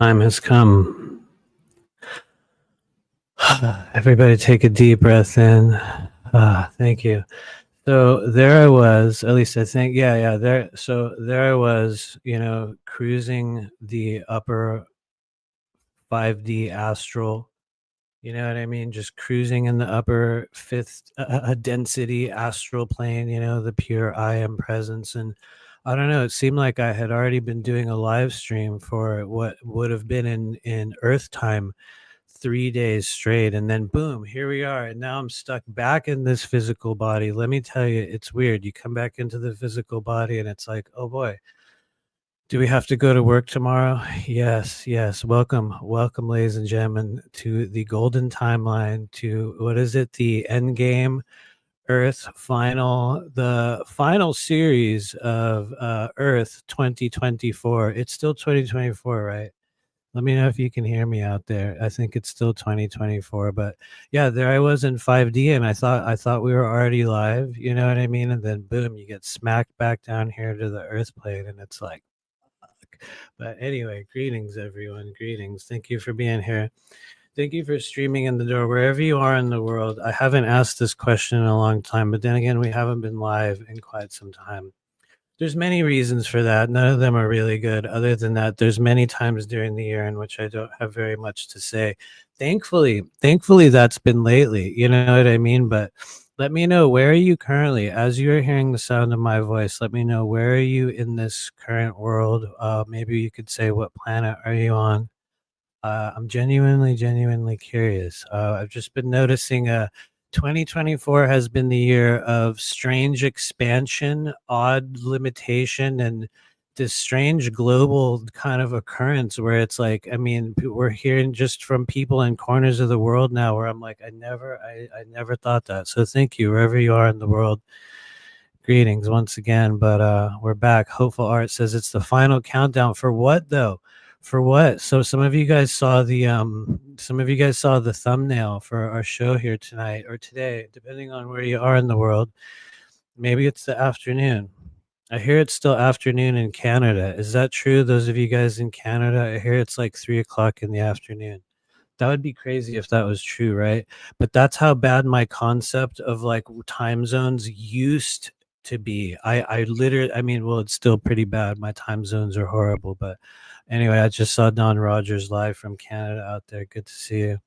Time has come. Everybody take a deep breath in. Thank you. So there I was, at least I think, yeah, there. So there I was, cruising the upper 5D astral. You know what I mean? Just cruising in the upper fifth density astral plane, the pure I am presence. And I don't know, it seemed like I had already been doing a live stream for what would have been in Earth time 3 days straight, and then boom, here we are, and now I'm stuck back in this physical body. Let me tell you, it's weird. You come back into the physical body and it's like, oh boy, do we have to go to work tomorrow? Yes. Welcome, ladies and gentlemen, to the golden timeline, to what is it, the end game Earth final, the final series of Earth 2024. It's still 2024, right? Let me know if you can hear me out there. I think it's still 2024, but yeah, there I was in 5D, and I thought we were already live, you know what I mean? And then boom, you get smacked back down here to the earth plane, and it's like, fuck. But anyway, greetings everyone. Greetings. Thank you for being here. Thank you for streaming in the door wherever you are in the world. I haven't asked this question in a long time, but then again, we haven't been live in quite some time. There's many reasons for that. None of them are really good. Other than that, there's many times during the year in which I don't have very much to say. Thankfully, that's been lately. You know what I mean? But let me know, where are you currently? As you're hearing the sound of my voice, let me know, where are you in this current world? Maybe you could say, what planet are you on? I'm genuinely curious. I've just been noticing 2024 has been the year of strange expansion, odd limitation, and this strange global kind of occurrence where it's like, I mean, we're hearing just from people in corners of the world now where I'm like, I never thought that. So thank you, wherever you are in the world. Greetings once again, but we're back. Hopeful Art says it's the final countdown for what though? For what? So some of you guys saw the thumbnail for our show here tonight or today, depending on where you are in the world. Maybe it's the afternoon. I hear it's still afternoon in Canada. Is that true? Those of you guys in Canada, I hear it's like 3 o'clock in the afternoon. That would be crazy if that was true, right? But that's how bad my concept of like time zones used to be. I literally, I mean, well, it's still pretty bad. My time zones are horrible. But anyway, I just saw Don Rogers live from Canada out there. Good to see you.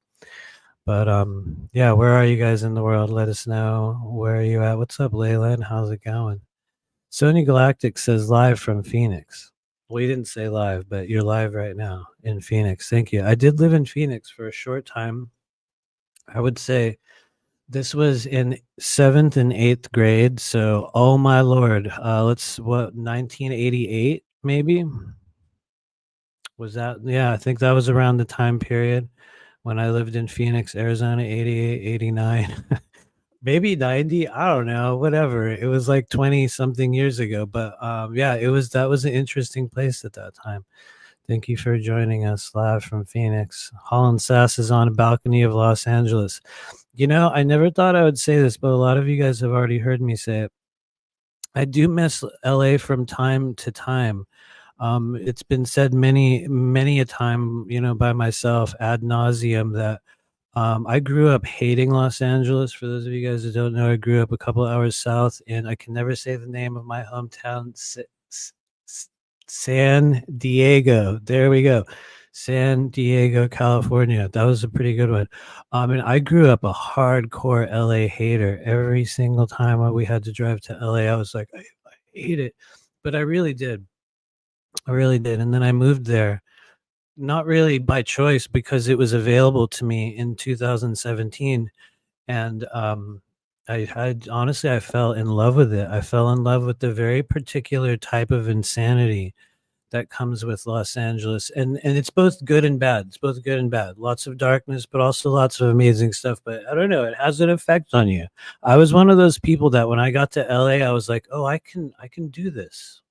But yeah, where are you guys in the world? Let us know. Where are you at? What's up, Leyland? How's it going? Sony Galactic says live from Phoenix. Well, you didn't say live, but you're live right now in Phoenix. Thank you. I did live in Phoenix for a short time. I would say this was in seventh and eighth grade. So, oh my lord, what, 1988 maybe? Was that? Yeah, I think that was around the time period when I lived in Phoenix, Arizona, 88, 89. Maybe 90, I don't know, whatever. It was like 20 something years ago, but yeah, that was an interesting place at that time. Thank you for joining us live from Phoenix. Holland Sass is on a balcony of Los Angeles. I never thought I would say this, but a lot of you guys have already heard me say it. I do miss LA from time to time. It's been said many a time, by myself ad nauseum, that I grew up hating Los Angeles. For those of you guys that don't know, I grew up a couple hours south, and I can never say the name of my hometown, San Diego. There we go. San Diego, California. That was a pretty good one. And I grew up a hardcore LA hater. Every single time we had to drive to LA, I was like, I hate it. But I really did. I really did. And then I moved there, not really by choice, because it was available to me in 2017. And honestly, I fell in love with it. I fell in love with the very particular type of insanity that comes with Los Angeles. And it's both good and bad. It's both good and bad. Lots of darkness, but also lots of amazing stuff. But I don't know, it has an effect on you. I was one of those people that when I got to LA, I was like, oh, I can do this.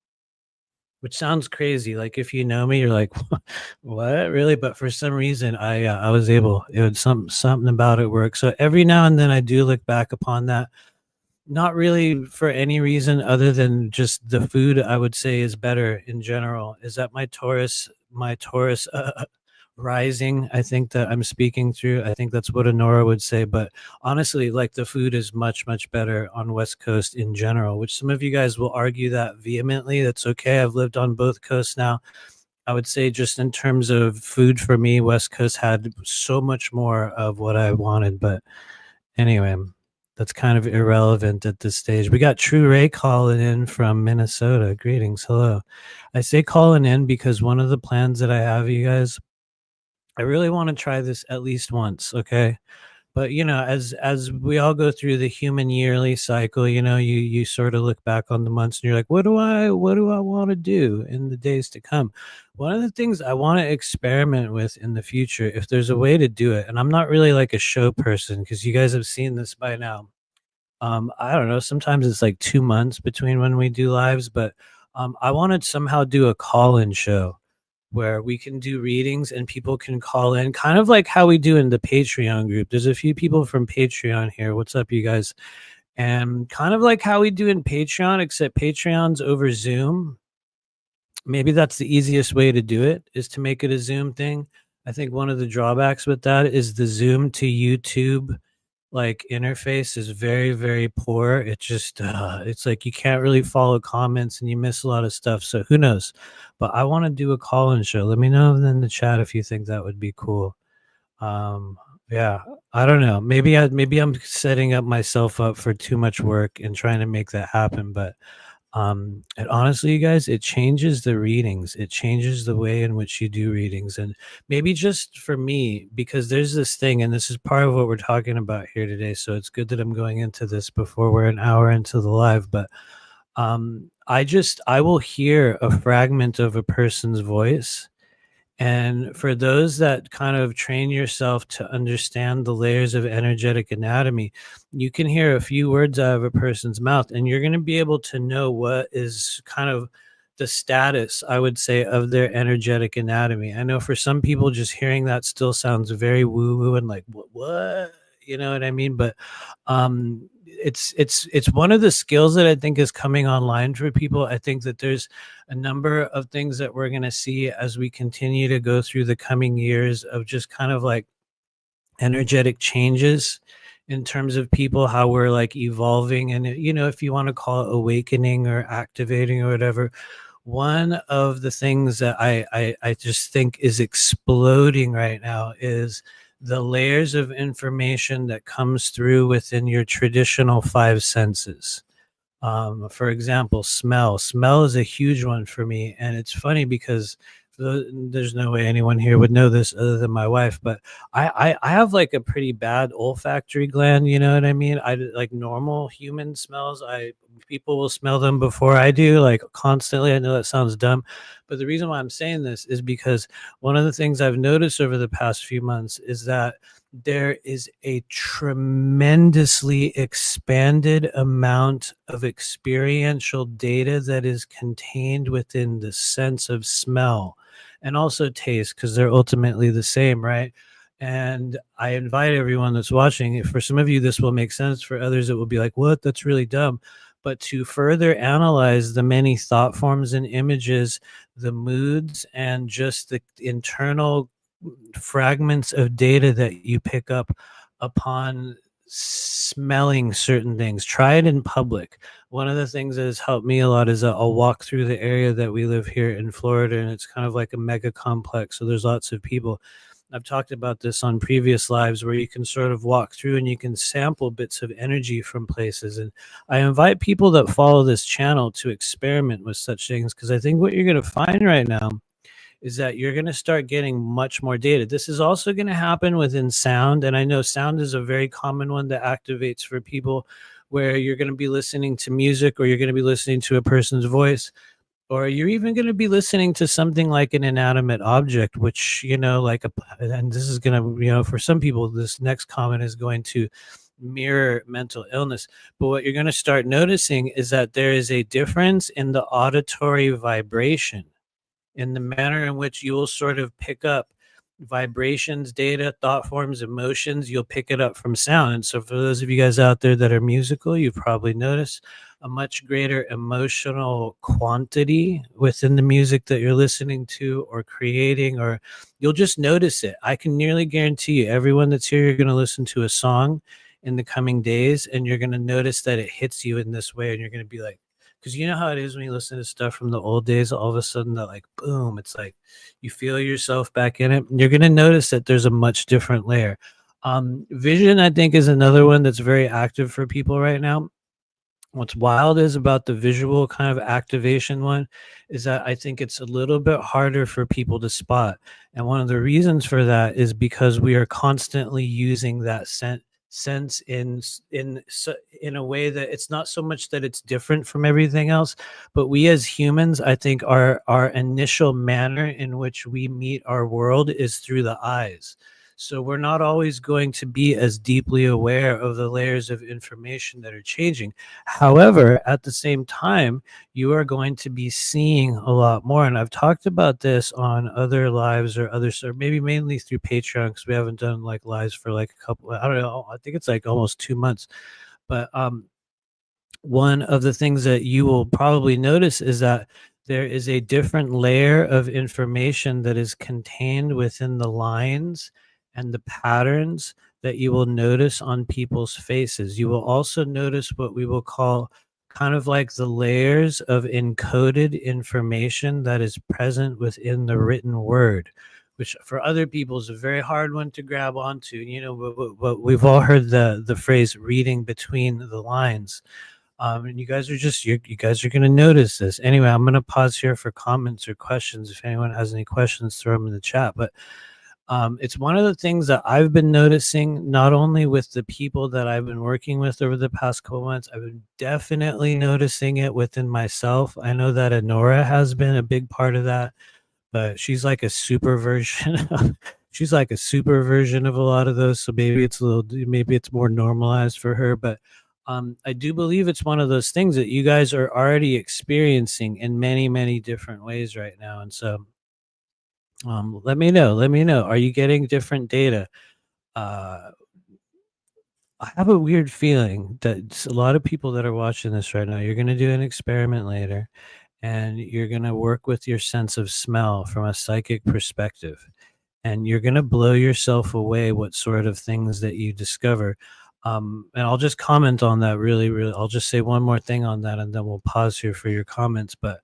Which sounds crazy. Like, if you know me, you're like, what, really? But for some reason, I was able. It was something about it worked. So every now and then, I do look back upon that. Not really for any reason other than just the food, I would say, is better in general. Is that my Taurus my Taurus rising. I think that I'm speaking through. I think that's what Honora would say. But honestly, like the food is much, much better on West Coast in general, which some of you guys will argue that vehemently. That's okay. I've lived on both coasts now. I would say just in terms of food for me, West Coast had so much more of what I wanted. But anyway, that's kind of irrelevant at this stage. We got True Ray calling in from Minnesota. Greetings. Hello. I say calling in because one of the plans that I have, you guys, I really want to try this at least once, okay? But as we all go through the human yearly cycle, you sort of look back on the months and you're like, what do I want to do in the days to come? One of the things I want to experiment with in the future, if there's a way to do it, and I'm not really like a show person because you guys have seen this by now. I don't know, sometimes it's like 2 months between when we do lives, but I want to somehow do a call-in show where we can do readings and people can call in, kind of like how we do in the Patreon group. There's a few people from Patreon here. What's up, you guys? And kind of like how we do in Patreon, except Patreon's over Zoom. Maybe that's the easiest way to do it, is to make it a Zoom thing. I think one of the drawbacks with that is the Zoom to YouTube like interface is very, very poor. It just it's like you can't really follow comments and you miss a lot of stuff. So who knows? But I want to do a call-in show. Let me know in the chat if you think that would be cool. Um, yeah, I don't know. Maybe I'm setting up myself up for too much work and trying to make that happen. But and honestly, you guys, it changes the readings. It changes the way in which you do readings. And maybe just for me, because there's this thing, and this is part of what we're talking about here today. So it's good that I'm going into this before we're an hour into the live. But I will hear a fragment of a person's voice, and for those that kind of train yourself to understand the layers of energetic anatomy, you can hear a few words out of a person's mouth, and you're going to be able to know what is kind of the status, I would say, of their energetic anatomy. I know for some people, just hearing that still sounds very woo woo and like, what? You know what I mean? But it's one of the skills that I think is coming online for people. I think that there's a number of things that we're going to see as we continue to go through the coming years of just kind of like energetic changes in terms of people, how we're like evolving, and if you want to call it awakening or activating or whatever. One of the things that I just think is exploding right now is the layers of information that comes through within your traditional five senses. For example, smell. Smell is a huge one for me, and it's funny because there's no way anyone here would know this other than my wife, but I have like a pretty bad olfactory gland. You know what I mean? I like normal human smells. People will smell them before I do, like constantly. I know that sounds dumb, but the reason why I'm saying this is because one of the things I've noticed over the past few months is that there is a tremendously expanded amount of experiential data that is contained within the sense of smell and also taste, because they're ultimately the same, right? And I invite everyone that's watching, for some of you this will make sense, for others it will be like, what, that's really dumb. But to further analyze the many thought forms and images, the moods, and just the internal fragments of data that you pick up upon smelling certain things. Try it in public. One of the things that has helped me a lot is that I'll walk through the area that we live here in Florida, and it's kind of like a mega complex. So there's lots of people. I've talked about this on previous lives where you can sort of walk through and you can sample bits of energy from places. And I invite people that follow this channel to experiment with such things, because I think what you're going to find right now is that you're going to start getting much more data. This is also going to happen within sound. And I know sound is a very common one that activates for people, where you're going to be listening to music, or you're going to be listening to a person's voice, or you're even going to be listening to something like an inanimate object, which, and this is going to, for some people, this next comment is going to mirror mental illness. But what you're going to start noticing is that there is a difference in the auditory vibration, in the manner in which you will sort of pick up vibrations, data, thought forms, emotions, you'll pick it up from sound. And so, for those of you guys out there that are musical, you've probably noticed a much greater emotional quantity within the music that you're listening to or creating, or you'll just notice it. I can nearly guarantee you, everyone that's here, you're going to listen to a song in the coming days and you're going to notice that it hits you in this way. And you're going to be like, because you know how it is when you listen to stuff from the old days, all of a sudden that like boom, it's like you feel yourself back in it. You're going to notice that there's a much different layer. Vision, I think, is another one that's very active for people right now. What's wild is about the visual kind of activation one is that I think it's a little bit harder for people to spot. And one of the reasons for that is because we are constantly using that sense in a way that it's not so much that it's different from everything else, but we as humans, I think our initial manner in which we meet our world is through the eyes. So we're not always going to be as deeply aware of the layers of information that are changing. However, at the same time, you are going to be seeing a lot more. And I've talked about this on other lives or others, or maybe mainly through Patreon, because we haven't done like lives for like a couple, I don't know, I think it's like almost 2 months. But one of the things that you will probably notice is that there is a different layer of information that is contained within the lines and the patterns that you will notice on people's faces. You will also notice what we will call kind of like the layers of encoded information that is present within the written word, which for other people is a very hard one to grab onto. You know, but we've all heard the phrase reading between the lines. And you guys are just you guys are gonna notice this. Anyway, I'm gonna pause here for comments or questions. If anyone has any questions, throw them in the chat. But it's one of the things that I've been noticing, not only with the people that I've been working with over the past couple months. I've been definitely noticing it within myself. I know that Honora has been a big part of that, but she's like a super version of, she's like a super version of a lot of those, so maybe it's a little, maybe it's more normalized for her. But I do believe it's one of those things that you guys are already experiencing in many many different ways right now. And so let me know, are you getting different data? uh I have a weird feeling that a lot of people that are watching this right now, you're going to do an experiment later and you're going to work with your sense of smell from a psychic perspective, and you're going to blow yourself away what sort of things that you discover. And I'll just comment on that really. I'll just say one more thing on that and then we'll pause here for your comments. But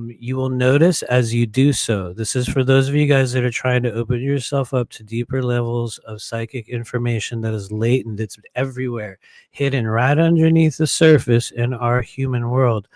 you will notice as you do so, this is for those of you guys that are trying to open yourself up to deeper levels of psychic information that is latent, it's everywhere, hidden right underneath the surface in our human world.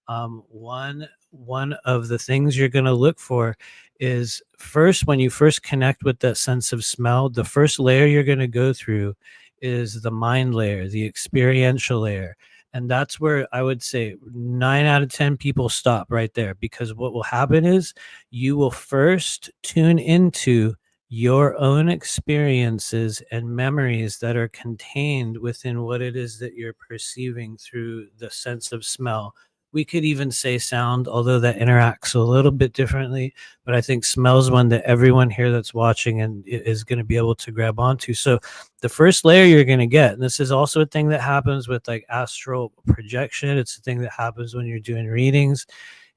One of the things you're going to look for is, first, when you first connect with that sense of smell, the first layer you're going to go through is the mind layer, the experiential layer. And that's where I would say 9 out of 10 people stop right there, because what will happen is you will first tune into your own experiences and memories that are contained within what it is that you're perceiving through the sense of smell. We could even say sound, although that interacts a little bit differently. But I think smell is one that everyone here that's watching and is going to be able to grab onto. So the first layer you're going to get, and this is also a thing that happens with like astral projection, it's a thing that happens when you're doing readings,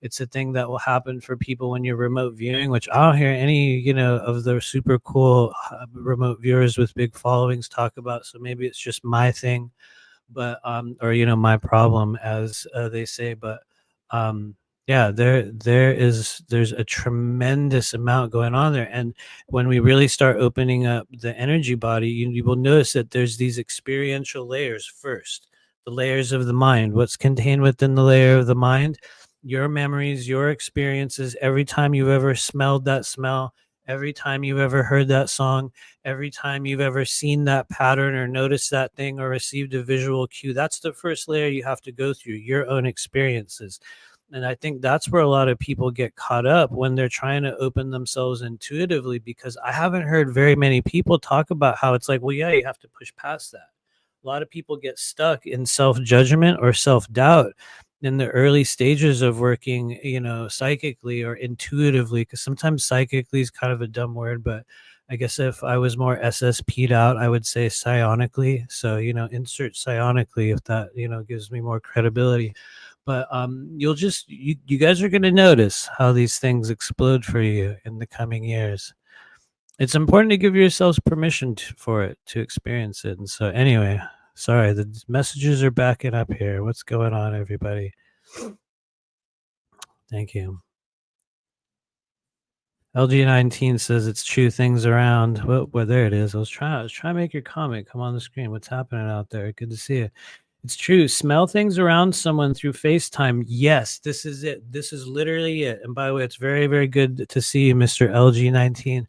it's a thing that will happen for people when you're remote viewing, which I don't hear any, of the super cool remote viewers with big followings talk about. So maybe it's just my thing, but or my problem, as they say. But um yeah, there's a tremendous amount going on there. And when we really start opening up the energy body, you will notice that there's these experiential layers first, the layers of the mind, what's contained within the layer of the mind, your memories, your experiences, every time you've ever smelled that smell, every time you've ever heard that song, every time you've ever seen that pattern or noticed that thing or received a visual cue. That's the first layer you have to go through, your own experiences. And I think that's where a lot of people get caught up when they're trying to open themselves intuitively, because I haven't heard very many people talk about how it's like, well, yeah, you have to push past that. A lot of people get stuck in self-judgment or self-doubt, in the early stages of working, psychically or intuitively, because sometimes psychically is kind of a dumb word, but I guess if I was more SSP'd out, I would say psionically. So, insert psionically if that, gives me more credibility. But you guys are going to notice how these things explode for you in the coming years. It's important to give yourselves permission for it to experience it. And so, anyway, sorry, the messages are backing up here. What's going on, everybody? Thank you. LG19 says it's true things around. Well, there it is. I was trying to make your comment come on the screen. What's happening out there? Good to see you. It's true. Smell things around someone through FaceTime. Yes, this is it. This is literally it. And by the way, it's very, very good to see you, Mr. LG19.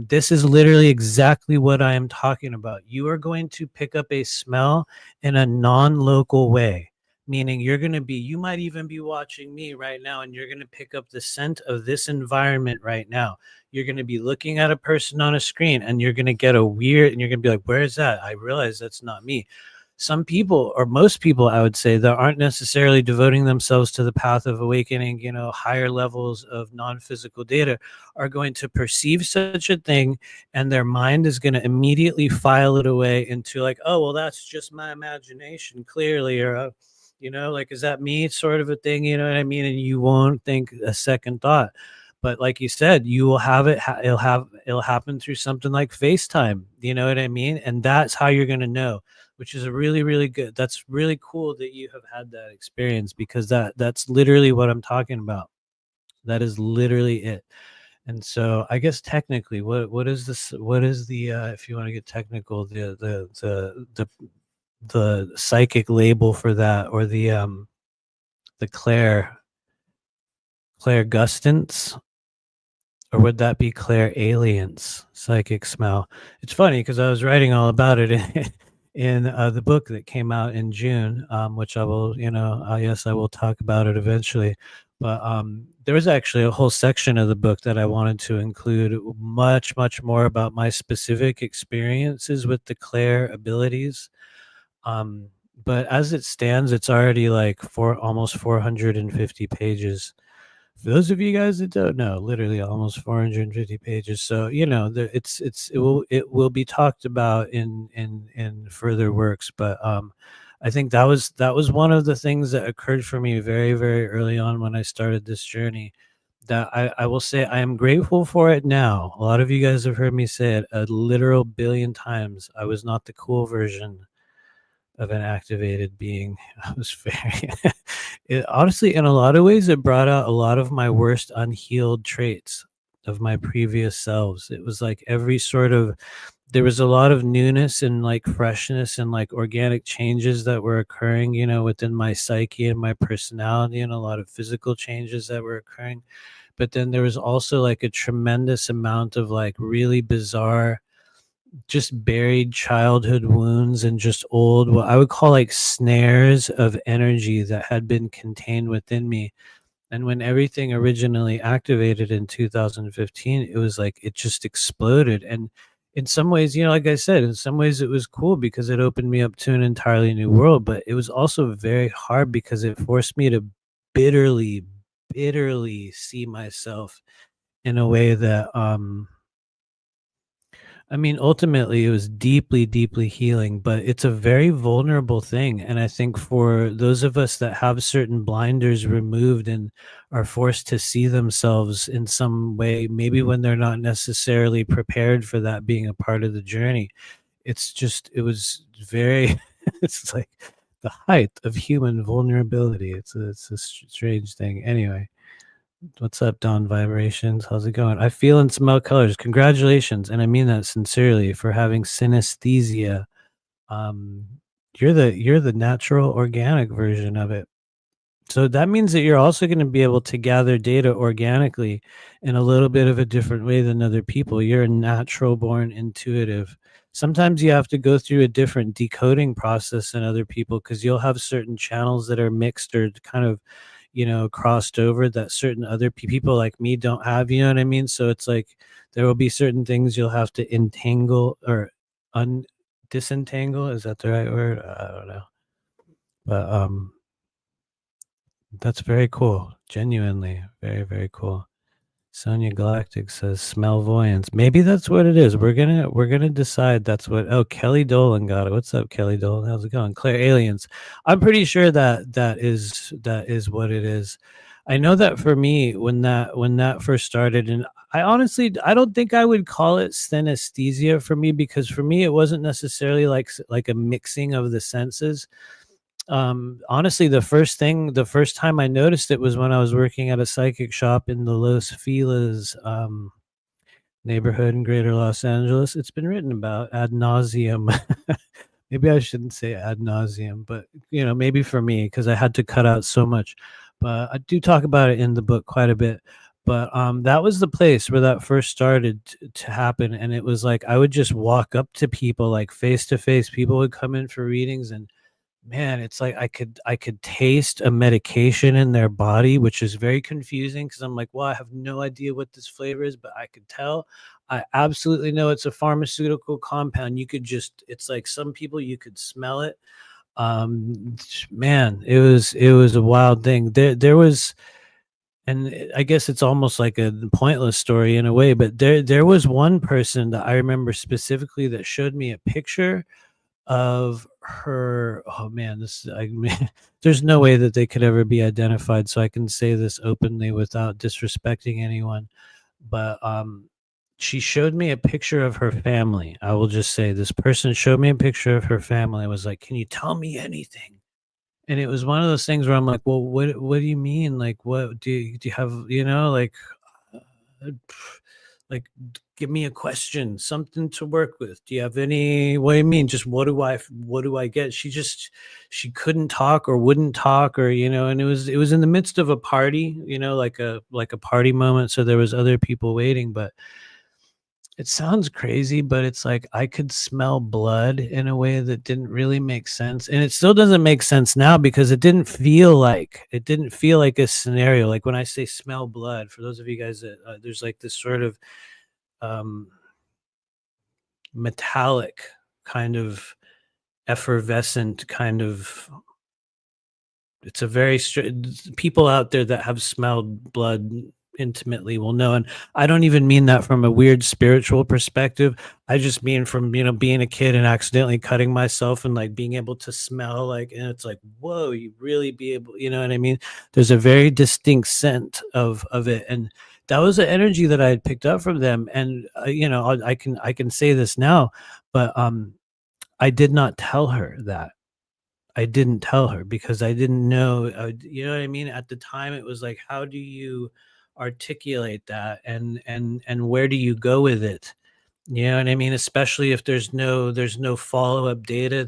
This is literally exactly what I am talking about. You are going to pick up a smell in a non-local way, meaning you might even be watching me right now, and you're going to pick up the scent of this environment right now. You're going to be looking at a person on a screen, and you're going to get and you're going to be like, where is that? I realize that's not me. Some people, or most people, I would say, that aren't necessarily devoting themselves to the path of awakening, higher levels of non-physical data, are going to perceive such a thing, and their mind is going to immediately file it away into like, oh, well, that's just my imagination, clearly, or like, is that me, sort of a thing, you know what I mean? And you won't think a second thought. But like you said, you will have it'll happen through something like FaceTime, you know what I mean? And that's how you're going to know, which is a really, really good. That's really cool that you have had that experience, because that's literally what I'm talking about. That is literally it. And so I guess technically, what is this? What is the if you want to get technical, the psychic label for that, or the Claire Gustance, or would that be Claire Aliens psychic smell? It's funny because I was writing all about it in the book that came out in June, which I will, yes, I will talk about it eventually. But there was actually a whole section of the book that I wanted to include much, much more about my specific experiences with the Claire abilities. Um, but as it stands, it's already like almost 450 pages. For those of you guys that don't know, literally almost 450 pages. So it will be talked about in further works. But I think that was one of the things that occurred for me very, very early on when I started this journey. That I will say I am grateful for it now. A lot of you guys have heard me say it a literal billion times. I was not the cool version of an activated being. I was very honestly, in a lot of ways, it brought out a lot of my worst unhealed traits of my previous selves. It was like there was a lot of newness and like freshness and like organic changes that were occurring, within my psyche and my personality, and a lot of physical changes that were occurring. But then there was also like a tremendous amount of like really bizarre, just buried childhood wounds, and just old, what I would call like snares of energy that had been contained within me. And when everything originally activated in 2015, it was like it just exploded. And in some ways, like I said, in some ways it was cool because it opened me up to an entirely new world. But it was also very hard because it forced me to bitterly, bitterly see myself in a way that I mean, ultimately, it was deeply, deeply healing, but it's a very vulnerable thing. And I think for those of us that have certain blinders removed and are forced to see themselves in some way, maybe when they're not necessarily prepared for that being a part of the journey, it was very, it's like the height of human vulnerability. It's a strange thing. Anyway. What's up, Dawn Vibrations? How's it going? I feel and smell colors. Congratulations, and I mean that sincerely, for having synesthesia. Um, you're the natural, organic version of it. So that means that you're also going to be able to gather data organically in a little bit of a different way than other people. You're a natural born intuitive. Sometimes you have to go through a different decoding process than other people, because you'll have certain channels that are mixed or kind of, crossed over, that certain other people like me don't have, you know what I mean? So it's like there will be certain things you'll have to entangle or un disentangle. Is that the right word? I don't know. But That's very cool. Genuinely, very, very cool. Sonia Galactic says smell voyance. Maybe that's what it is. We're gonna decide that's what. Oh, Kelly Dolan got it. What's up, Kelly Dolan? How's it going? Claire Aliens. I'm pretty sure that that is what it is. I know that for me, when that first started, and I honestly I don't think I would call it synesthesia for me, because for me it wasn't necessarily like a mixing of the senses. Honestly, the first time I noticed it was when I was working at a psychic shop in the Los Feliz neighborhood in Greater Los Angeles. It's been written about ad nauseum. Maybe I shouldn't say ad nauseum, but maybe for me, because I had to cut out so much. But I do talk about it in the book quite a bit. But that was the place where that first started to happen, and it was like I would just walk up to people like face to face. People would come in for readings, and man, it's like I could taste a medication in their body, which is very confusing because I'm like, "Well, I have no idea what this flavor is," but I could tell. I absolutely know it's a pharmaceutical compound. You could just it's like some people you could smell it. Man, it was a wild thing. There was and I guess it's almost like a pointless story in a way, but there was one person that I remember specifically that showed me a picture of her. Oh man, this I mean, there's no way that they could ever be identified, so I can say this openly without disrespecting anyone. But she showed me a picture of her family. I will just say this person showed me a picture of her family. I was like, "Can you tell me anything?" And it was one of those things where I'm like, "Well, what do you mean? Like, what do you have? Like, uh, like, give me a question, something to work with. Do you have any? What do you mean? Just what do I get?" She couldn't talk or wouldn't talk, or and it was in the midst of a party, like a party moment. So there was other people waiting, but it sounds crazy, but it's like I could smell blood in a way that didn't really make sense, and it still doesn't make sense now because it didn't feel like a scenario. Like when I say smell blood, for those of you guys that there's like this sort of um, metallic kind of effervescent kind of it's a very people out there that have smelled blood intimately will know, and I don't even mean that from a weird spiritual perspective. I just mean from being a kid and accidentally cutting myself and like being able to smell, like, and it's like, whoa, you really be able, you know what I mean? There's a very distinct scent of it, and that was the energy that I had picked up from them. And I can say this now, but I did not tell her that. I didn't tell her because I didn't know, you know what I mean? At the time, it was like, how do you articulate that, and where do you go with it? You know what I mean? Especially if there's no follow-up data.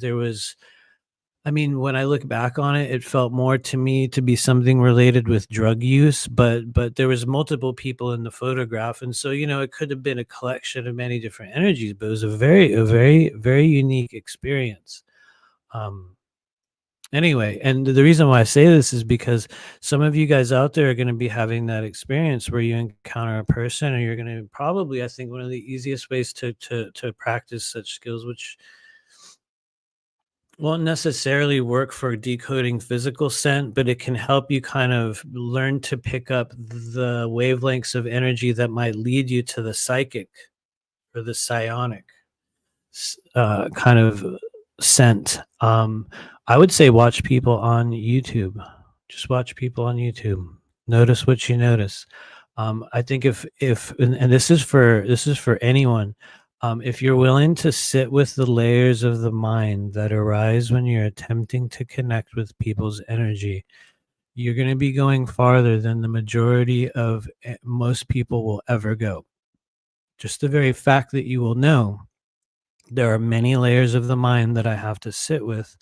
I mean, when I look back on it, it felt more to me to be something related with drug use, but there was multiple people in the photograph, and so it could have been a collection of many different energies, but it was a very, very unique experience. Um, Anyway, and the reason why I say this is because some of you guys out there are going to be having that experience where you encounter a person, and you're going to probably, I think, one of the easiest ways to practice such skills, which won't necessarily work for decoding physical scent, but it can help you kind of learn to pick up the wavelengths of energy that might lead you to the psychic or the psionic kind of scent. I would say watch people on YouTube. Just watch people on YouTube. Notice what you notice. I think if and this is for anyone. If you're willing to sit with the layers of the mind that arise when you're attempting to connect with people's energy, you're going to be going farther than the majority of most people will ever go. Just the very fact that you will know there are many layers of the mind that I have to sit with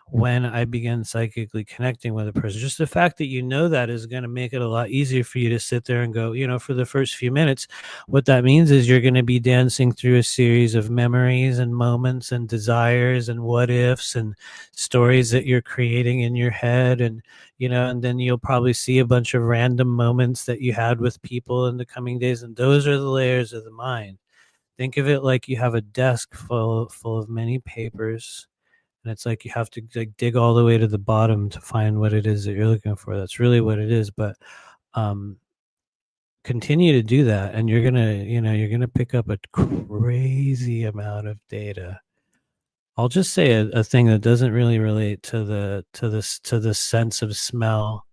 when I begin psychically connecting with a person. Just the fact that you know that is going to make it a lot easier for you to sit there and go, for the first few minutes, what that means is you're going to be dancing through a series of memories and moments and desires and what ifs and stories that you're creating in your head. And then you'll probably see a bunch of random moments that you had with people in the coming days. And those are the layers of the mind. Think of it like you have a desk full of many papers, and it's like you have to like dig all the way to the bottom to find what it is that you're looking for. That's really what it is. But um, continue to do that, and you're gonna pick up a crazy amount of data. I'll just say a thing that doesn't really relate to the sense of smell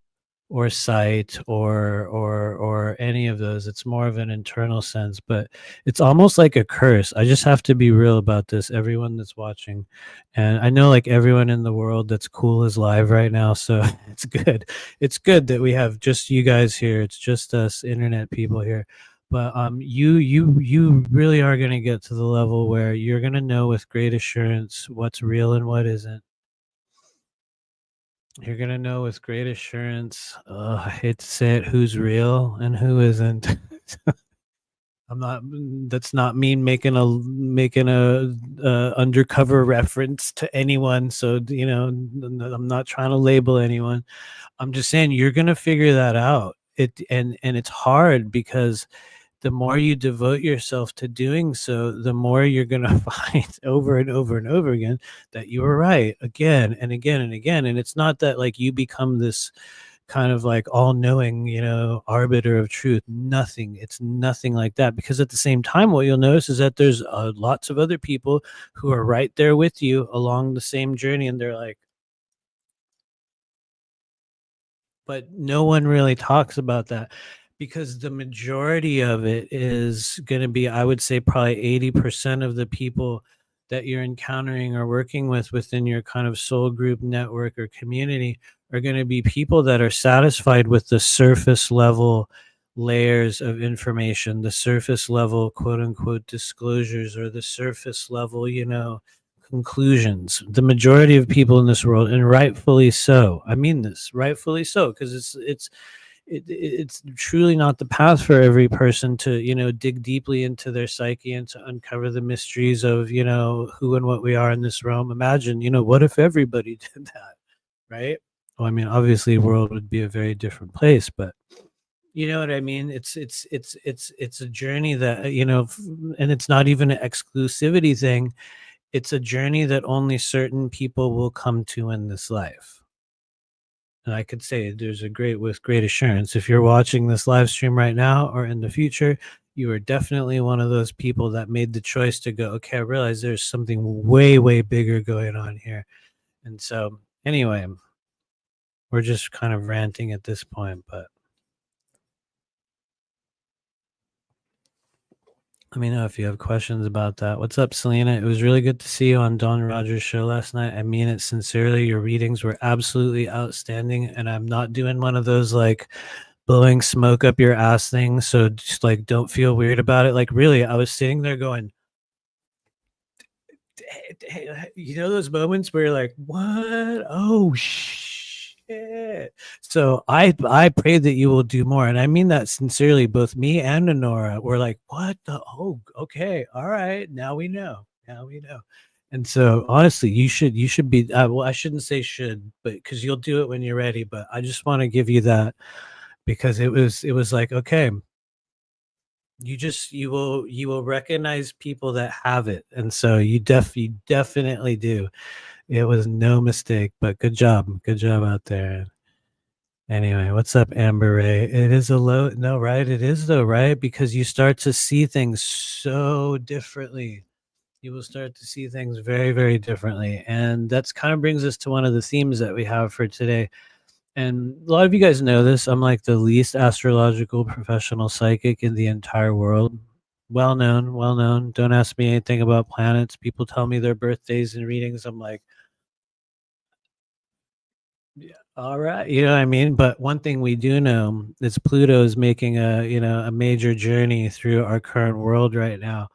or sight or any of those. It's more of an internal sense, but it's almost like a curse. I just have to be real about this, everyone that's watching. And I know like everyone in the world that's cool is live right now, so it's good. It's good that we have just you guys here. It's just us internet people here. But you really are going to get to the level where you're going to know with great assurance what's real and what isn't. You're gonna know with great assurance, I hate to say it, who's real and who isn't. I'm not that's not me making a undercover reference to anyone, so, I'm not trying to label anyone. I'm just saying you're gonna figure that out. And it's hard because the more you devote yourself to doing so, the more you're going to find over and over and over again that you were right again and again and again. And it's not that like you become this kind of like all knowing, arbiter of truth. Nothing. It's nothing like that. Because at the same time, what you'll notice is that there's lots of other people who are right there with you along the same journey. And they're like, but no one really talks about that because the majority of it is going to be, I would say, probably 80% of the people that you're encountering or working with within your kind of soul group network or community are going to be people that are satisfied with the surface level layers of information, the surface level quote unquote disclosures, or the surface level, conclusions. The majority of people in this world, and rightfully so. I mean this, rightfully so, because it's truly not the path for every person to dig deeply into their psyche and to uncover the mysteries of who and what we are in this realm. Imagine, what if everybody did that, right? Well, I mean, obviously, the world would be a very different place, but you know what I mean? It's a journey that and it's not even an exclusivity thing. It's a journey that only certain people will come to in this life. And I could say there's a great with great assurance. If you're watching this live stream right now or in the future, you are definitely one of those people that made the choice to go, okay, I realize there's something way, way bigger going on here. And so anyway, we're just kind of ranting at this point, but let me know if you have questions about that. What's up, Selena? It was really good to see you on Don Rogers' show last night. I mean it sincerely. Your readings were absolutely outstanding, and I'm not doing one of those like blowing smoke up your ass things. So just like don't feel weird about it. Like really, I was sitting there going, those moments where you're like, what? Oh shit. So I pray that you will do more. And I mean that sincerely. Both me and Honora were like, what the okay. All right. Now we know. Now we know. And so honestly, you should be well, I shouldn't say should, but because you'll do it when you're ready. But I just want to give you that because it was like, okay, you will recognize people that have it. And so you definitely do. It was no mistake, but good job. Good job out there. Anyway, what's up, Amber Ray? It is a low, no, right? It is though, right? Because you start to see things so differently. You will start to see things very, very differently. And that's kind of brings us to one of the themes that we have for today. And a lot of you guys know this. I'm like the least astrological professional psychic in the entire world. Well known, well known. Don't ask me anything about planets. People tell me their birthdays and readings. I'm like, yeah, all right, you know what I mean? But one thing we do know is Pluto is making a major journey through our current world right now.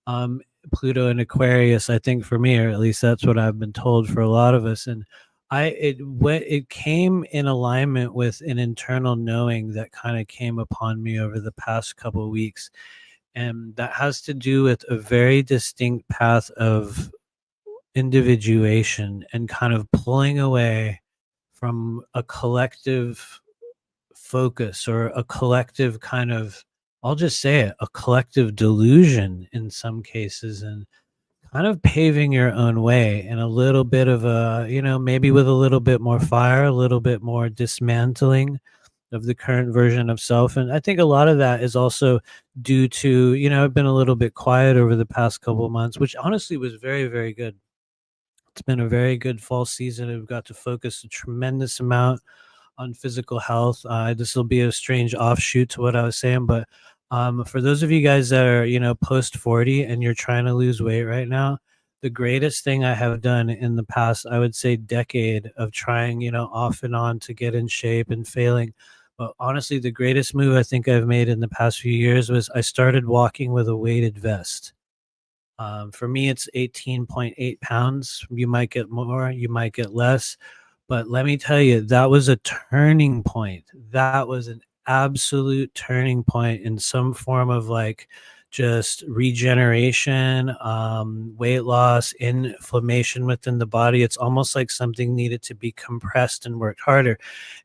Um, Pluto and Aquarius, I think for me, or at least that's what I've been told for a lot of us. And it came in alignment with an internal knowing that kind of came upon me over the past couple of weeks. And that has to do with a very distinct path of individuation and kind of pulling away from a collective focus or a collective kind of, I'll just say it, a collective delusion in some cases, and kind of paving your own way and a little bit of a, maybe with a little bit more fire, a little bit more dismantling of the current version of self. And I think a lot of that is also due to, I've been a little bit quiet over the past couple of months, which honestly was very, very good. It's been a very good fall season. I've got to focus a tremendous amount on physical health. This will be a strange offshoot to what I was saying, but for those of you guys that are, post 40 and you're trying to lose weight right now, the greatest thing I have done in the past, I would say, decade of trying, off and on to get in shape and failing. But honestly, the greatest move I think I've made in the past few years was I started walking with a weighted vest. For me, it's 18.8 pounds. You might get more, you might get less. But let me tell you, that was a turning point. That was an absolute turning point in some form of like just regeneration, weight loss, inflammation within the body. It's almost like something needed to be compressed and worked harder.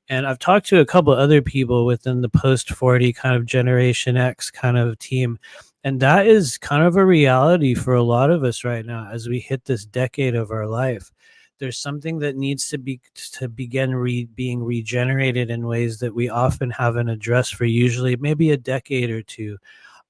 And I've talked to a couple other people within the post 40 kind of Generation X kind of team. And that is kind of a reality for a lot of us right now as we hit this decade of our life. There's something that needs to begin being regenerated in ways that we often haven't addressed for usually maybe a decade or two.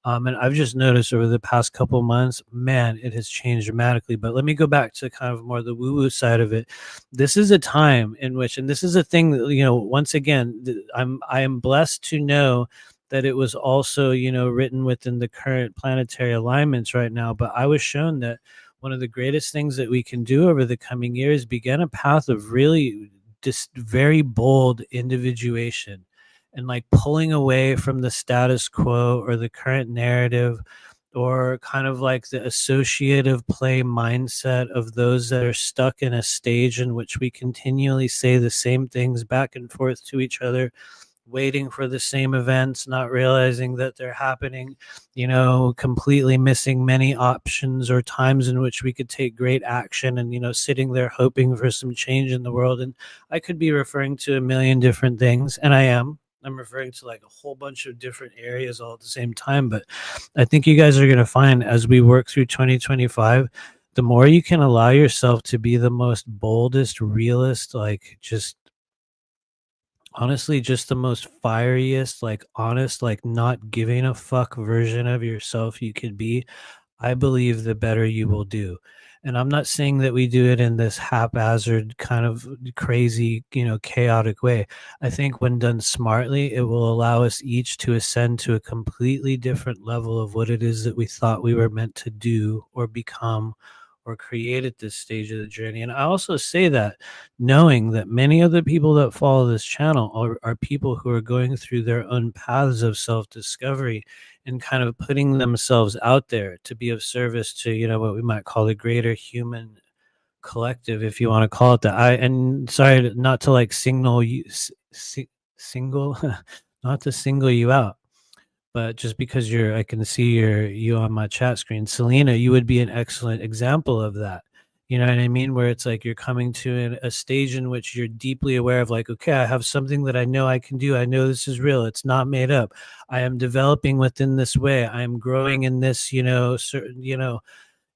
And I've just noticed over the past couple months, man, it has changed dramatically. But let me go back to kind of more the woo-woo side of it. This is a time in which, and this is a thing that, once again, I am blessed to know that it was also, written within the current planetary alignments right now. But I was shown that one of the greatest things that we can do over the coming years begin a path of really just very bold individuation and like pulling away from the status quo or the current narrative or kind of like the associative play mindset of those that are stuck in a stage in which we continually say the same things back and forth to each other, waiting for the same events, not realizing that they're happening, completely missing many options or times in which we could take great action and, sitting there hoping for some change in the world. And I could be referring to a million different things, and I am. I'm referring to like a whole bunch of different areas all at the same time. But I think you guys are going to find as we work through 2025, the more you can allow yourself to be the most boldest, realist, like just honestly, just the most fieriest, like honest, like not giving a fuck version of yourself you could be, I believe the better you will do. And I'm not saying that we do it in this haphazard kind of crazy, chaotic way. I think when done smartly, it will allow us each to ascend to a completely different level of what it is that we thought we were meant to do or become or create at this stage of the journey. And I also say that knowing that many of the people that follow this channel are people who are going through their own paths of self-discovery and kind of putting themselves out there to be of service to, what we might call the greater human collective, if you want to call it that. And sorry not to like signal you single not to single you out, but just because I can see you on my chat screen, Selena, you would be an excellent example of that. You know what I mean? Where it's like you're coming to a stage in which you're deeply aware of like, okay, I have something that I know I can do. I know this is real. It's not made up. I am developing within this way. I am growing in this, certain,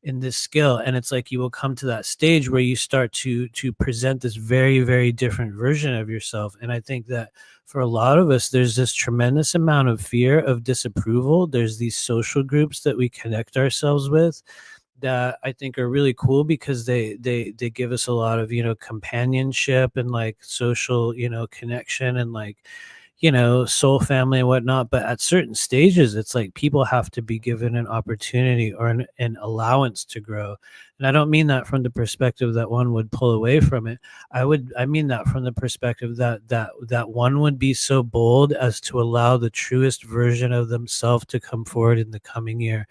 in this skill. And it's like you will come to that stage where you start to present this very, very different version of yourself. And I think that for a lot of us, there's this tremendous amount of fear of disapproval. There's these social groups that we connect ourselves with that I think are really cool because they give us a lot of, companionship and like social, connection and like, soul family and whatnot. But at certain stages, it's like people have to be given an opportunity or an allowance to grow. And I don't mean that from the perspective that one would pull away from it. I mean that from the perspective that one would be so bold as to allow the truest version of themselves to come forward in the coming year,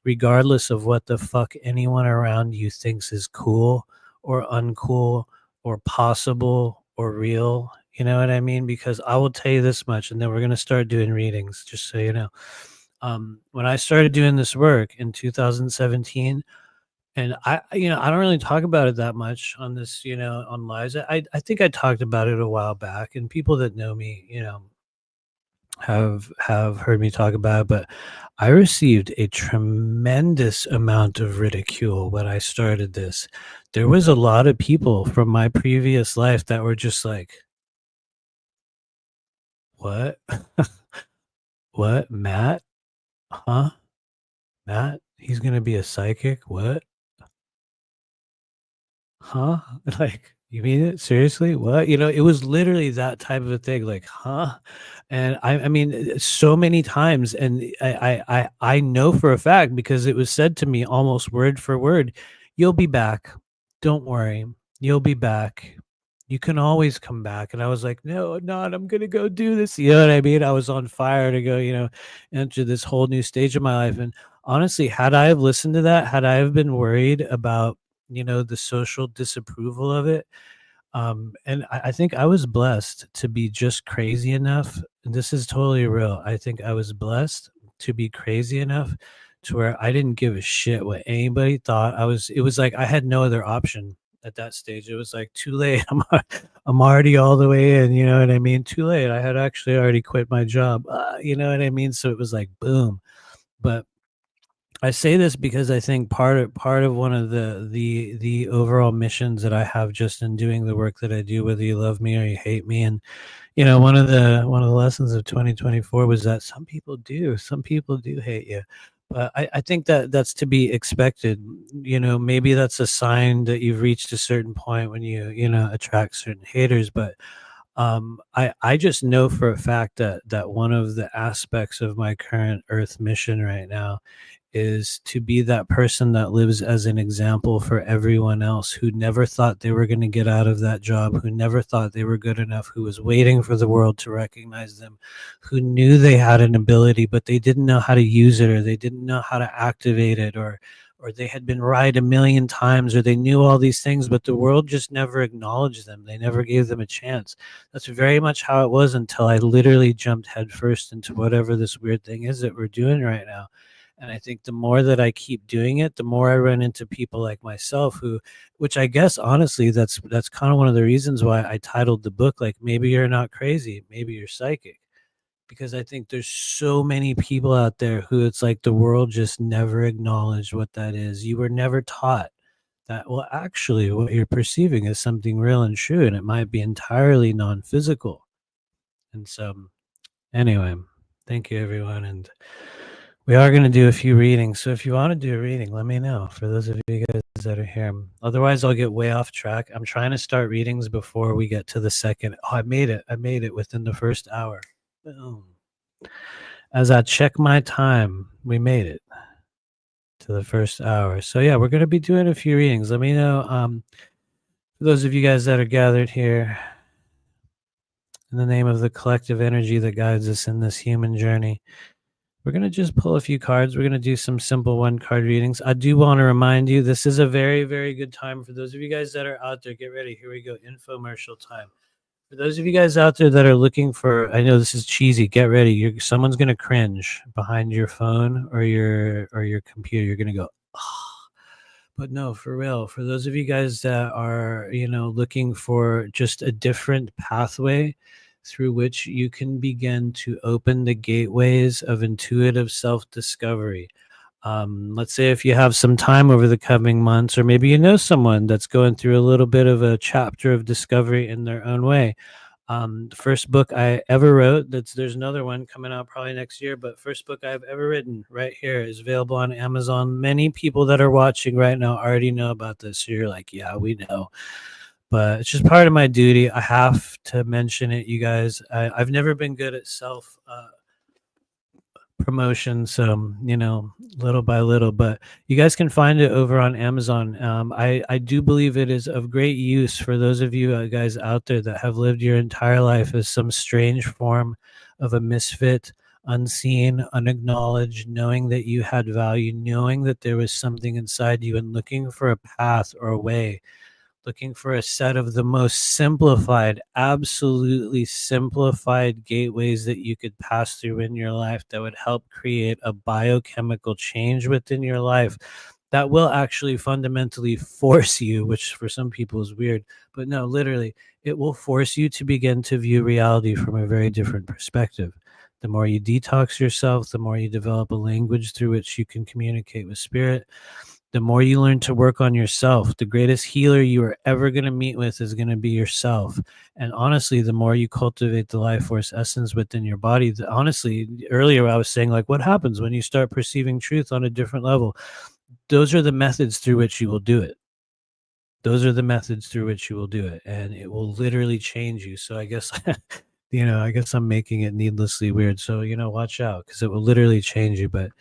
regardless of what the fuck anyone around you thinks is cool or uncool or possible or real. You know what I mean? Because I will tell you this much, and then we're going to start doing readings, just so you know. When I started doing this work in 2017, and I don't really talk about it that much on this, on lives. I think I talked about it a while back, and people that know me, have heard me talk about it, but I received a tremendous amount of ridicule when I started this. There was a lot of people from my previous life that were just like, "What? What? Matt? Huh? Matt? He's gonna be a psychic? What? Huh? Like, you mean it? Seriously? What?" It was literally that type of a thing, like, "Huh?" And I mean, so many times, and I know for a fact because it was said to me almost word for word, "You'll be back. Don't worry. You'll be back. You can always come back." And I was like, "No, not. I'm gonna go do this." You know what I mean? I was on fire to go, enter this whole new stage of my life. And honestly, had I have listened to that, had I have been worried about the social disapproval of it. And I think I was blessed to be just crazy enough. And this is totally real. I think I was blessed to be crazy enough to where I didn't give a shit what anybody thought. It was like I had no other option at that stage. It was like too late. I'm already all the way in, you know what I mean? Too late. I had actually already quit my job. You know what I mean? So it was like boom. But I say this because I think part of one of the overall missions that I have just in doing the work that I do, whether you love me or you hate me, and one of the lessons of 2024 was that some people do hate you, but I think that that's to be expected. Maybe that's a sign that you've reached a certain point when you attract certain haters, but I just know for a fact that one of the aspects of my current Earth mission right now is to be that person that lives as an example for everyone else who never thought they were going to get out of that job, who never thought they were good enough, who was waiting for the world to recognize them, who knew they had an ability, but they didn't know how to use it, or they didn't know how to activate it, or they had been right a million times, or they knew all these things, but the world just never acknowledged them. They never gave them a chance. That's very much how it was until I literally jumped headfirst into whatever this weird thing is that we're doing right now. And I think the more that I keep doing it, the more I run into people like myself which I guess honestly, that's kind of one of the reasons why I titled the book like maybe you're not crazy, maybe you're psychic. Because I think there's so many people out there who it's like the world just never acknowledged what that is. You were never taught that, well, actually, what you're perceiving is something real and true, and it might be entirely non physical. And so, anyway, thank you, everyone. And we are going to do a few readings. So if you want to do a reading, let me know for those of you guys that are here. Otherwise, I'll get way off track. I'm trying to start readings before we get to the second. Oh, I made it. I made it within the first hour. Boom. As I check my time, we made it to the first hour. So yeah, we're going to be doing a few readings. Let me know, for those of you guys that are gathered here, in the name of the collective energy that guides us in this human journey, we're going to just pull a few cards. We're going to do some simple one card readings. I do want to remind you, this is a very, very good time for those of you guys that are out there. Get ready. Here we go. Infomercial time. For those of you guys out there that are looking for, I know this is cheesy. Get ready. Someone's going to cringe behind your phone or your computer. You're going to go, oh. But no, for real. For those of you guys that are, looking for just a different pathway through which you can begin to open the gateways of intuitive self-discovery. Let's say if you have some time over the coming months, or maybe you know someone that's going through a little bit of a chapter of discovery in their own way. The first book I ever wrote, there's another one coming out probably next year, but first book I've ever written right here is available on Amazon. Many people that are watching right now already know about this. So you're like, yeah, we know. But it's just part of my duty. I have to mention it, you guys. I've never been good at self promotion, so little by little, but you guys can find it over on Amazon. I do believe it is of great use for those of you guys out there that have lived your entire life as some strange form of a misfit, unseen, unacknowledged, knowing that you had value, knowing that there was something inside you, and looking for a path or a way, looking for a set of the most simplified, absolutely simplified gateways that you could pass through in your life that would help create a biochemical change within your life that will actually fundamentally force you, which for some people is weird, but no, literally, it will force you to begin to view reality from a very different perspective. The more you detox yourself, the more you develop a language through which you can communicate with spirit. The more you learn to work on yourself, the greatest healer you are ever going to meet with is going to be yourself. And honestly, the more you cultivate the life force essence within your body, honestly, earlier I was saying, like, what happens when you start perceiving truth on a different level? Those are the methods through which you will do it. Those are the methods through which you will do it, and it will literally change you. So I guess, I guess I'm making it needlessly weird. So, watch out because it will literally change you. But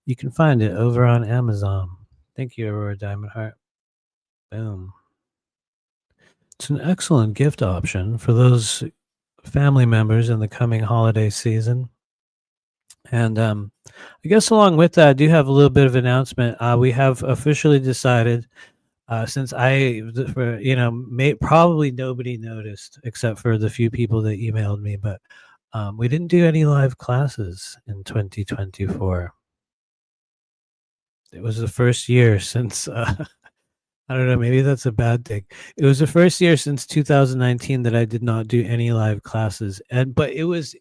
you can find it over on Amazon. Thank you, Aurora Diamond Heart. Boom. It's an excellent gift option for those family members in the coming holiday season. And I guess along with that, I do have a little bit of announcement. We have officially decided, since probably nobody noticed except for the few people that emailed me, but we didn't do any live classes in 2024. It was the first year since I don't know, maybe that's a bad thing. It was the first year since 2019 that I did not do any live classes. But it was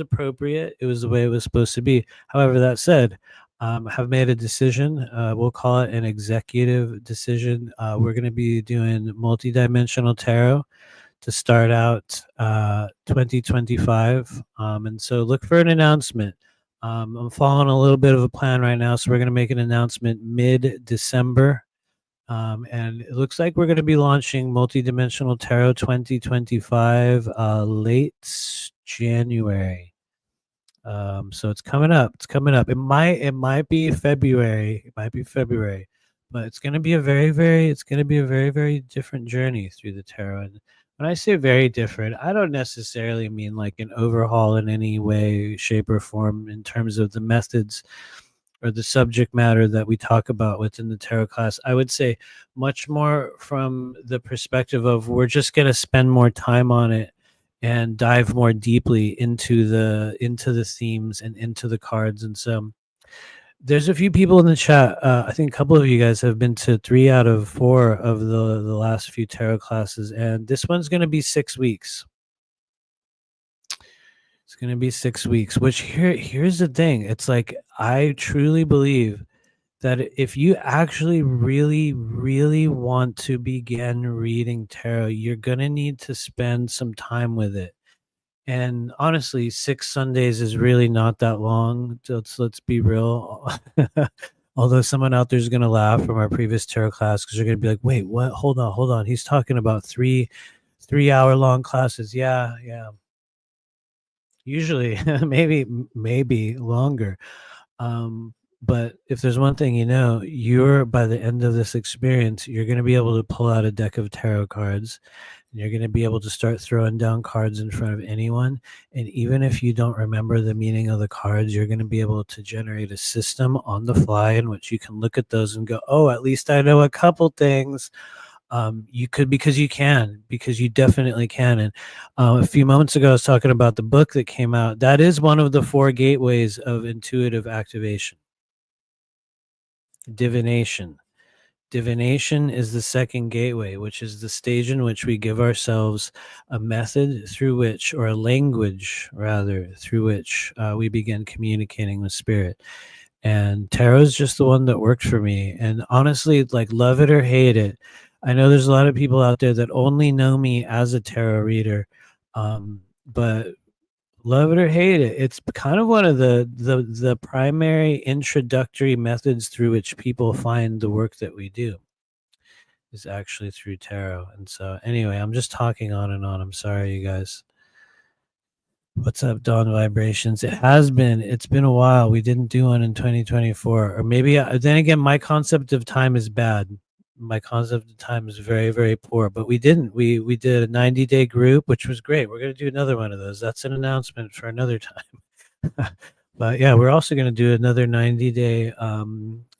appropriate. It was the way it was supposed to be. However, that said, have made a decision. We'll call it an executive decision. We're going to be doing multidimensional tarot to start out 2025. And so look for an announcement. I'm following a little bit of a plan right now, so we're going to make an announcement mid-December. And it looks like we're going to be launching Multidimensional Tarot 2025 late January. So it's coming up. It's coming up. It might be February. It might be February, but it's going to be a very, very different journey through the tarot. And when I say very different, I don't necessarily mean like an overhaul in any way, shape, or form in terms of the methods or the subject matter that we talk about within the tarot class. I would say much more from the perspective of we're just going to spend more time on it and dive more deeply into the themes and into the cards. And so there's a few people in the chat. I think a couple of you guys have been to 3 out of 4 of the last few tarot classes, and this one's going to be 6 weeks. It's going to be 6 weeks, which here's the thing. It's like, I truly believe that if you actually really, really want to begin reading tarot, you're going to need to spend some time with it. And honestly, 6 Sundays is really not that long. Let's be real. Although someone out there is going to laugh from our previous tarot class because they're going to be like, wait, what? Hold on. He's talking about 3 hour long classes. Yeah. Usually, maybe longer. But if there's one thing, you're, by the end of this experience, you're going to be able to pull out a deck of tarot cards, and you're going to be able to start throwing down cards in front of anyone. And even if you don't remember the meaning of the cards, you're going to be able to generate a system on the fly in which you can look at those and go, oh, at least I know a couple things. You could, because you definitely can. And a few moments ago, I was talking about the book that came out. That is one of the 4 gateways of intuitive activation. Divination. Divination is the second gateway, which is the stage in which we give ourselves a method through which, or a language rather, through which we begin communicating with spirit. And tarot is just the one that worked for me. And honestly, like, love it or hate it, I know there's a lot of people out there that only know me as a tarot reader, but love it or hate it, it's kind of one of the primary introductory methods through which people find the work that we do is actually through tarot. And so anyway, I'm just talking on and on. I'm sorry, you guys. What's up, Dawn Vibrations? It's been a while. We didn't do one in 2024. Or maybe, then again, my concept of time is bad. My concept of time is very, very poor. But we didn't. We did a 90-day group, which was great. We're going to do another one of those. That's an announcement for another time. But yeah, we're also going to do another 90-day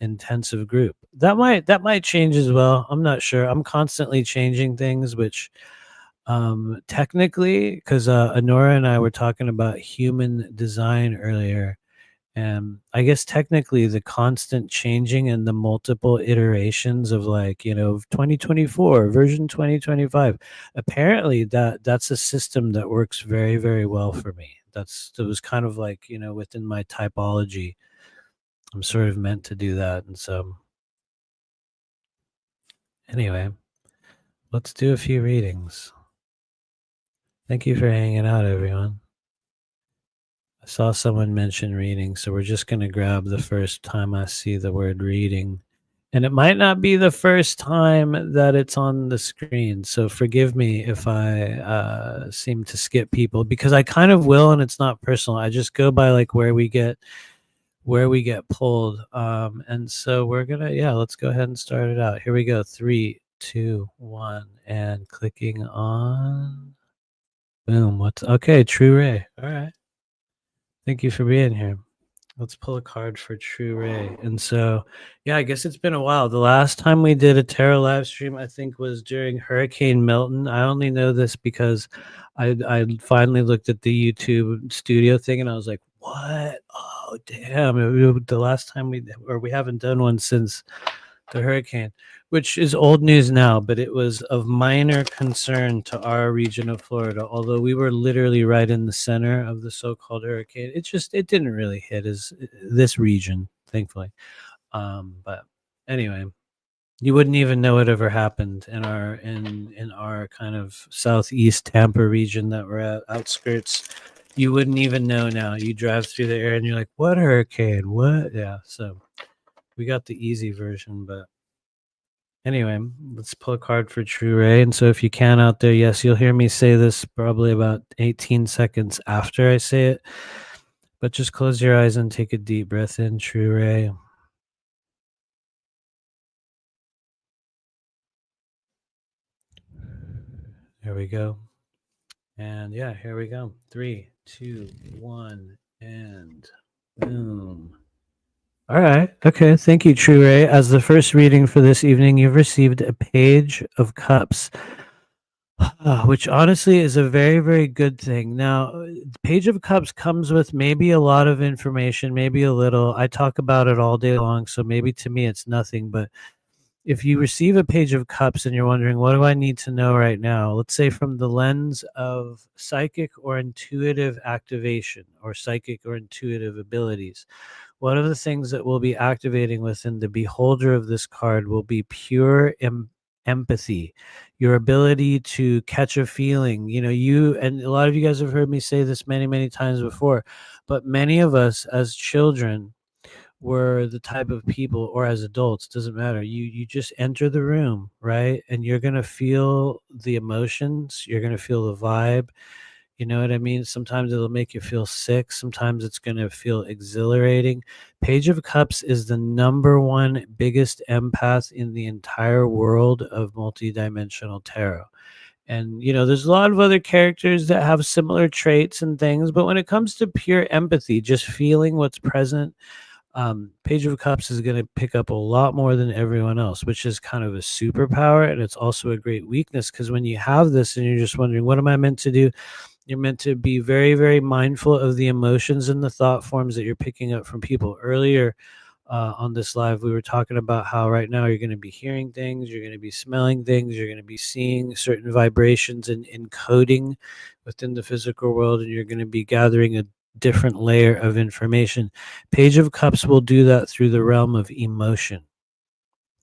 intensive group. That might change as well. I'm not sure. I'm constantly changing things, which technically, because Honora and I were talking about human design earlier, and I guess technically the constant changing and the multiple iterations of 2024 version 2025, apparently that's a system that works very, very well for me. It was kind of like, within my typology, I'm sort of meant to do that. And so, anyway, let's do a few readings. Thank you for hanging out, everyone. I saw someone mention reading, so we're just going to grab the first time I see the word reading. And it might not be the first time that it's on the screen, so forgive me if I seem to skip people, because I kind of will, and it's not personal. I just go by like where we get pulled. And so we're gonna, yeah, let's go ahead and start it out. Here we go. 3, 2, 1, and clicking on. Boom. What's okay? True Ray. All right. Thank you for being here. Let's pull a card for True Ray. And so, yeah, I guess it's been a while. The last time we did a tarot live stream, I think, was during Hurricane Milton. I only know this because I finally looked at the YouTube studio thing and I was like, what? Oh, damn. The last time we haven't done one since the hurricane, which is old news now, but it was of minor concern to our region of Florida. Although we were literally right in the center of the so-called hurricane, it didn't really hit this region, thankfully. But anyway, you wouldn't even know it ever happened in our kind of southeast Tampa region that we're at, outskirts. You wouldn't even know now. You drive through the area and you're like, what hurricane? What? Yeah. So we got the easy version, but anyway, let's pull a card for True Ray. And so if you can out there, yes, you'll hear me say this probably about 18 seconds after I say it, but just close your eyes and take a deep breath in, True Ray. There we go. And yeah, here we go. 3, 2, 1, and boom. All right. Okay. Thank you, True Ray. As the first reading for this evening, you've received a Page of Cups, which honestly is a very, very good thing. Now, Page of Cups comes with maybe a lot of information, maybe a little. I talk about it all day long, so maybe to me it's nothing. But if you receive a Page of Cups and you're wondering, what do I need to know right now? Let's say from the lens of psychic or intuitive activation or psychic or intuitive abilities. One of the things that we'll be activating within the beholder of this card will be pure empathy, your ability to catch a feeling. You and a lot of you guys have heard me say this many, many times before, but many of us as children were the type of people, or as adults, doesn't matter. You just enter the room, right? And you're going to feel the emotions, you're going to feel the vibe. You know what I mean? Sometimes it'll make you feel sick. Sometimes it's going to feel exhilarating. Page of Cups is the number one biggest empath in the entire world of multidimensional tarot. And, there's a lot of other characters that have similar traits and things. But when it comes to pure empathy, just feeling what's present, Page of Cups is going to pick up a lot more than everyone else, which is kind of a superpower. And it's also a great weakness because when you have this and you're just wondering, what am I meant to do? You're meant to be very, very mindful of the emotions and the thought forms that you're picking up from people. Earlier on this live, we were talking about how right now you're going to be hearing things, you're going to be smelling things, you're going to be seeing certain vibrations and encoding within the physical world, and you're going to be gathering a different layer of information. Page of Cups will do that through the realm of emotion.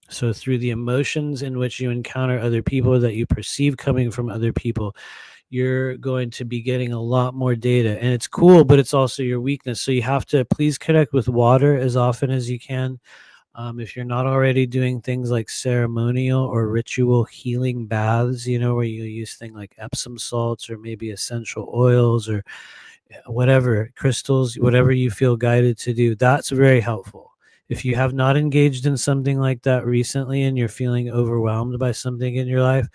So through the emotions in which you encounter other people that you perceive coming from other people, you're going to be getting a lot more data. And it's cool, but it's also your weakness. So you have to please connect with water as often as you can. If you're not already doing things like ceremonial or ritual healing baths, where you use things like Epsom salts or maybe essential oils or whatever, crystals, whatever you feel guided to do, that's very helpful. If you have not engaged in something like that recently and you're feeling overwhelmed by something in your life,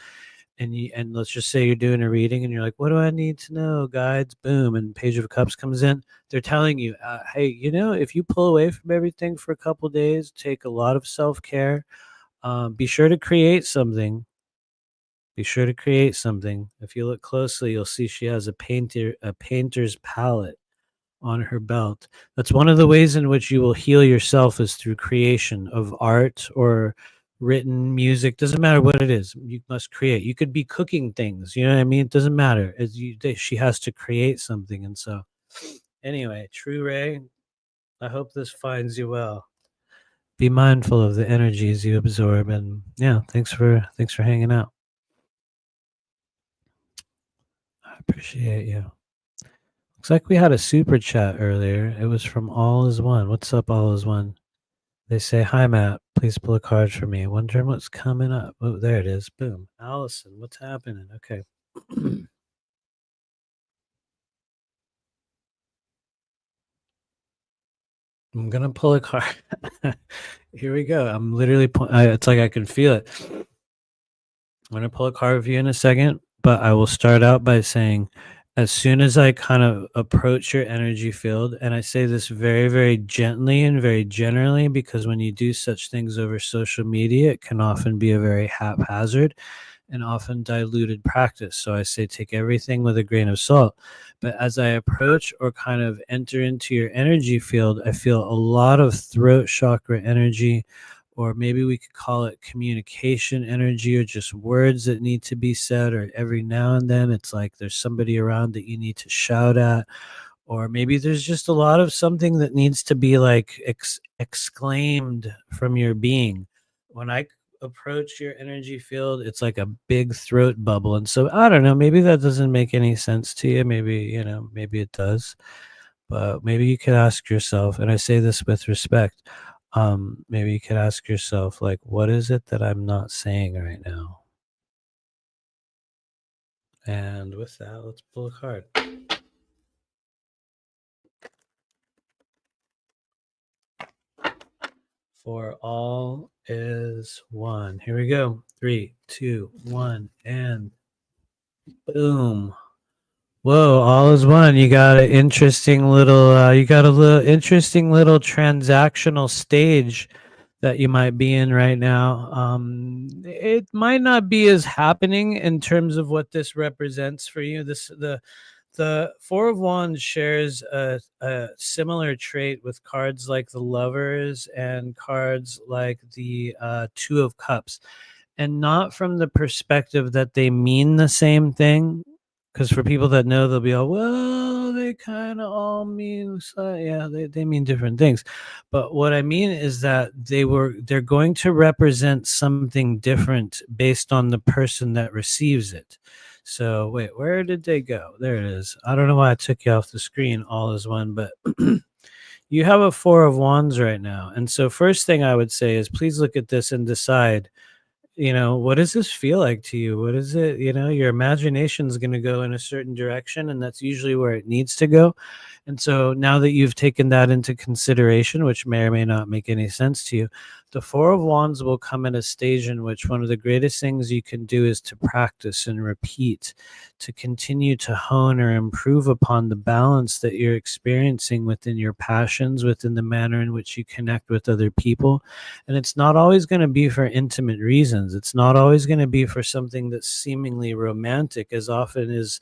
and let's just say you're doing a reading and you're like, what do I need to know, guides? Boom, and Page of Cups comes in. They're telling you, hey, if you pull away from everything for a couple days, take a lot of self-care, be sure to create something. Be sure to create something. If you look closely, you'll see she has a painter's palette on her belt. That's one of the ways in which you will heal yourself, is through creation of art or written music. Doesn't matter what it is, you must create. You could be cooking things, you know what I mean? It doesn't matter. She has to create something. And so Anyway, True Ray, I hope this finds you well. Be mindful of the energies you absorb, and yeah, thanks for hanging out. I appreciate you. Looks like we had a super chat earlier. It was from All Is One. What's up, All Is One? They say, "Hi, Matt. Please pull a card for me. Wondering what's coming up." Oh, there it is. Boom. Allison, what's happening? Okay. I'm gonna pull a card. Here we go. I'm literally. It's like I can feel it. I'm going to pull a card for you in a second, but I will start out by saying, as soon as I kind of approach your energy field, and I say this very, very gently and very generally, because when you do such things over social media, it can often be a very haphazard and often diluted practice. So I say take everything with a grain of salt. But as I approach or kind of enter into your energy field, I feel a lot of throat chakra energy, or maybe we could call it communication energy, or just words that need to be said, or every now and then it's like there's somebody around that you need to shout at, or maybe there's just a lot of something that needs to be like exclaimed from your being. When I approach your energy field, it's like a big throat bubble. And so I don't know, maybe that doesn't make any sense to you. Maybe, maybe it does. But maybe you could ask yourself, and I say this with respect, maybe you could ask yourself, like, what is it that I'm not saying right now? And with that, let's pull a card. For all is one. Here we go. Three, two, one, and boom. Whoa, all is one. You got an interesting little interesting little transactional stage that you might be in right now. It might not be as happening in terms of what this represents for you. The Four of Wands shares a similar trait with cards like the Lovers and cards like the Two of Cups, and not from the perspective that they mean the same thing. Because for people that know, they'll be all, well, they kind of all mean, yeah, they mean different things. But what I mean is that they're going to represent something different based on the person that receives it. So wait, where did they go? There it is. I don't know why I took you off the screen. All is one, but you have a Four of Wands right now. And so first thing I would say is please look at this and decide, what does this feel like to you? What is it? Your imagination is going to go in a certain direction, and that's usually where it needs to go. And so now that you've taken that into consideration, which may or may not make any sense to you, the Four of Wands will come at a stage in which one of the greatest things you can do is to practice and repeat, to continue to hone or improve upon the balance that you're experiencing within your passions, within the manner in which you connect with other people. And it's not always going to be for intimate reasons. It's not always going to be for something that's seemingly romantic, as often as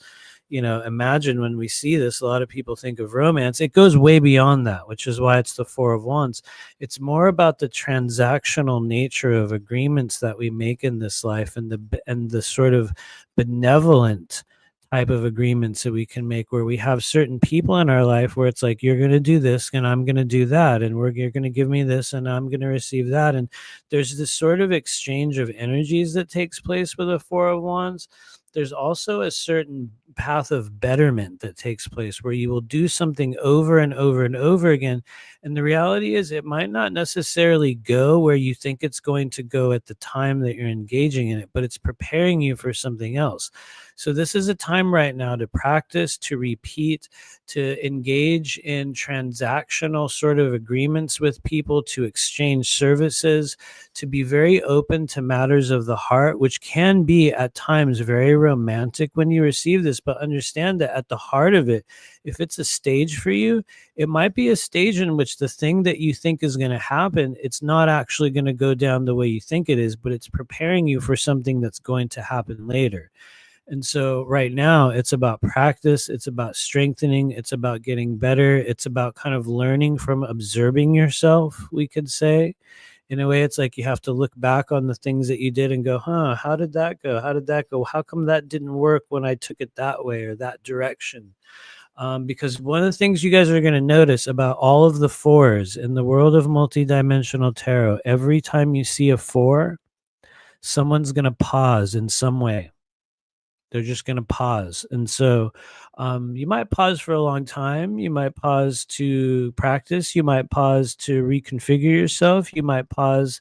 imagine when we see this, a lot of people think of romance. It goes way beyond that, which is why it's the Four of Wands. It's more about the transactional nature of agreements that we make in this life, and the sort of benevolent type of agreements that we can make, where we have certain people in our life where it's like, you're going to do this and I'm going to do that, and you're going to give me this and I'm going to receive that. And there's this sort of exchange of energies that takes place with a Four of Wands. There's also a certain path of betterment that takes place where you will do something over and over and over again. And the reality is, it might not necessarily go where you think it's going to go at the time that you're engaging in it, but it's preparing you for something else. So this is a time right now to practice, to repeat, to engage in transactional sort of agreements with people, to exchange services, to be very open to matters of the heart, which can be at times very romantic when you receive this. But understand that at the heart of it, if it's a stage for you, it might be a stage in which the thing that you think is going to happen, it's not actually going to go down the way you think it is, but it's preparing you for something that's going to happen later. And so right now it's about practice, it's about strengthening, it's about getting better, it's about kind of learning from observing yourself, we could say. In a way, it's like you have to look back on the things that you did and go, how did that go? How did that go? How come that didn't work when I took it that way or that direction? because one of the things you guys are going to notice about all of the fours in the world of multidimensional tarot, every time you see a four, someone's going to pause in some way. They're just going to pause. And so you might pause for a long time. You might pause to practice. You might pause to reconfigure yourself. You might pause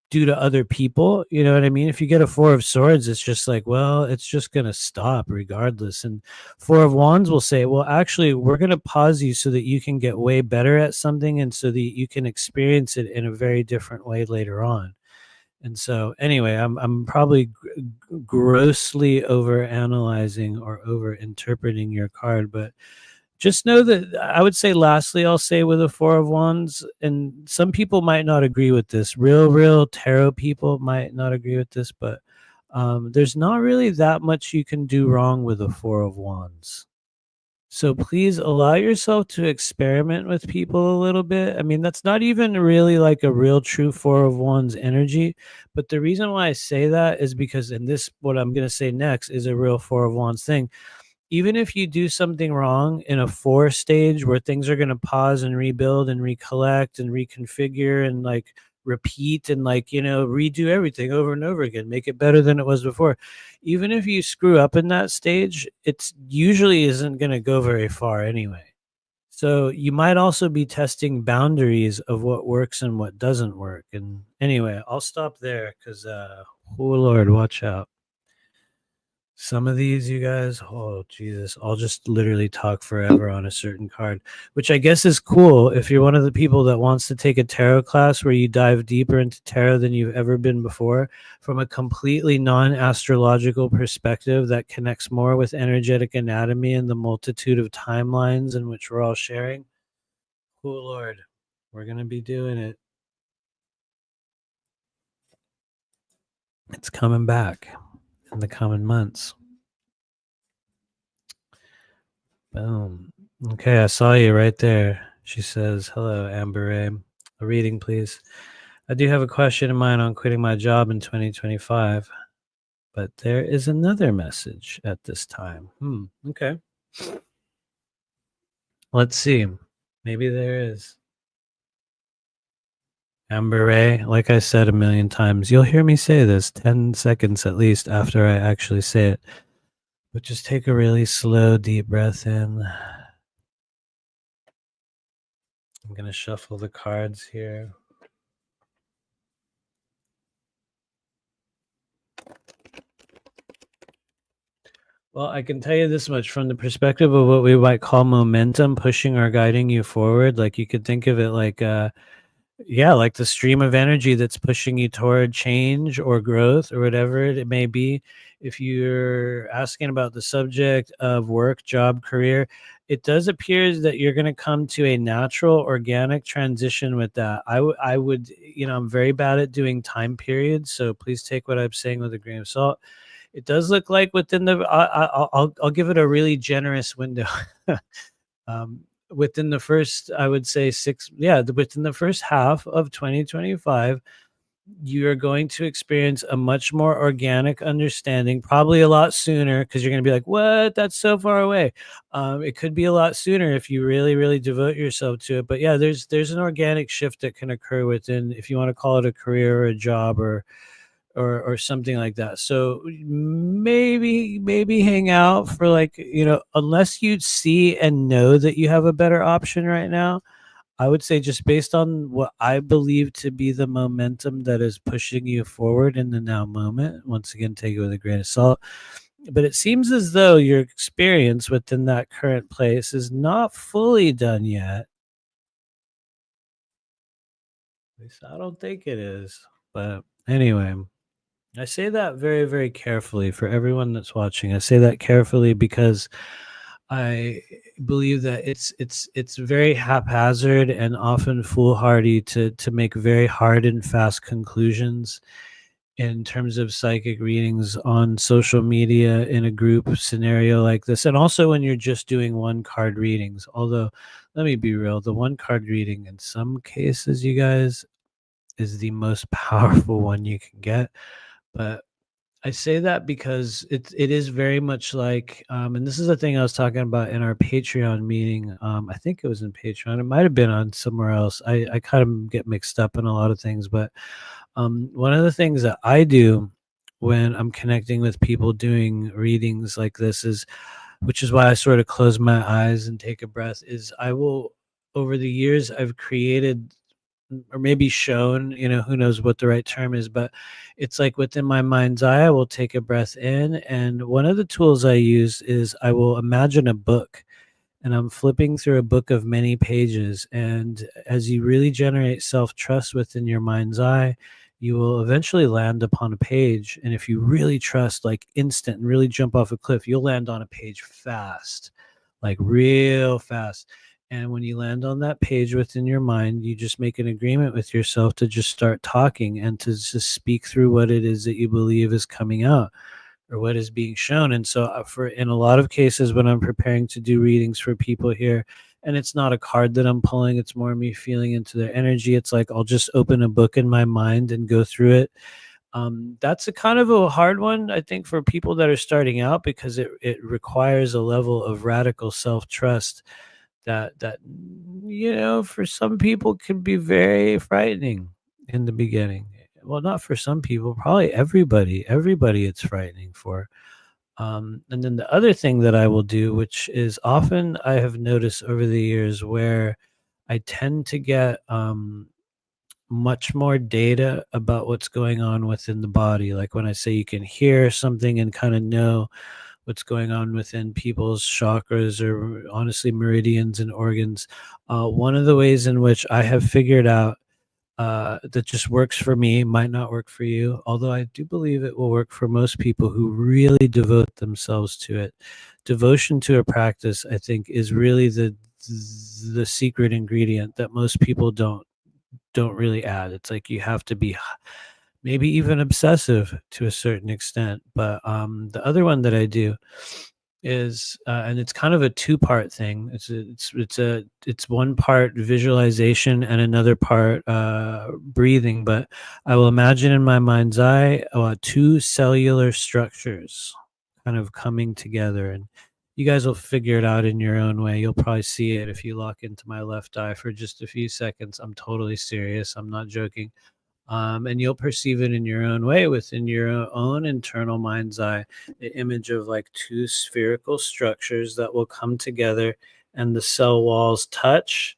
due to other people. You know what I mean? If you get a four of swords, it's just like, well, it's just going to stop regardless. And four of wands will say, well, actually, we're going to pause you so that you can get way better at something and so that you can experience it in a very different way later on. And so, anyway, I'm probably grossly over analyzing or over interpreting your card, but just know that I would say, lastly, I'll say with a four of wands, and some people might not agree with this. Real tarot people might not agree with this, but there's not really that much you can do wrong with a four of wands. So please allow yourself to experiment with people a little bit. I mean, that's not even really like a real true four of wands energy. But the reason why I say that is because, and this, what I'm going to say next, is a real four of wands thing. Even if you do something wrong in a four stage where things are going to pause and rebuild and recollect and reconfigure and like repeat and like, redo everything over and over again, make it better than it was before. Even if you screw up in that stage, it's usually isn't going to go very far anyway. So you might also be testing boundaries of what works and what doesn't work. And anyway, I'll stop there because, oh Lord, watch out. Some of these, you guys, oh Jesus, I'll just literally talk forever on a certain card, which I guess is cool if you're one of the people that wants to take a tarot class where you dive deeper into tarot than you've ever been before from a completely non-astrological perspective that connects more with energetic anatomy and the multitude of timelines in which we're all sharing. Oh Lord, we're going to be doing it. It's coming back in the coming months. Boom. Okay, I saw you right there. She says, hello, Amber Ray. A reading, please. I do have a question in mind on quitting my job in 2025, but there is another message at this time. Okay. Let's see. Maybe there is. Amber Ray, like I said a million times, you'll hear me say this 10 seconds at least after I actually say it. But just take a really slow, deep breath in. I'm going to shuffle the cards here. Well, I can tell you this much from the perspective of what we might call momentum, pushing or guiding you forward. Like you could think of it like, like the stream of energy that's pushing you toward change or growth or whatever it may be. If you're asking about the subject of work, job, career, it does appear that you're going to come to a natural, organic transition with that. I would, I'm very bad at doing time periods, so please take what I'm saying with a grain of salt. It does look like within the I'll give it a really generous window. Within the first, I would say within the first half of 2025, you are going to experience a much more organic understanding, probably a lot sooner, because you're going to be like, what? That's so far away. It could be a lot sooner if you really, really devote yourself to it. But yeah, there's an organic shift that can occur within, if you want to call it a career or a job or something like that. So maybe hang out for like, unless you see and know that you have a better option right now. I would say just based on what I believe to be the momentum that is pushing you forward in the now moment. Once again, take it with a grain of salt. But it seems as though your experience within that current place is not fully done yet. At least I don't think it is. But anyway, I say that very, very carefully for everyone that's watching. I say that carefully because I believe that it's very haphazard and often foolhardy to make very hard and fast conclusions in terms of psychic readings on social media in a group scenario like this, and also when you're just doing one card readings. Although, let me be real, the one card reading in some cases, you guys, is the most powerful one you can get. But I say that because it is very much like, and this is the thing I was talking about in our Patreon meeting. I think it was in Patreon. It might have been on somewhere else. I kind of get mixed up in a lot of things, but one of the things that I do when I'm connecting with people doing readings like this is, which is why I sort of close my eyes and take a breath, is I will, over the years, I've created or maybe shown, who knows what the right term is, but it's like within my mind's eye, I will take a breath in. And one of the tools I use is I will imagine a book and I'm flipping through a book of many pages. And as you really generate self trust within your mind's eye, you will eventually land upon a page. And if you really trust, like instant and really jump off a cliff, you'll land on a page fast, like real fast. And when you land on that page within your mind, you just make an agreement with yourself to just start talking and to just speak through what it is that you believe is coming out or what is being shown. And so, for in a lot of cases, when I'm preparing to do readings for people here, and it's not a card that I'm pulling, it's more me feeling into their energy. It's like I'll just open a book in my mind and go through it. That's a kind of a hard one, I think, for people that are starting out because it requires a level of radical self trust that for some people can be very frightening in the beginning. Well, not for some people, probably everybody it's frightening for. And then the other thing that I will do, which is often I have noticed over the years where I tend to get much more data about what's going on within the body. Like when I say you can hear something and kind of know what's going on within people's chakras or honestly meridians and organs. One of the ways in which I have figured out that just works for me might not work for you, although I do believe it will work for most people who really devote themselves to it. Devotion to a practice, I think, is really the secret ingredient that most people don't really add. It's like you have to be maybe even obsessive to a certain extent. But the other one that I do is, and it's kind of a two-part thing. It's one part visualization and another part breathing. But I will imagine in my mind's eye two cellular structures kind of coming together, and you guys will figure it out in your own way. You'll probably see it if you lock into my left eye for just a few seconds. I'm totally serious. I'm not joking. And you'll perceive it in your own way within your own internal mind's eye, the image of like two spherical structures that will come together and the cell walls touch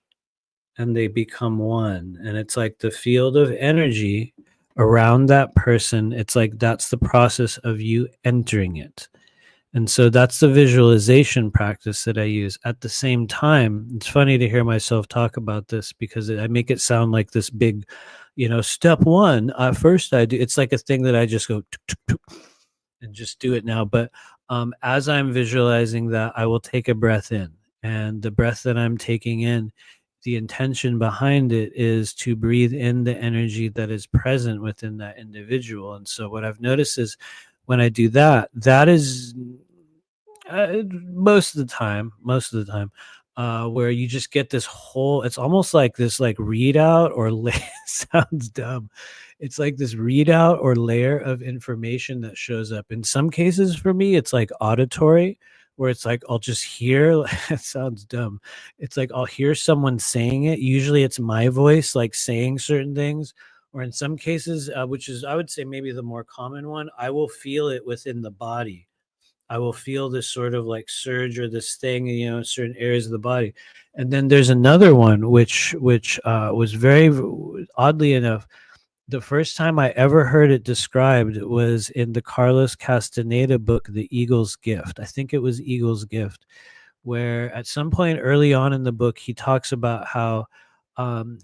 and they become one. And it's like the field of energy around that person. It's like that's the process of you entering it. And so that's the visualization practice that I use. At the same time, it's funny to hear myself talk about this because I make it sound like this big, step one. First, I do. It's like a thing that I just go tuk, tuk, tuk, and just do it now. But as I'm visualizing that, I will take a breath in, and the breath that I'm taking in, the intention behind it is to breathe in the energy that is present within that individual. And so, what I've noticed is when I do that, that is most of the time, where you just get this whole, it's almost like this like readout or sounds dumb. It's like this readout or layer of information that shows up. In some cases for me, it's like auditory, where it's like I'll just hear, it sounds dumb. It's like I'll hear someone saying it. Usually it's my voice like saying certain things. Or in some cases, which is I would say maybe the more common one, I will feel it within the body. I will feel this sort of like surge or this thing, in certain areas of the body. And then there's another one which was very oddly enough, the first time I ever heard it described was in the Carlos Castaneda book, The Eagle's Gift. I think it was Eagle's Gift, where at some point early on in the book, he talks about how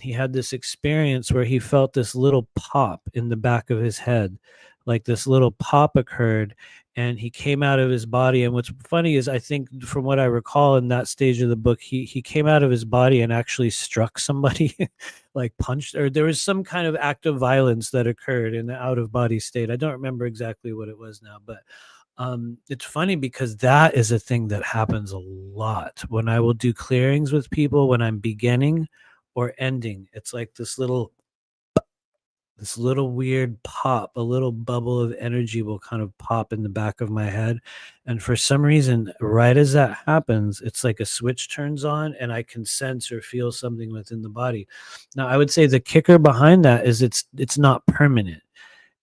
he had this experience where he felt this little pop in the back of his head, like this little pop occurred, and he came out of his body. And what's funny is, I think from what I recall in that stage of the book, he came out of his body and actually struck somebody, like punched, or there was some kind of act of violence that occurred in the out of body state. I don't remember exactly what it was now, but it's funny because that is a thing that happens a lot when I will do clearings with people when I'm beginning or ending. It's like this little this little weird pop, a little bubble of energy will kind of pop in the back of my head. And for some reason, right as that happens, it's like a switch turns on and I can sense or feel something within the body. Now, I would say the kicker behind that is it's not permanent.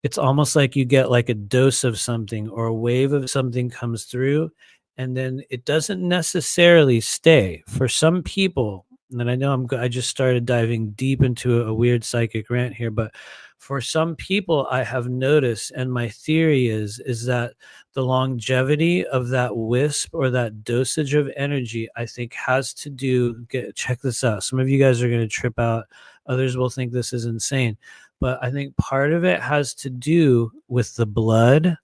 It's almost like you get like a dose of something or a wave of something comes through, and then it doesn't necessarily stay. For some people, and I know I just started diving deep into a weird psychic rant here, but for some people I have noticed, and my theory is that the longevity of that wisp or that dosage of energy, I think, has to do, check this out. Some of you guys are going to trip out, others will think this is insane, but I think part of it has to do with the blood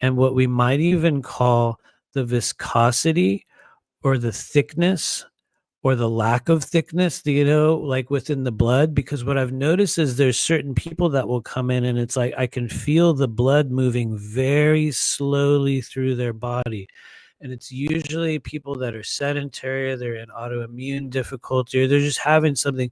and what we might even call the viscosity or the thickness or the lack of thickness, like within the blood. Because what I've noticed is there's certain people that will come in and it's like I can feel the blood moving very slowly through their body. And it's usually people that are sedentary, they're in autoimmune difficulty, or they're just having something,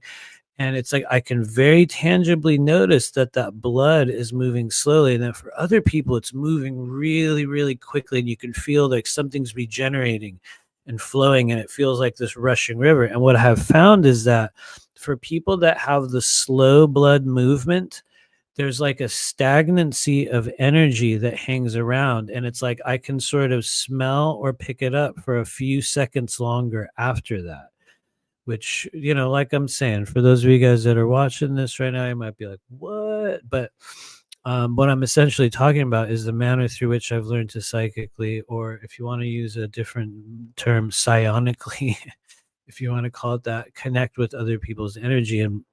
and it's like I can very tangibly notice that that blood is moving slowly, and then for other people, it's moving really, really quickly, and you can feel like something's regenerating and flowing, and it feels like this rushing river. And what I have found is that for people that have the slow blood movement, there's like a stagnancy of energy that hangs around, and it's like I can sort of smell or pick it up for a few seconds longer after that. Which, like I'm saying, for those of you guys that are watching this right now, you might be like, what? But what I'm essentially talking about is the manner through which I've learned to psychically, or if you want to use a different term, psionically, if you want to call it that, connect with other people's energy. And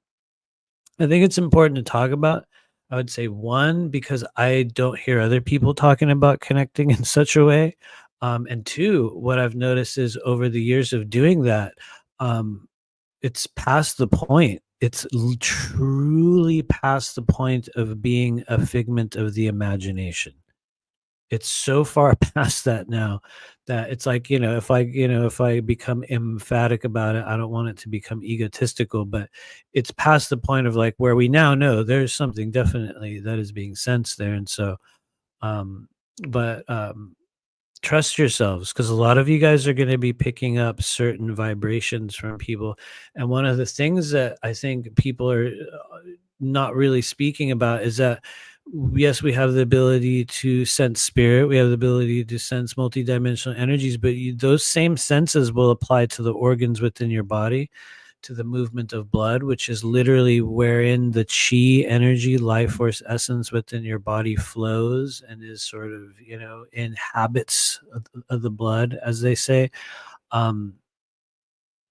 I think it's important to talk about. I would say, one, because I don't hear other people talking about connecting in such a way. And two, what I've noticed is over the years of doing that, um, it's past the point. It's truly past the point of being a figment of the imagination. It's so far past that now that it's like, if I become emphatic about it, I don't want it to become egotistical, but it's past the point of like where we now know there's something definitely that is being sensed there. And so, um, but trust yourselves, because a lot of you guys are going to be picking up certain vibrations from people. And one of the things that I think people are not really speaking about is that, yes, we have the ability to sense spirit, we have the ability to sense multidimensional energies, but those same senses will apply to the organs within your body, to the movement of blood, which is literally wherein the chi energy, life force essence within your body flows and is sort of, inhabits of the blood, as they say. Um,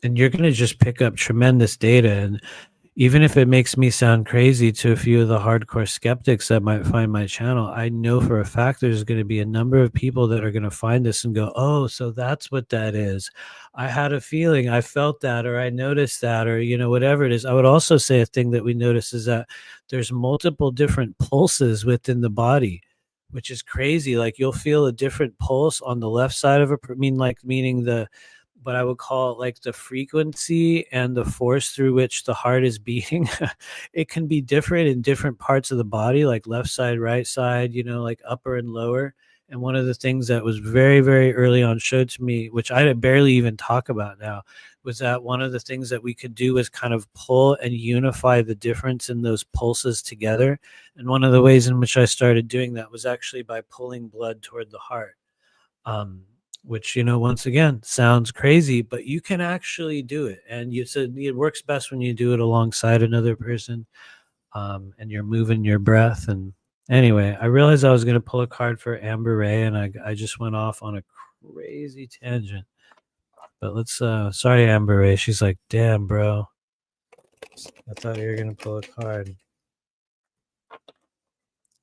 and you're going to just pick up tremendous data. And even if it makes me sound crazy to a few of the hardcore skeptics that might find my channel, I know for a fact there's going to be a number of people that are going to find this and go, oh, so that's what that is. I had a feeling, I felt that, or I noticed that, or, whatever it is. I would also say a thing that we notice is that there's multiple different pulses within the body, which is crazy. Like you'll feel a different pulse on the left side of meaning the, what I would call like the frequency and the force through which the heart is beating. It can be different in different parts of the body, like left side, right side, like upper and lower. And one of the things that was very, very early on showed to me, which I barely even talk about now, was that one of the things that we could do was kind of pull and unify the difference in those pulses together. And one of the ways in which I started doing that was actually by pulling blood toward the heart. Um, which, once again, sounds crazy, but you can actually do it. And you said it works best when you do it alongside another person, and you're moving your breath. And anyway, I realized I was going to pull a card for Amber Ray, and I just went off on a crazy tangent. But sorry, Amber Ray. She's like, damn, bro. I thought you were going to pull a card.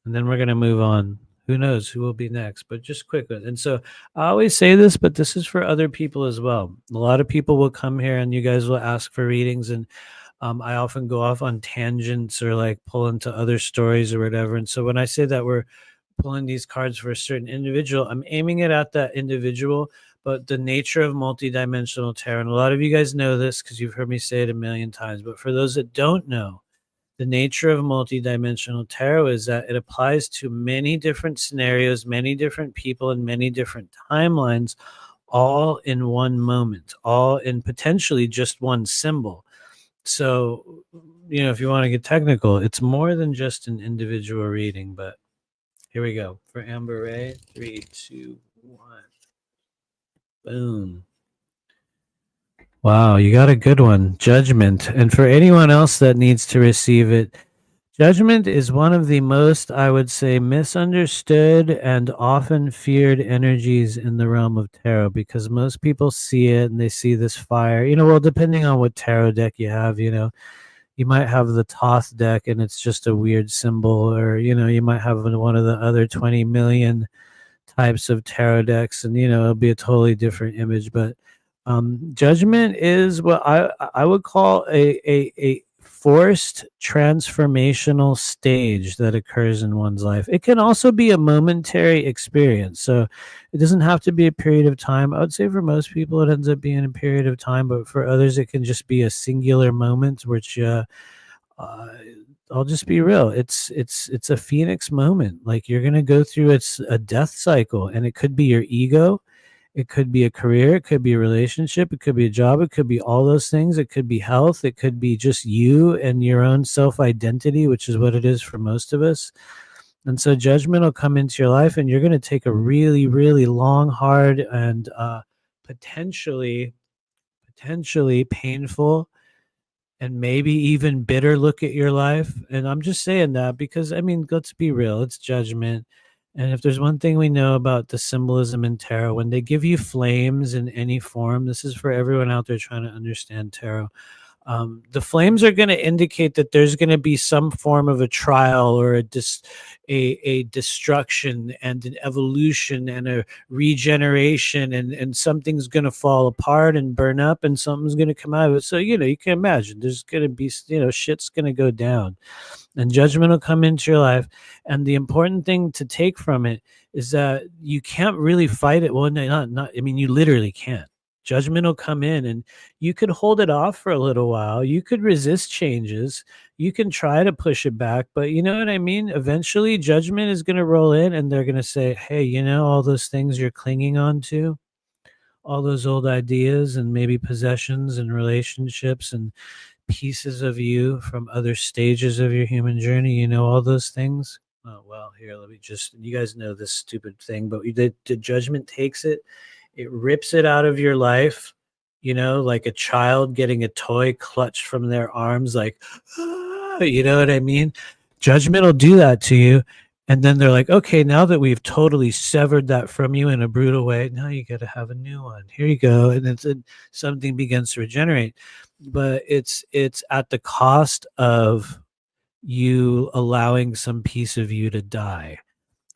And then we're going to move on. Who knows who will be next, but just quick. And so I always say this, but this is for other people as well. A lot of people will come here and you guys will ask for readings. And I often go off on tangents or like pull into other stories or whatever. And so when I say that we're pulling these cards for a certain individual, I'm aiming it at that individual, but the nature of multidimensional tarot. And a lot of you guys know this because you've heard me say it a million times. But for those that don't know, The nature of multidimensional tarot is that it applies to many different scenarios, many different people, and many different timelines, all in one moment, all in potentially just one symbol. So, if you want to get technical, it's more than just an individual reading. But here we go for Amber Ray. 3, 2, 1. Boom. Wow, you got a good one. Judgment. And for anyone else that needs to receive it, judgment is one of the most, I would say, misunderstood and often feared energies in the realm of tarot, because most people see it and they see this fire. Well, depending on what tarot deck you have, you might have the Thoth deck and it's just a weird symbol, or, you might have one of the other 20 million types of tarot decks, and it'll be a totally different image. But judgment is what I would call a forced transformational stage that occurs in one's life. It can also be a momentary experience, so it doesn't have to be a period of time. I would say for most people it ends up being a period of time, but for others it can just be a singular moment, which uh, I'll just be real. It's a phoenix moment. Like, you're gonna go through a death cycle, and it could be your ego, it could be a career, it could be a relationship, it could be a job, it could be all those things. It could be health, it could be just you and your own self identity, which is what it is for most of us. And so judgment will come into your life, and you're gonna take a really, really long, hard, and potentially painful and maybe even bitter look at your life. And I'm just saying that because, I mean, let's be real, it's judgment. And if there's one thing we know about the symbolism in tarot, when they give you flames in any form, this is for everyone out there trying to understand tarot. The flames are going to indicate that there's going to be some form of a trial, or a destruction and an evolution and a regeneration, and something's going to fall apart and burn up, and something's going to come out of it. So, you can imagine there's going to be, shit's going to go down, and judgment will come into your life. And the important thing to take from it is that you can't really fight it. Well, not, I mean, you literally can't. Judgment will come in, and you could hold it off for a little while. You could resist changes. You can try to push it back, but you know what I mean? Eventually, judgment is going to roll in, and they're going to say, hey, all those things you're clinging on to, all those old ideas and maybe possessions and relationships and pieces of you from other stages of your human journey, all those things. Oh, well, here, let me just, you guys know this stupid thing, but the judgment takes it, it rips it out of your life, like a child getting a toy clutched from their arms, like, "Ah," you know what I mean? Judgment will do that to you. And then they're like, okay, now that we've totally severed that from you in a brutal way, now you got to have a new one. Here you go. And something begins to regenerate. But it's at the cost of you allowing some piece of you to die.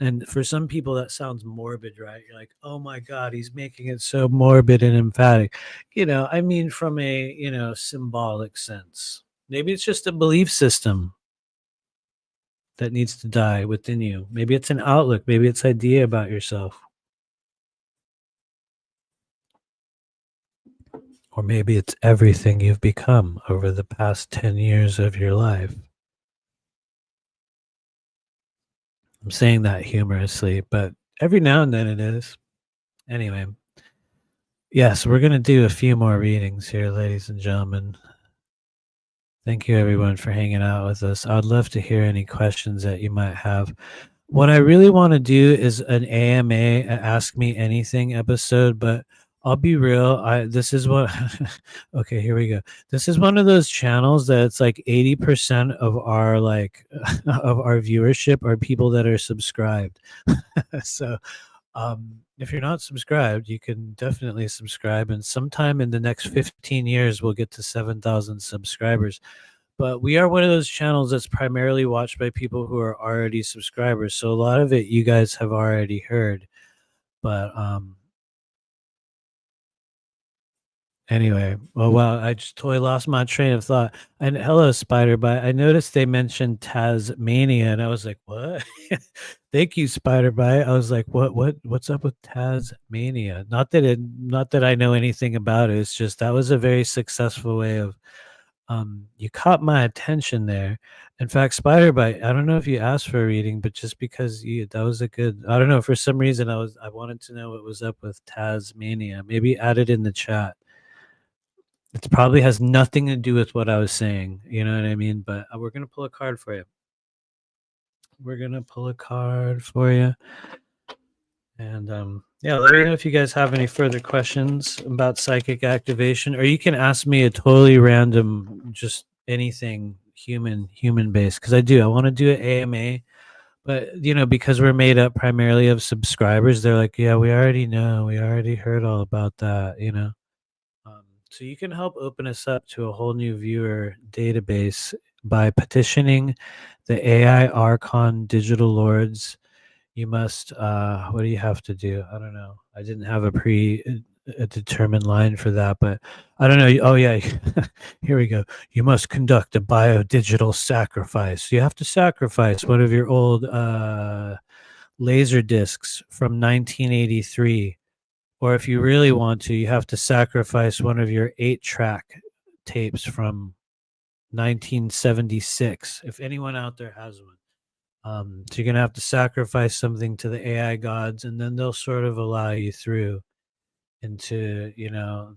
And for some people, that sounds morbid, right? You're like, oh my God, he's making it so morbid and emphatic. I mean, from a, symbolic sense. Maybe it's just a belief system that needs to die within you. Maybe it's an outlook. Maybe it's idea about yourself. Or maybe it's everything you've become over the past 10 years of your life. I'm saying that humorously, but every now and then it is. Anyway, yes, we're going to do a few more readings here, ladies and gentlemen. Thank you, everyone, for hanging out with us. I'd love to hear any questions that you might have. What I really want to do is an AMA, Ask Me Anything episode, but I'll be real. This is what, okay, here we go. This is one of those channels that it's like 80% of our of our viewership are people that are subscribed. So if you're not subscribed, you can definitely subscribe, and sometime in the next 15 years we'll get to 7,000 subscribers. But we are one of those channels that's primarily watched by people who are already subscribers, so a lot of it you guys have already heard. But anyway, well, wow, I just totally lost my train of thought. And hello, Spider Bite. I noticed they mentioned Tasmania, and I was like, what? Thank you, Spider Bite. I was like, what's up with Tasmania? Not that I know anything about it. It's just that was a very successful way of You caught my attention there. In fact, spider bite, I don't know if you asked for a reading, but just because you that was a good, I don't know, for some reason I wanted to know what was up with Tasmania. Maybe add it in the chat. It probably has nothing to do with what I was saying, you know what I mean? But we're gonna pull a card for you. We're gonna pull a card for you. And yeah, let me know if you guys have any further questions about psychic activation, or you can ask me a totally random, just anything human based, because I do. I want to do an AMA, but because we're made up primarily of subscribers, they're like, yeah, we already know, we already heard all about that. So you can help open us up to a whole new viewer database by petitioning the AI Archon Digital Lords. You must, what do you have to do? I don't know. I didn't have a determined line for that, but I don't know. Oh yeah, here we go. You must conduct a biodigital sacrifice. You have to sacrifice one of your old laser discs from 1983, or if you really want to, you have to sacrifice one of your 8-track tapes from 1976. If anyone out there has one. So you're gonna have to sacrifice something to the AI gods, and then they'll sort of allow you through into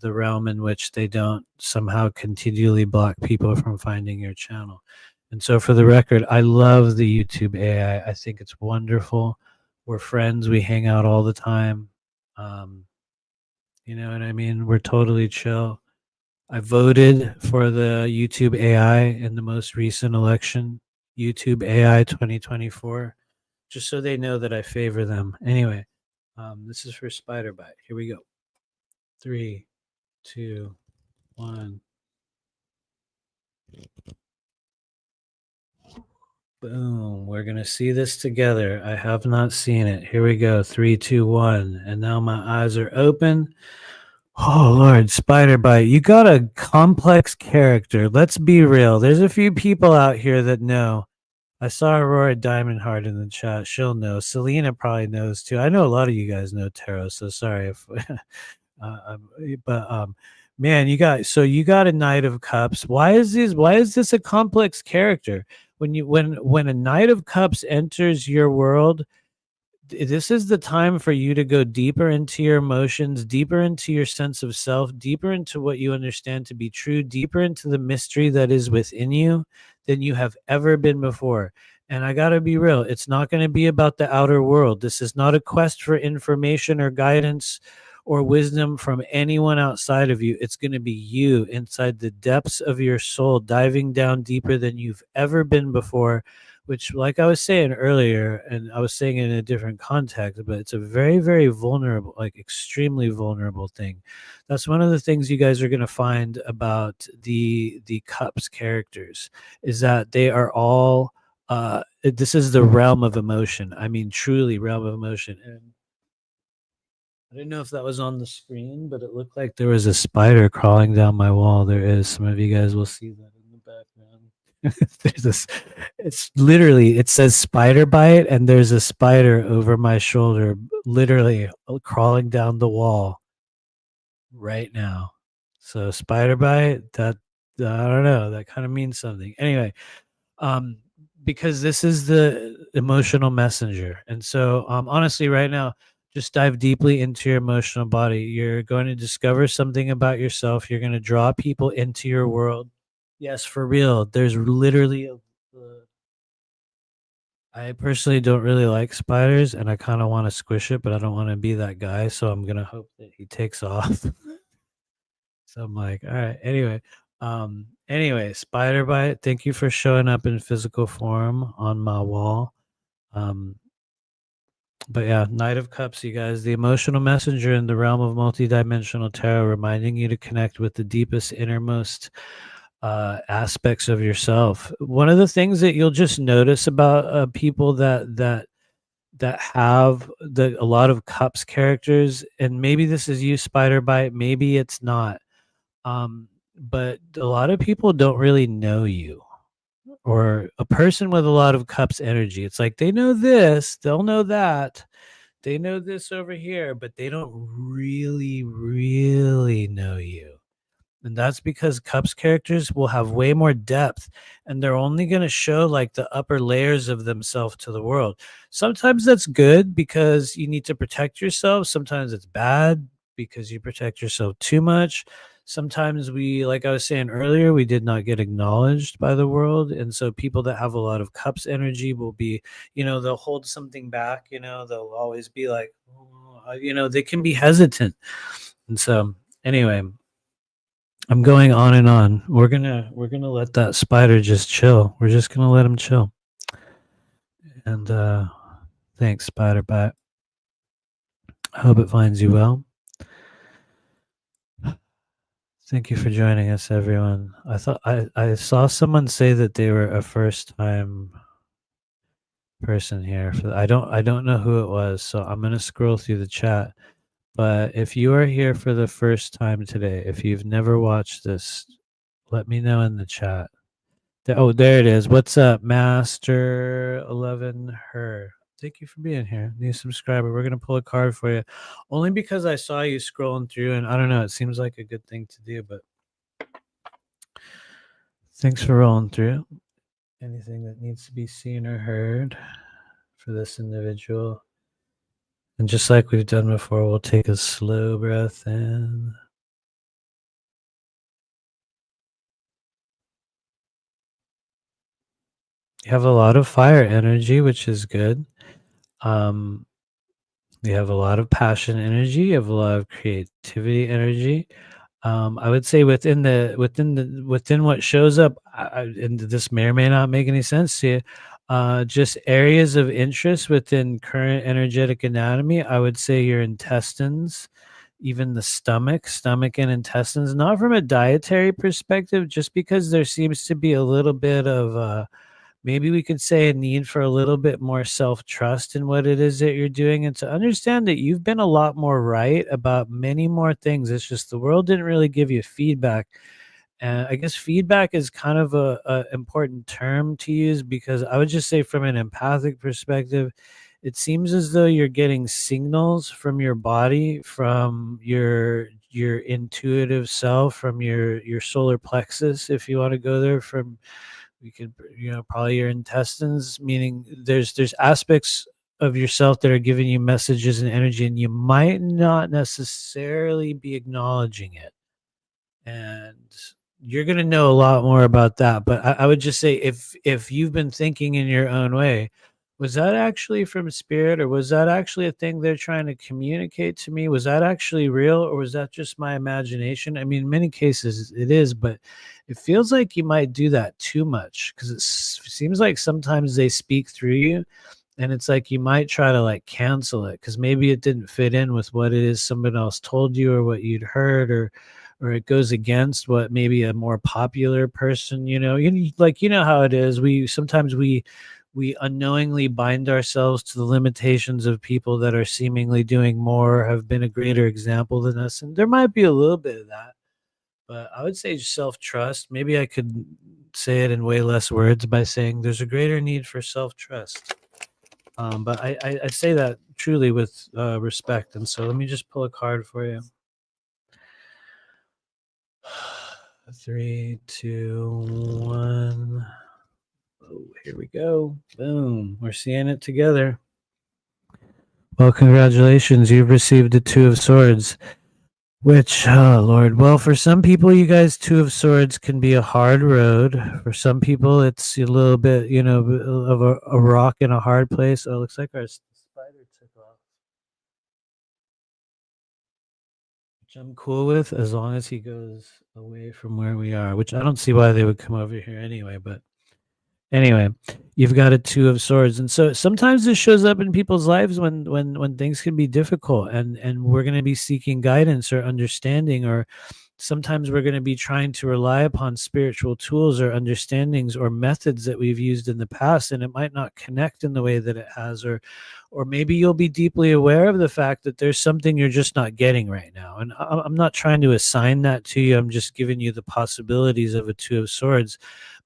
the realm in which they don't somehow continually block people from finding your channel. And so, for the record, I love the YouTube AI. I think it's wonderful. We're friends. We hang out all the time. Um, you know what I mean? We're totally chill. I voted for the YouTube AI in the most recent election, YouTube AI 2024, just so they know that I favor them. Anyway, this is for Spider Bite. Here we go. 3, 2, 1. Boom. We're going to see this together. I have not seen it. Here we go. 3, 2, 1. And now my eyes are open. Oh, Lord, Spider Bite, you got a complex character. Let's be real. There's a few people out here that know. I saw Aurora Diamond Heart in the chat. She'll know. Selena probably knows too. I know a lot of you guys know tarot, so sorry if but man, you got a Knight of Cups. Why is this a complex character? When a Knight of Cups enters your world, this is the time for you to go deeper into your emotions, deeper into your sense of self, deeper into what you understand to be true, deeper into the mystery that is within you than you have ever been before. And I got to be real, it's not going to be about the outer world. This is not a quest for information or guidance or wisdom from anyone outside of you. It's going to be you inside the depths of your soul, diving down deeper than you've ever been before, which, like I was saying earlier, and I was saying it in a different context, but it's a very, very vulnerable, like extremely vulnerable thing. That's one of the things you guys are going to find about the Cups characters, is that they are all this is the realm of emotion. I mean, truly realm of emotion. And I didn't know if that was on the screen, but it looked like there was a spider crawling down my wall. There is. Some of you guys will see that in the background. There's this. It's literally. It says Spider Bite, and there's a spider over my shoulder, literally crawling down the wall right now. So Spider Bite. That I don't know. That kind of means something. Anyway, um, because this is the emotional messenger, and so honestly, right now, just dive deeply into your emotional body. You're going to discover something about yourself. You're going to draw people into your world. Yes, for real. There's literally I personally don't really like spiders, and I kind of want to squish it, but I don't want to be that guy. So I'm gonna hope that he takes off. So I'm like, all right. Anyway, Spider Bite, thank you for showing up in physical form on my wall. But yeah, Knight of Cups, you guys, the emotional messenger in the realm of multidimensional tarot, reminding you to connect with the deepest, innermost aspects of yourself. One of the things that you'll just notice about people that have a lot of Cups characters, and maybe this is you, Spider Bite, maybe it's not. But a lot of people don't really know you, or a person with a lot of Cups energy. It's like they know this, they'll know that, they know this over here, but they don't really, really know you. And that's because Cups characters will have way more depth, and they're only going to show like the upper layers of themselves to the world. Sometimes that's good because you need to protect yourself. Sometimes it's bad because you protect yourself too much. Sometimes we, like I was saying earlier, we did not get acknowledged by the world. And so people that have a lot of Cups energy will be, they'll hold something back, they'll always be like, "Oh," they can be hesitant. And so, anyway, I'm going on and on. We're gonna let that spider just chill. We're just gonna let him chill. And thanks, Spider Bite. I hope it finds you well. Thank you for joining us, everyone. I saw someone say that they were a first time person here. I don't know who it was, so I'm gonna scroll through the chat. But if you are here for the first time today, if you've never watched this, let me know in the chat. Oh, there it is. What's up, Master 11 Her? Thank you for being here. New subscriber. We're gonna pull a card for you, only because I saw you scrolling through, and I don't know. It seems like a good thing to do, but thanks for rolling through. Anything that needs to be seen or heard for this individual, and just like we've done before, we'll take a slow breath in. You have a lot of fire energy, which is good. Um, you have a lot of passion energy. You have a lot of creativity energy. I would say within what shows up, and this may or may not make any sense to you. Just areas of interest within current energetic anatomy. I would say your intestines, even the stomach and intestines. Not from a dietary perspective, just because there seems to be a little bit of maybe we could say a need for a little bit more self-trust in what it is that you're doing, and to understand that you've been a lot more right about many more things. It's just the world didn't really give you feedback. And I guess feedback is kind of a important term to use, because I would just say from an empathic perspective, it seems as though you're getting signals from your body, from your intuitive self, from your solar plexus, if you want to go there, from we could, probably your intestines, meaning there's aspects of yourself that are giving you messages and energy, and you might not necessarily be acknowledging it. And you're going to know a lot more about that. But I would just say, if you've been thinking in your own way, was that actually from spirit, or was that actually a thing they're trying to communicate to me? Was that actually real, or was that just my imagination? I mean, in many cases it is, but it feels like you might do that too much, because seems like sometimes they speak through you, and it's like you might try to like cancel it because maybe it didn't fit in with what it is someone else told you, or what you'd heard, or it goes against what maybe a more popular person, like, how it is. We unknowingly bind ourselves to the limitations of people that are seemingly doing more, have been a greater example than us, and there might be a little bit of that. But I would say self-trust. Maybe I could say it in way less words by saying there's a greater need for self-trust. But I say that truly with respect. And so let me just pull a card for you. 3, 2, 1. Oh, here we go. Boom. We're seeing it together. Well, congratulations. You've received the Two of Swords, which, oh, Lord. Well, for some people, you guys, Two of Swords can be a hard road. For some people, it's a little bit, of a rock in a hard place. Oh, it looks like our spider took off, which I'm cool with as long as he goes away from where we are, which I don't see why they would come over here anyway. But anyway, you've got a Two of Swords, and so sometimes this shows up in people's lives when things can be difficult, and we're going to be seeking guidance or understanding, or sometimes we're going to be trying to rely upon spiritual tools or understandings or methods that we've used in the past, and it might not connect in the way that it has, or maybe you'll be deeply aware of the fact that there's something you're just not getting right now. And I'm not trying to assign that to you. I'm just giving you the possibilities of a Two of Swords.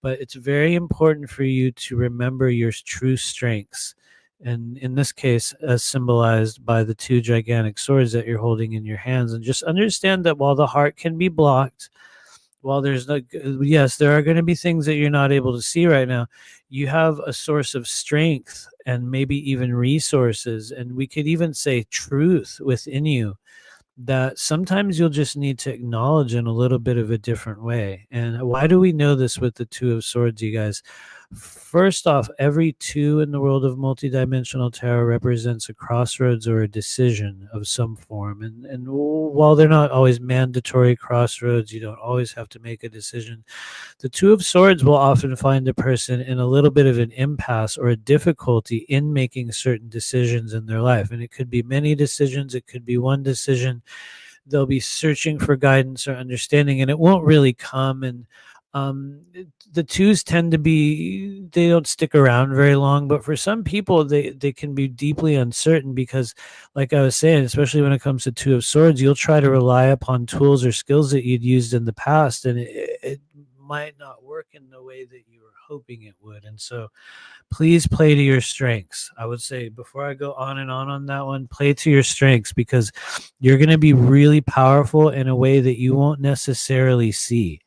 But it's very important for you to remember your true strengths. And in this case, as symbolized by the two gigantic swords that you're holding in your hands. And just understand that while the heart can be blocked, while there's like, yes, there are going to be things that you're not able to see right now. You have a source of strength and maybe even resources, and we could even say truth within you that sometimes you'll just need to acknowledge in a little bit of a different way. And why do we know this with the Two of Swords, you guys? First off, every two in the world of multidimensional tarot represents a crossroads or a decision of some form. And while they're not always mandatory crossroads, you don't always have to make a decision. The Two of Swords will often find a person in a little bit of an impasse or a difficulty in making certain decisions in their life. And it could be many decisions, it could be one decision. They'll be searching for guidance or understanding, and it won't really come. And the twos tend to be, they don't stick around very long, but for some people they can be deeply uncertain because, like I was saying, especially when it comes to Two of Swords, you'll try to rely upon tools or skills that you'd used in the past, and it might not work in the way that you were hoping it would. And so please play to your strengths. I would say, before I go on that one, play to your strengths, because you're going to be really powerful in a way that you won't necessarily see.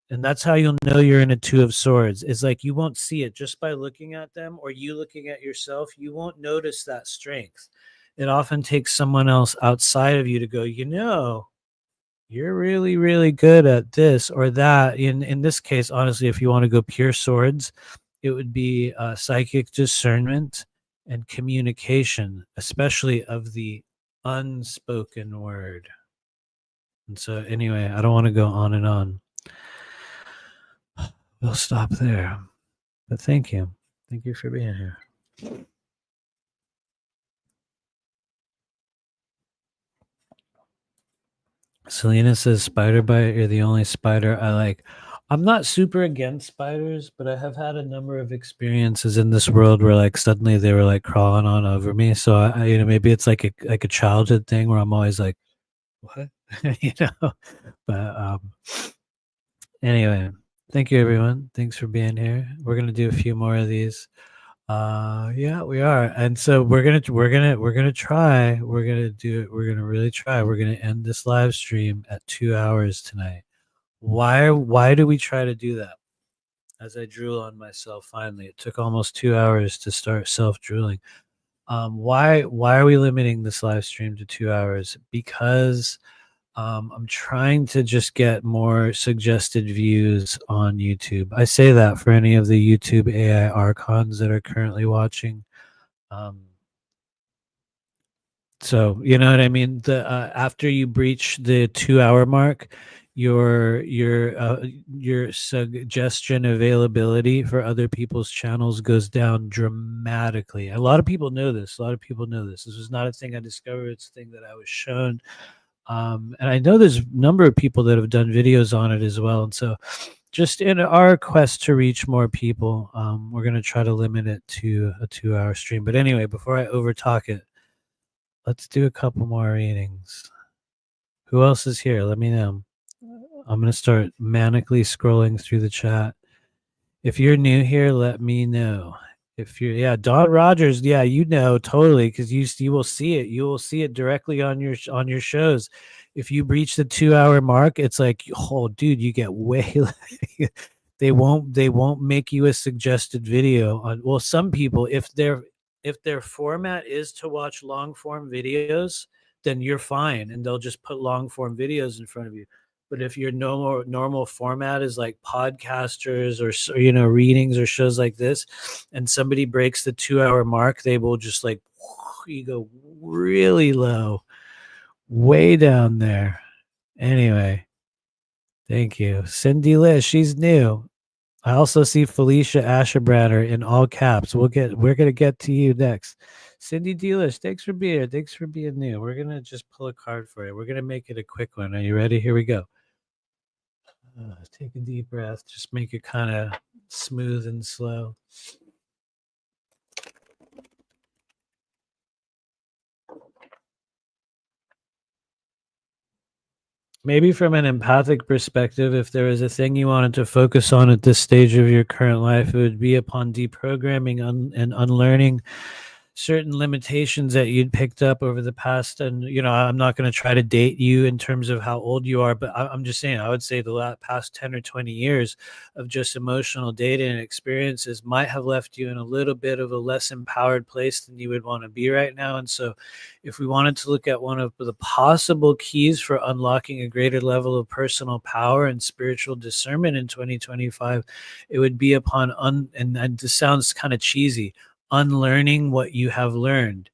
And that's how you'll know you're in a Two of Swords. It's like you won't see it just by looking at them or you looking at yourself. You won't notice that strength. It often takes someone else outside of you to go, you're really, really good at this or that. In this case, honestly, if you want to go pure swords, it would be psychic discernment and communication, especially of the unspoken word. And so, anyway, I don't want to go on and on. We'll stop there. But thank you. Thank you for being here. Selena says, spider bite, you're the only spider I like. I'm not super against spiders, but I have had a number of experiences in this world where like suddenly they were like crawling on over me. So I maybe it's like a childhood thing where I'm always like, what? But anyway, thank you everyone. Thanks for being here. We're gonna do a few more of these. Yeah, we are. And so we're gonna try. We're gonna do it. We're gonna really try. We're gonna end this live stream at 2 hours tonight. Why do we try to do that? As I drool on myself finally. It took almost 2 hours to start self-drooling. Why are we limiting this live stream to 2 hours? Because I'm trying to just get more suggested views on YouTube. I say that for any of the YouTube AI archons that are currently watching. So you know what I mean. The after you breach the 2 hour mark, your suggestion availability for other people's channels goes down dramatically. A lot of people know this. This was not a thing I discovered. It's a thing that I was shown. And I know there's a number of people that have done videos on it as well. And so just in our quest to reach more people, we're going to try to limit it to a 2 hour stream. But anyway, before I overtalk it, let's do a couple more readings. Who else is here? Let me know. I'm going to start manically scrolling through the chat. If you're new here, let me know. If you're, Don Rogers, totally, because you will see it. You will see it directly on your shows. If you breach the 2 hour mark, it's like, oh, dude, you get way. They won't make you a suggested video on. Well, some people, if their format is to watch long form videos, then you're fine, and they'll just put long form videos in front of you. But if your normal format is like podcasters or readings or shows like this, and somebody breaks the 2 hour mark, they will just like, you go really low, way down there. Anyway, thank you. Cindy Liz, she's new. I also see Felicia Ashebratter in all caps. We're gonna get to you next. Cindy Delish, thanks for being here. Thanks for being new. We're gonna just pull a card for you. We're gonna make it a quick one. Are you ready? Here we go. Take a deep breath. Just make it kind of smooth and slow. Maybe from an empathic perspective, if there was a thing you wanted to focus on at this stage of your current life, it would be upon deprogramming and unlearning certain limitations that you'd picked up over the past. And I'm not going to try to date you in terms of how old you are, but I'm just saying, I would say the past 10 or 20 years of just emotional data and experiences might have left you in a little bit of a less empowered place than you would want to be right now. And so if we wanted to look at one of the possible keys for unlocking a greater level of personal power and spiritual discernment in 2025, it would be upon and this sounds kind of cheesy, unlearning what you have learned,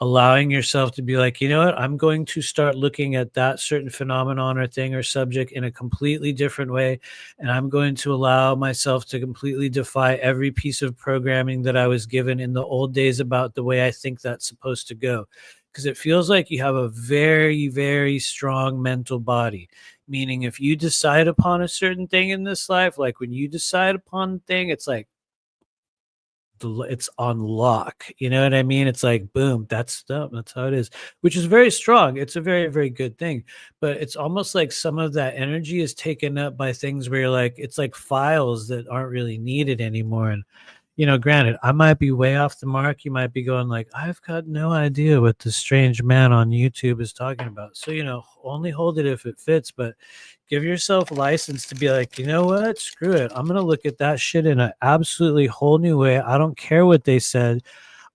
allowing yourself to be like, you know what, I'm going to start looking at that certain phenomenon or thing or subject in a completely different way. And I'm going to allow myself to completely defy every piece of programming that I was given in the old days about the way I think that's supposed to go. Because it feels like you have a very, very strong mental body. Meaning, if you decide upon a certain thing in this life, like when you decide upon a thing, it's like, it's on lock. You know what I mean? It's like boom, that's how it is, which is very strong. It's a very, very good thing. But it's almost like some of that energy is taken up by things where you're like, it's like files that aren't really needed anymore. And granted, I might be way off the mark. You might be going like, I've got no idea what this strange man on YouTube is talking about. So, only hold it if it fits, but give yourself license to be like, you know what? Screw it. I'm going to look at that shit in an absolutely whole new way. I don't care what they said.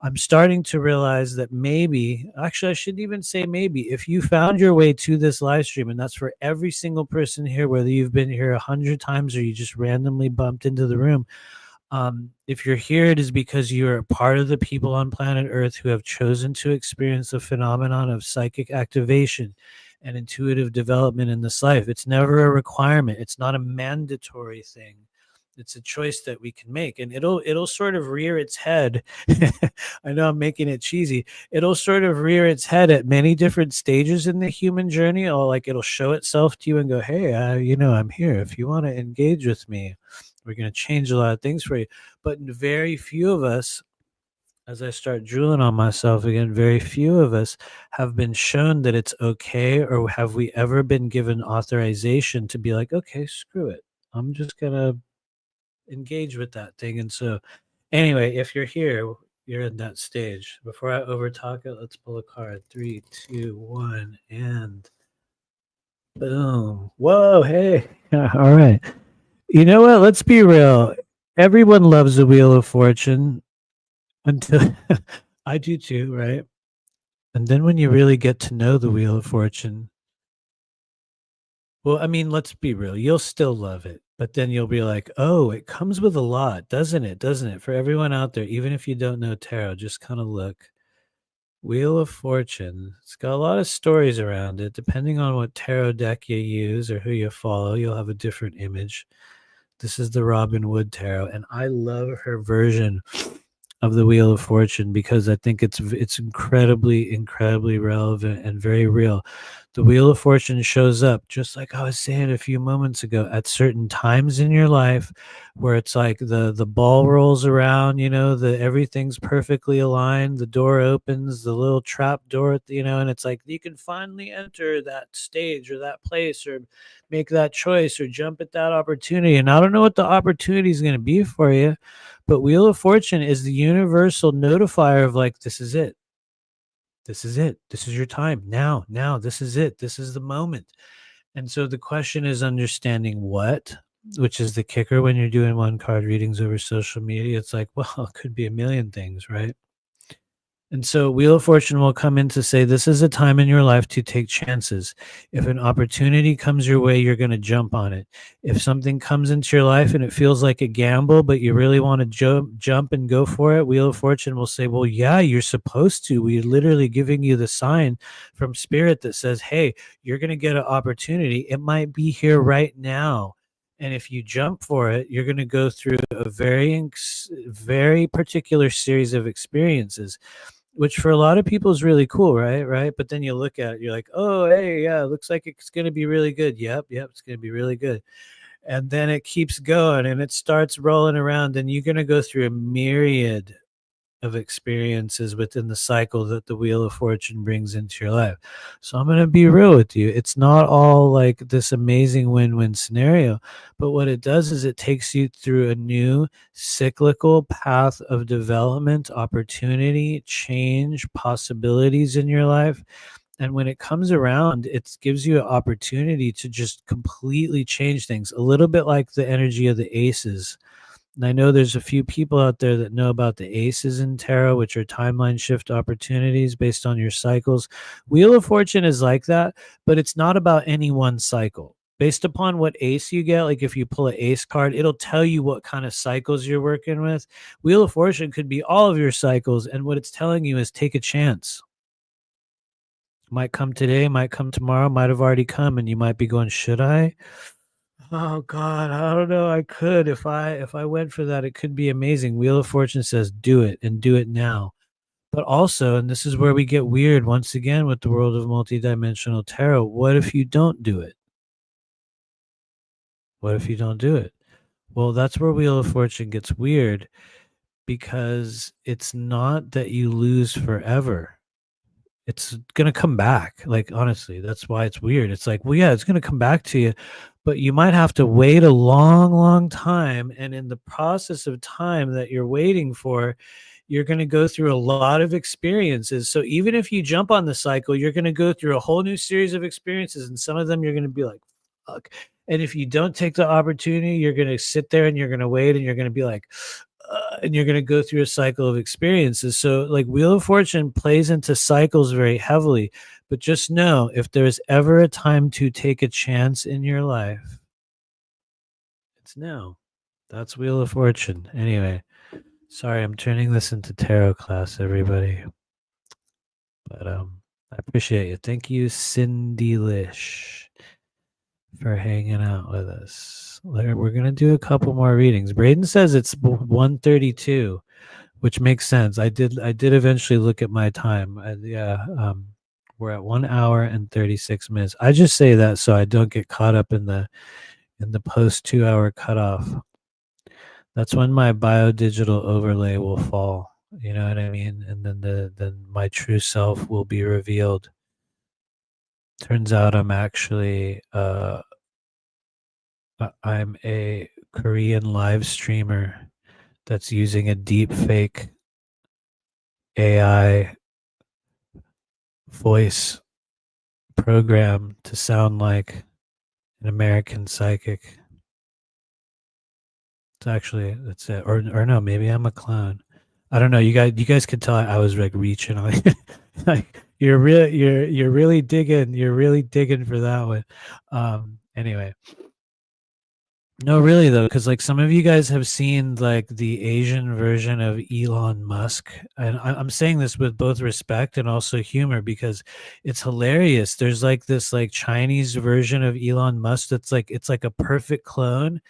I'm starting to realize that maybe, actually, I shouldn't even say maybe, if you found your way to this live stream, and that's for every single person here, whether you've been here 100 times or you just randomly bumped into the room, if you're here, it is because you are part of the people on planet Earth who have chosen to experience the phenomenon of psychic activation and intuitive development in this life. It's never a requirement. It's not a mandatory thing. It's a choice that we can make, and it'll sort of rear its head. I know I'm making it cheesy. It'll sort of rear its head at many different stages in the human journey. Or like it'll show itself to you and go, "Hey, I'm here. If you want to engage with me, we're going to change a lot of things for you." But very few of us, as I start drooling on myself again, very few of us have been shown that it's okay, or have we ever been given authorization to be like, okay, screw it. I'm just going to engage with that thing. And so, anyway, if you're here, you're in that stage. Before I overtalk it, let's pull a card. 3, 2, 1, and boom. Whoa, hey. All right. You know what? Let's be real. Everyone loves the Wheel of Fortune until I do too, right? And then when you really get to know the Wheel of Fortune, well, I mean, let's be real. You'll still love it, but then you'll be like, oh, it comes with a lot, doesn't it? Doesn't it? For everyone out there, even if you don't know tarot, just kind of look. Wheel of Fortune. It's got a lot of stories around it. Depending on what tarot deck you use or who you follow, you'll have a different image. This is the Robin Wood Tarot, and I love her version of the Wheel of Fortune because I think it's incredibly, incredibly relevant and very real. The Wheel of Fortune shows up, just like I was saying a few moments ago, at certain times in your life where it's like the ball rolls around, the everything's perfectly aligned, the door opens, the little trap door, and it's like you can finally enter that stage or that place or make that choice or jump at that opportunity. And I don't know what the opportunity is going to be for you, but Wheel of Fortune is the universal notifier of like, this is it. This is it. This is your time. Now, this is it. This is the moment. And so the question is understanding what, which is the kicker when you're doing one card readings over social media. It's like, well, it could be a million things, right? And so Wheel of Fortune will come in to say, this is a time in your life to take chances. If an opportunity comes your way, you're going to jump on it. If something comes into your life and it feels like a gamble, but you really want to jump and go for it, Wheel of Fortune will say, well, yeah, you're supposed to. We're literally giving you the sign from Spirit that says, hey, you're going to get an opportunity. It might be here right now. And if you jump for it, you're going to go through a very particular series of experiences, which for a lot of people is really cool, right? But then you look at it, you're like, oh, hey, yeah, looks like it's going to be really good. Yep, it's going to be really good. And then it keeps going and it starts rolling around, and you're going to go through a myriad of experiences within the cycle that the Wheel of Fortune brings into your life. So I'm going to be real with you. It's not all like this amazing win-win scenario, but what it does is it takes you through a new cyclical path of development, opportunity, change, possibilities in your life. And when it comes around, it gives you an opportunity to just completely change things, a little bit like the energy of the aces. And I know there's a few people out there that know about the aces in tarot, which are timeline shift opportunities based on your cycles. Wheel of Fortune is like that, but it's not about any one cycle. Based upon what ace you get, like if you pull an ace card, it'll tell you what kind of cycles you're working with. Wheel of Fortune could be all of your cycles, and what it's telling you is take a chance. Might come today, might come tomorrow, might have already come, and you might be going, should I? Oh God, I don't know. I could if I went for that, it could be amazing. Wheel of Fortune says do it and do it now. But also, and this is where we get weird once again with the world of multidimensional tarot, what if you don't do it? What if you don't do it? Well, that's where Wheel of Fortune gets weird because it's not that you lose forever. It's gonna come back. Like, honestly, that's why it's weird. It's like, well, yeah, it's gonna come back to you, but you might have to wait a long, long time. And in the process of time that you're waiting for, you're gonna go through a lot of experiences. So even if you jump on the cycle, you're gonna go through a whole new series of experiences, and some of them you're gonna be like, fuck. And if you don't take the opportunity, you're gonna sit there and you're gonna wait and you're gonna be like, and you're going to go through a cycle of experiences. So, like, Wheel of Fortune plays into cycles very heavily. But just know if there's ever a time to take a chance in your life, it's now. That's Wheel of Fortune. Anyway, sorry, I'm turning this into tarot class, everybody. But I appreciate you. Thank you, Cindy Lish, for hanging out with us. We're gonna do a couple more readings. Braden says it's 1:32. Which makes sense. I did eventually look at my time. Yeah, we're at 1 hour and 36 minutes. I just say that so I don't get caught up in the post 2 hour cutoff. That's when my biodigital overlay will fall. You know what I mean? And then my true self will be revealed. Turns out I'm a Korean live streamer that's using a deep fake AI voice program to sound like an American psychic. That's it. Or no, maybe I'm a clown. I don't know. You guys could tell I was like reaching on like you're really digging for that one. Anyway. No, really though, because like some of you guys have seen like the Asian version of Elon Musk, and I'm saying this with both respect and also humor because it's hilarious. There's like this like Chinese version of Elon Musk that's like it's like a perfect clone,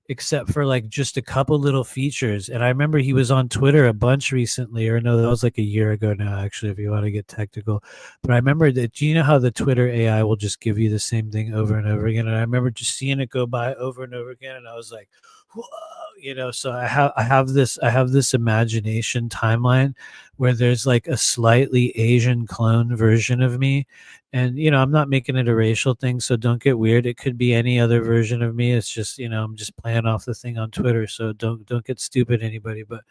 except for like just a couple little features. And I remember he was on Twitter a bunch recently, or no, that was like a year ago now, actually, if you want to get technical. But I remember that, do you know how the Twitter AI will just give you the same thing over and over again? And I remember just seeing it go by over and over again, and I was like, whoa, so I have this imagination timeline where there's like a slightly Asian clone version of me. And I'm not making it a racial thing, so don't get weird. It could be any other version of me. It's just, I'm just playing off the thing on Twitter, so don't get stupid, anybody. But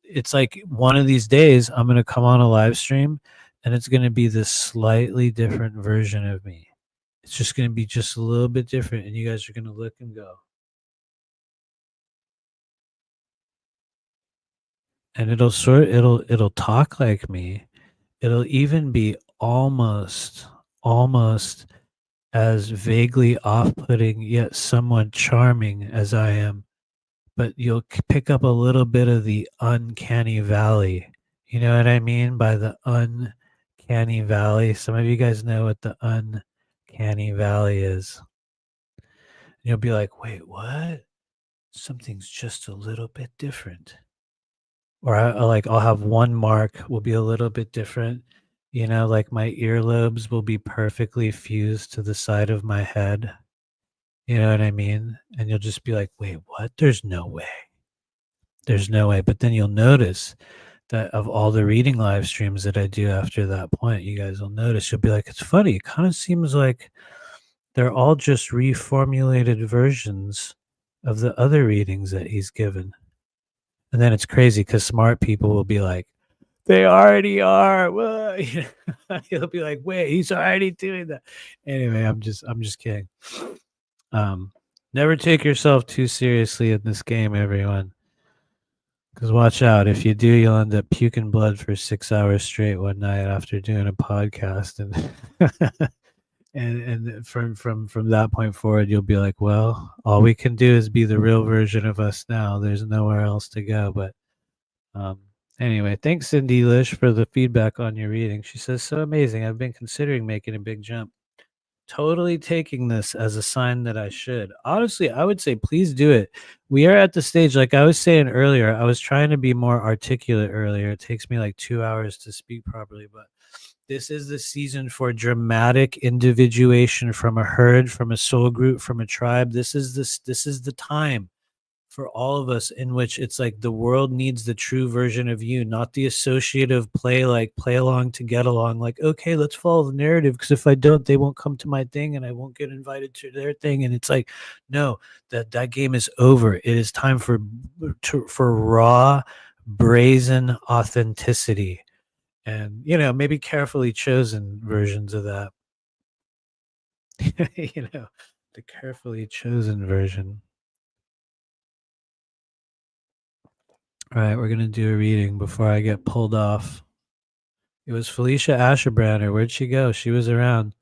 it's like one of these days I'm gonna come on a live stream, and it's gonna be this slightly different version of me. It's just gonna be just a little bit different, and you guys are gonna look and go, and it'll talk like me. It'll even be almost as vaguely off-putting yet somewhat charming as I am, but you'll pick up a little bit of the uncanny valley. You know what I mean by the uncanny valley? Some of you guys know what the uncanny valley is. You'll be like, wait, what? Something's just a little bit different. Or I'll have one mark will be a little bit different. Like my earlobes will be perfectly fused to the side of my head. You know what I mean? And you'll just be like, wait, what? There's no way. There's no way. But then you'll notice that of all the reading live streams that I do after that point, you guys will notice, you'll be like, it's funny. It kind of seems like they're all just reformulated versions of the other readings that he's given. And then it's crazy because smart people will be like, they already are. Well, he'll be like, wait, he's already doing that. Anyway, I'm just kidding. Never take yourself too seriously in this game, everyone. Because watch out, if you do, you'll end up puking blood for 6 hours straight one night after doing a podcast, and and from that point forward, you'll be like, well, all we can do is be the real version of us now. There's nowhere else to go. But anyway, thanks Cindy Lish for the feedback on your reading. She says, so amazing. I've been considering making a big jump. Totally taking this as a sign that I should. Honestly, I would say please do it. We are at the stage, like I was saying earlier, I was trying to be more articulate earlier. It takes me like 2 hours to speak properly, but this is the season for dramatic individuation from a herd, from a soul group, from a tribe. This is the time for all of us in which it's like the world needs the true version of you, not the associative play, like play along to get along, like, okay, let's follow the narrative, because if I don't, they won't come to my thing and I won't get invited to their thing. And it's like, no, that game is over. It is time for raw, brazen authenticity, and maybe carefully chosen versions of that. The carefully chosen version. All right, we're going to do a reading before I get pulled off. It was Felicia Asherbrander. Where'd she go? She was around.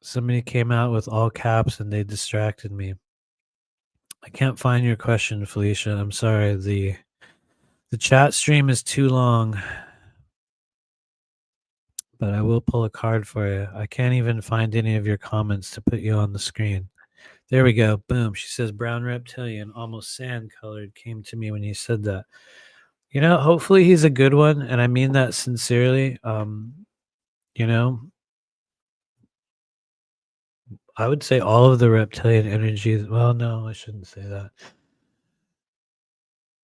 Somebody came out with all caps and they distracted me. I can't find your question, Felicia. I'm sorry. The chat stream is too long, but I will pull a card for you. I can't even find any of your comments to put you on the screen. There we go. Boom. She says brown reptilian, almost sand colored, came to me when you said that. Hopefully he's a good one, and I mean that sincerely. I would say all of the reptilian energies. Well, no, I shouldn't say that.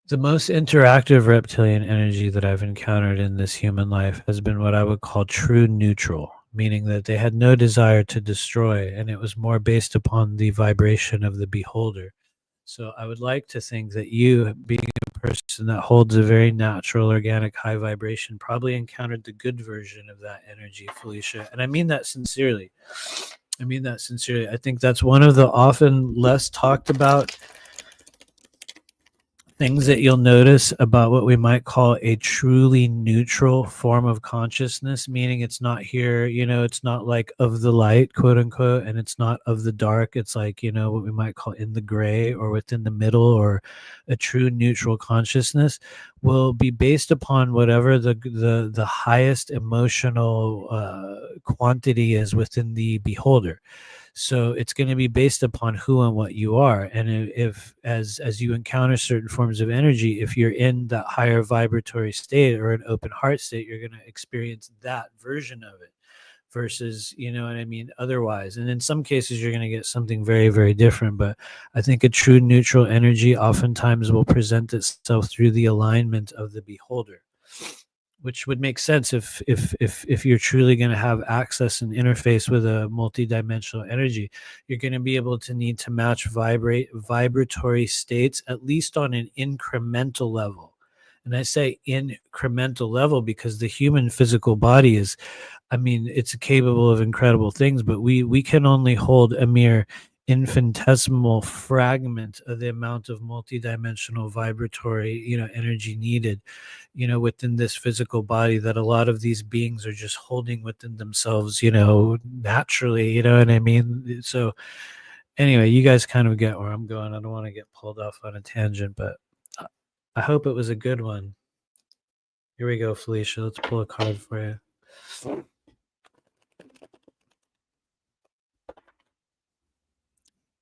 The most interactive reptilian energy that I've encountered in this human life has been what I would call true neutral, meaning that they had no desire to destroy, and it was more based upon the vibration of the beholder. So I would like to think that you, being a person that holds a very natural, organic, high vibration, probably encountered the good version of that energy, Felicia. And I mean that sincerely. I think that's one of the often less talked about things that you'll notice about what we might call a truly neutral form of consciousness, meaning it's not here, it's not like of the light, quote unquote, and it's not of the dark. It's like, what we might call in the gray or within the middle, or a true neutral consciousness will be based upon whatever the highest emotional quantity is within the beholder. So it's going to be based upon who and what you are. And if as you encounter certain forms of energy, if you're in that higher vibratory state or an open heart state, you're going to experience that version of it versus, otherwise. And in some cases, you're going to get something very, very different. But I think a true neutral energy oftentimes will present itself through the alignment of the beholder, which would make sense if you're truly going to have access and interface with a multidimensional energy. You're going to be able to need to match vibratory states, at least on an incremental level. And I say incremental level because the human physical body is, it's capable of incredible things, but we can only hold a mere infinitesimal fragment of the amount of multidimensional vibratory energy needed within this physical body that a lot of these beings are just holding within themselves naturally, what I mean? So anyway, you guys kind of get where I'm going. I don't want to get pulled off on a tangent, but I hope it was a good one. Here we go, Felicia. Let's pull a card for you.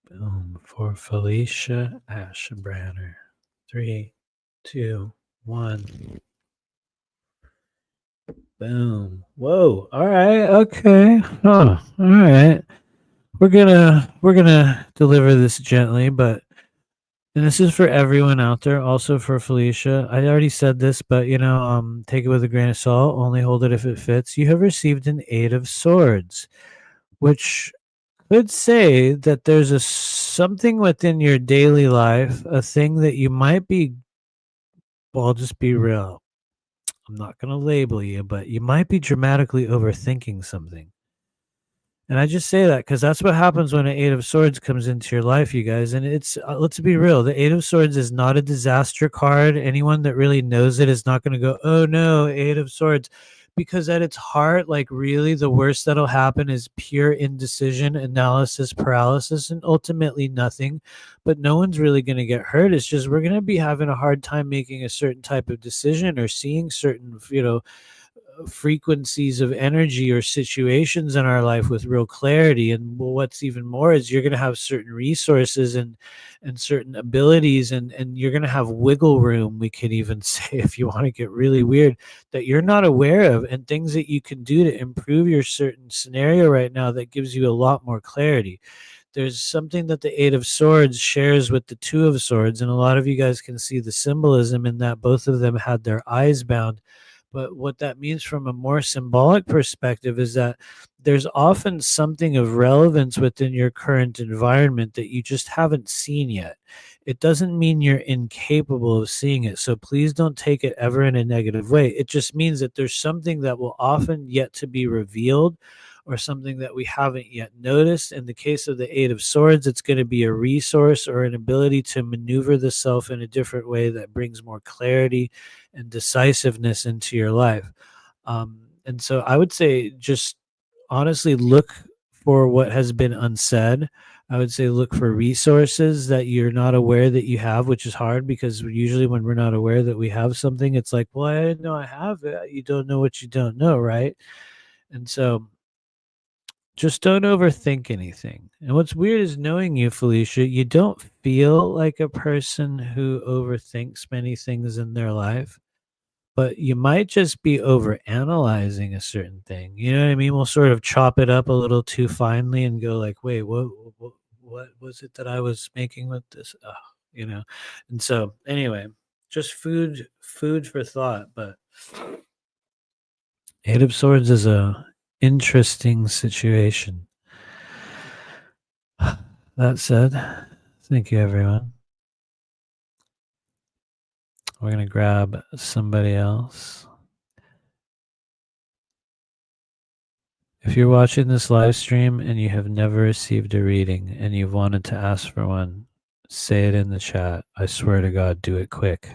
Boom, for Felicia Ashbrander. 3, 2, 1. Boom. Whoa. All right. Okay. Oh, all right. We're gonna deliver this gently, but And this is for everyone out there, also for Felicia. I already said this, but take it with a grain of salt. Only hold it if it fits. You have received an Eight of Swords, which could say that there's a something within your daily life, a thing that you might be. Well, I'll just be real. I'm not going to label you, but you might be dramatically overthinking something. And I just say that because that's what happens when an Eight of Swords comes into your life, you guys. And it's, let's be real, the Eight of Swords is not a disaster card. Anyone that really knows it is not going to go, oh no, Eight of Swords. Because at its heart, like really, the worst that'll happen is pure indecision, analysis, paralysis, and ultimately nothing. But no one's really going to get hurt. It's just we're going to be having a hard time making a certain type of decision or seeing certain, frequencies of energy or situations in our life with real clarity. And what's even more is you're going to have certain resources and certain abilities, and you're going to have wiggle room, we could even say, if you want to get really weird, that you're not aware of, and things that you can do to improve your certain scenario right now that gives you a lot more clarity. There's something that the Eight of Swords shares with the Two of Swords, and a lot of you guys can see the symbolism in that both of them had their eyes bound. But what that means from a more symbolic perspective is that there's often something of relevance within your current environment that you just haven't seen yet. It doesn't mean you're incapable of seeing it. So please don't take it ever in a negative way. It just means that there's something that will often yet to be revealed, or something that we haven't yet noticed. In the case of the Eight of Swords, it's going to be a resource or an ability to maneuver the self in a different way that brings more clarity and decisiveness into your life. And so I would say just honestly look for what has been unsaid. I would say look for resources that you're not aware that you have, which is hard because usually when we're not aware that we have something, it's like, well, I didn't know I have it. You don't know what you don't know, right? And so just don't overthink anything. And what's weird is knowing you, Felicia, you don't feel like a person who overthinks many things in their life, but you might just be over analyzing a certain thing. You know what I mean? We'll sort of chop it up a little too finely and go like, wait, what was it that I was making with this? Oh, you know? And so anyway, just food for thought. But Eight of Swords is a interesting situation. That said, thank you, everyone. We're going to grab somebody else. If you're watching this live stream and you have never received a reading and you've wanted to ask for one, say it in the chat. I swear to God, do it quick.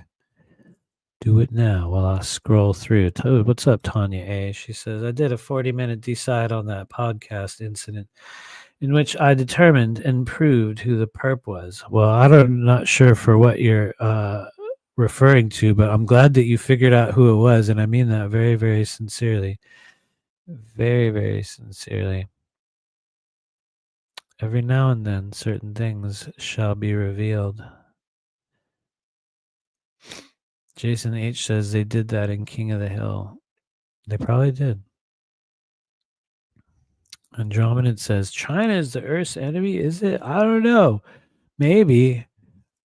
Do it now while I scroll through. What's up, Tanya A? She says, I did a 40-minute decide on that podcast incident in which I determined and proved who the perp was. Well, I'm not sure for what you're referring to, but I'm glad that you figured out who it was, and I mean that very, very sincerely. Very, very sincerely. Every now and then, certain things shall be revealed. Jason H says they did that in King of the Hill. They probably did. Andromeda says China is the Earth's enemy. Is it? I don't know. Maybe.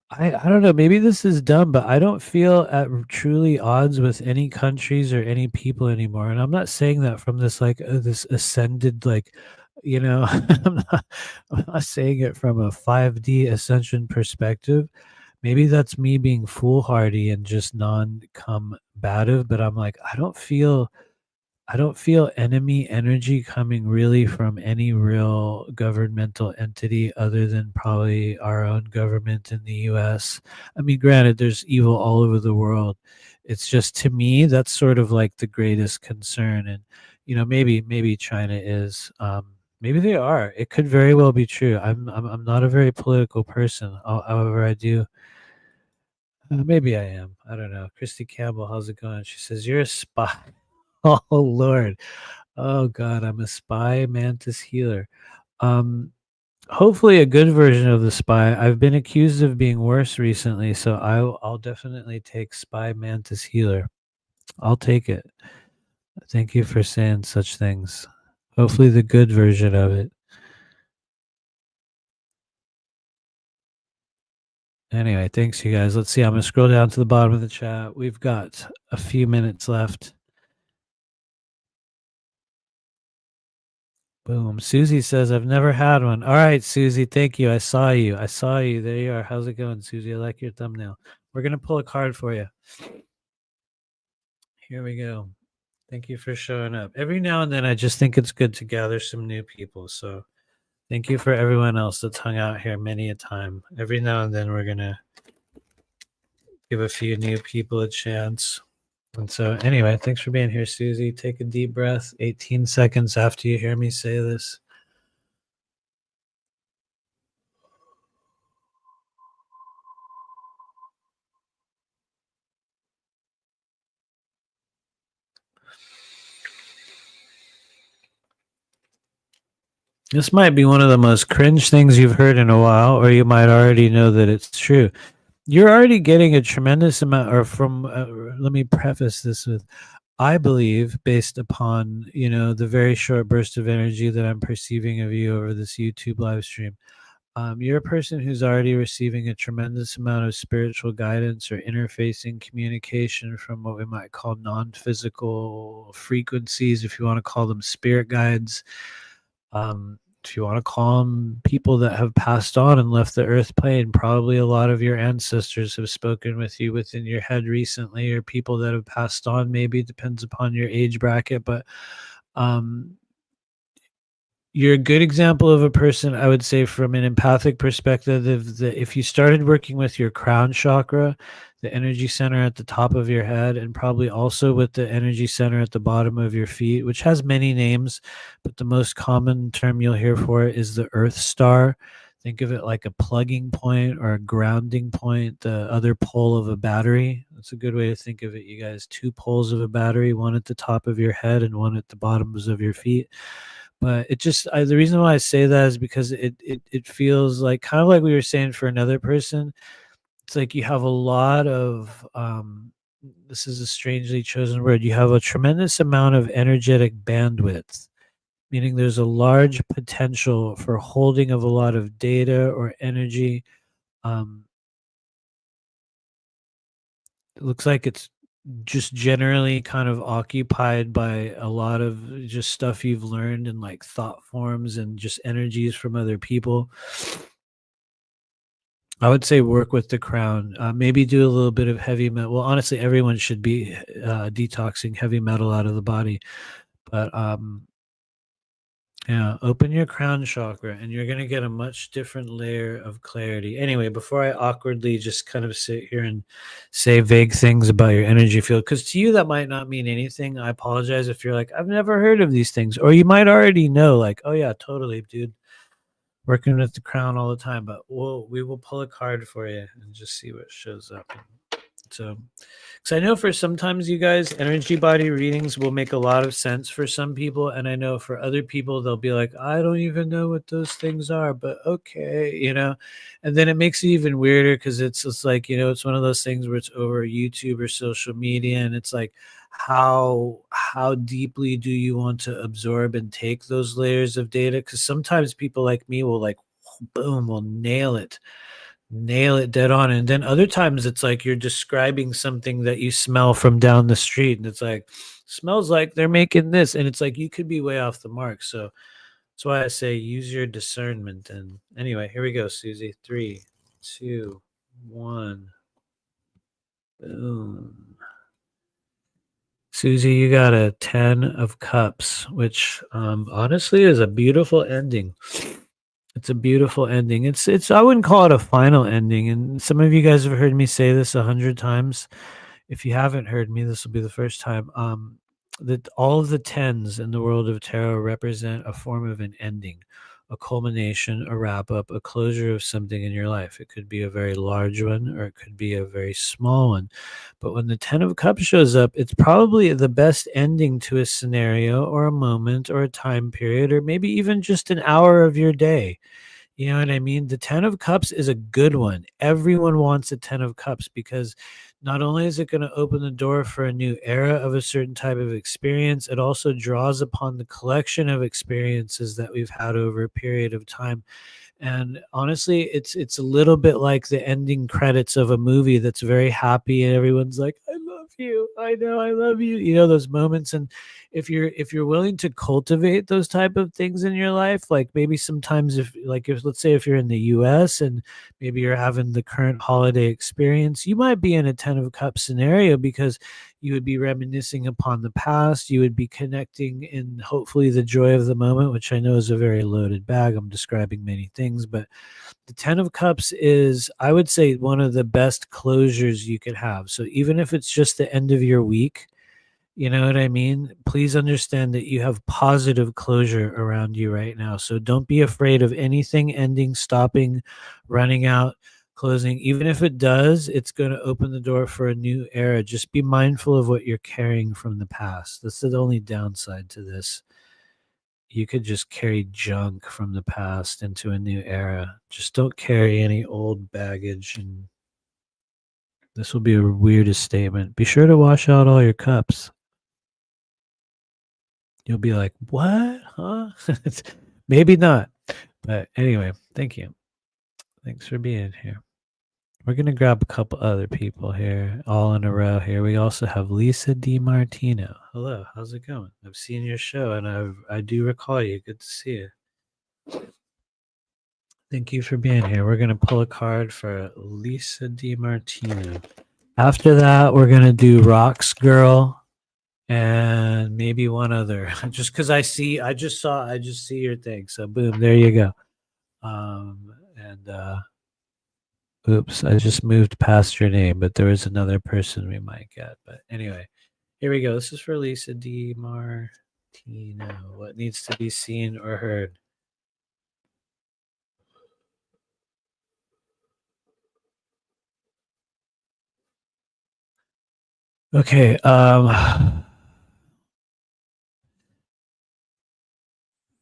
I don't know. Maybe this is dumb, but I don't feel at truly odds with any countries or any people anymore. And I'm not saying that from this like this ascended I'm not saying it from a 5D ascension perspective. Maybe that's me being foolhardy and just non-combative, but I'm like, I don't feel enemy energy coming really from any real governmental entity other than probably our own government in the US. I mean, granted, there's evil all over the world. It's just to me that's sort of like the greatest concern, and maybe China is. Maybe they are. It could very well be true. I'm not a very political person. However, I do. Maybe I am. I don't know. Christy Campbell, how's it going? She says you're a spy. Oh Lord. Oh God, I'm a spy mantis healer. Um, Hopefully a good version of the spy. I've been accused of being worse recently, so I'll definitely take spy mantis healer. I'll take it. Thank you for saying such things. Hopefully the good version of it. Anyway, thanks, you guys. Let's see. I'm going to scroll down to the bottom of the chat. We've got a few minutes left. Boom. Susie says, I've never had one. All right, Susie. Thank you. I saw you. I saw you. There you are. How's it going, Susie? I like your thumbnail. We're going to pull a card for you. Here we go. Thank you for showing up. Every now and then, I just think it's good to gather some new people. So thank you for everyone else that's hung out here many a time. Every now and then, we're going to give a few new people a chance. And so, anyway, thanks for being here, Susie. Take a deep breath, 18 seconds after you hear me say this. This might be one of the most cringe things you've heard in a while, or you might already know that it's true. You're already getting a tremendous amount, or from, let me preface this with, I believe, based upon, the very short burst of energy that I'm perceiving of you over this YouTube live stream. You're a person who's already receiving a tremendous amount of spiritual guidance or interfacing communication from what we might call non-physical frequencies, if you want to call them spirit guides. If you want to call them people that have passed on and left the earth plane, probably a lot of your ancestors have spoken with you within your head recently, or people that have passed on, maybe it depends upon your age bracket. But um, you're a good example of a person, I would say, from an empathic perspective, if you started working with your crown chakra, the energy center at the top of your head, and probably also with the energy center at the bottom of your feet, which has many names, but the most common term you'll hear for it is the earth star. Think of it like a plugging point or a grounding point, the other pole of a battery. That's a good way to think of it, you guys. Two poles of a battery, one at the top of your head and one at the bottoms of your feet. But it just, the reason why I say that is because it feels like, kind of like we were saying for another person, it's like you have a lot of, this is a strangely chosen word, you have a tremendous amount of energetic bandwidth, meaning there's a large potential for holding of a lot of data or energy. It looks like it's just generally kind of occupied by a lot of just stuff you've learned and like thought forms and just energies from other people. I would say work with the crown. Maybe do a little bit of heavy metal. Well, honestly, everyone should be detoxing heavy metal out of the body. But yeah, open your crown chakra and you're going to get a much different layer of clarity. Anyway, before I awkwardly just kind of sit here and say vague things about your energy field, because to you that might not mean anything. I apologize if you're like, I've never heard of these things. Or you might already know, like, oh, yeah, totally, dude. Working with the crown all the time. But we will pull a card for you and just see what shows up. So, because I know for sometimes you guys, energy body readings will make a lot of sense for some people. And I know for other people, they'll be like, I don't even know what those things are, but okay, And then it makes it even weirder because it's like, it's one of those things where it's over YouTube or social media. And it's like, how deeply do you want to absorb and take those layers of data? Because sometimes people like me will like, boom, will nail it dead on. And then other times it's like you're describing something that you smell from down the street and it's like smells like they're making this, and it's like you could be way off the mark. So that's why I say use your discernment. And anyway, here we go, Susie. 3, 2, 1. Boom. Susie, you got a 10 of cups, which honestly is a beautiful ending. It's a beautiful ending. It's I wouldn't call it a final ending. And some of you guys have heard me say this 100 times. If you haven't heard me, this will be the first time. That all of the tens in the world of tarot represent a form of an ending, a culmination, a wrap up, a closure of something in your life. It could be a very large one or it could be a very small one. But when the 10 of cups shows up, it's probably the best ending to a scenario or a moment or a time period, or maybe even just an hour of your day. You know what I mean? The 10 of cups is a good one. Everyone wants a 10 of cups because not only is it going to open the door for a new era of a certain type of experience, it also draws upon the collection of experiences that we've had over a period of time. And honestly, it's a little bit like the ending credits of a movie that's very happy and everyone's like, I love you, I know, I love you, you know, those moments. And if you're willing to cultivate those type of things in your life, like maybe sometimes, if let's say if you're in the US and maybe you're having the current holiday experience, you might be in a 10 of cups scenario because you would be reminiscing upon the past, you would be connecting in hopefully the joy of the moment, which I know is a very loaded bag. I'm describing many things, but the 10 of cups is, I would say, one of the best closures you could have. So even if it's just the end of your week, you know what I mean? Please understand that you have positive closure around you right now. So don't be afraid of anything ending, stopping, running out, closing. Even if it does, it's going to open the door for a new era. Just be mindful of what you're carrying from the past. That's the only downside to this. You could just carry junk from the past into a new era. Just don't carry any old baggage. And this will be a weirdest statement. Be sure to wash out all your cups. You'll be like, "What? Huh?" Maybe not. But anyway, thank you. Thanks for being here. We're going to grab a couple other people here, all in a row here. We also have Lisa DiMartino. Hello, how's it going? I've seen your show and I do recall you. Good to see you. Thank you for being here. We're going to pull a card for Lisa DiMartino. After that, we're going to do Rocks Girl and maybe one other, just because I just see your thing. So boom, there you go. And oops, I just moved past your name, but there was another person we might get. But anyway, here we go. This is for Lisa DiMartino. What needs to be seen or heard? Okay.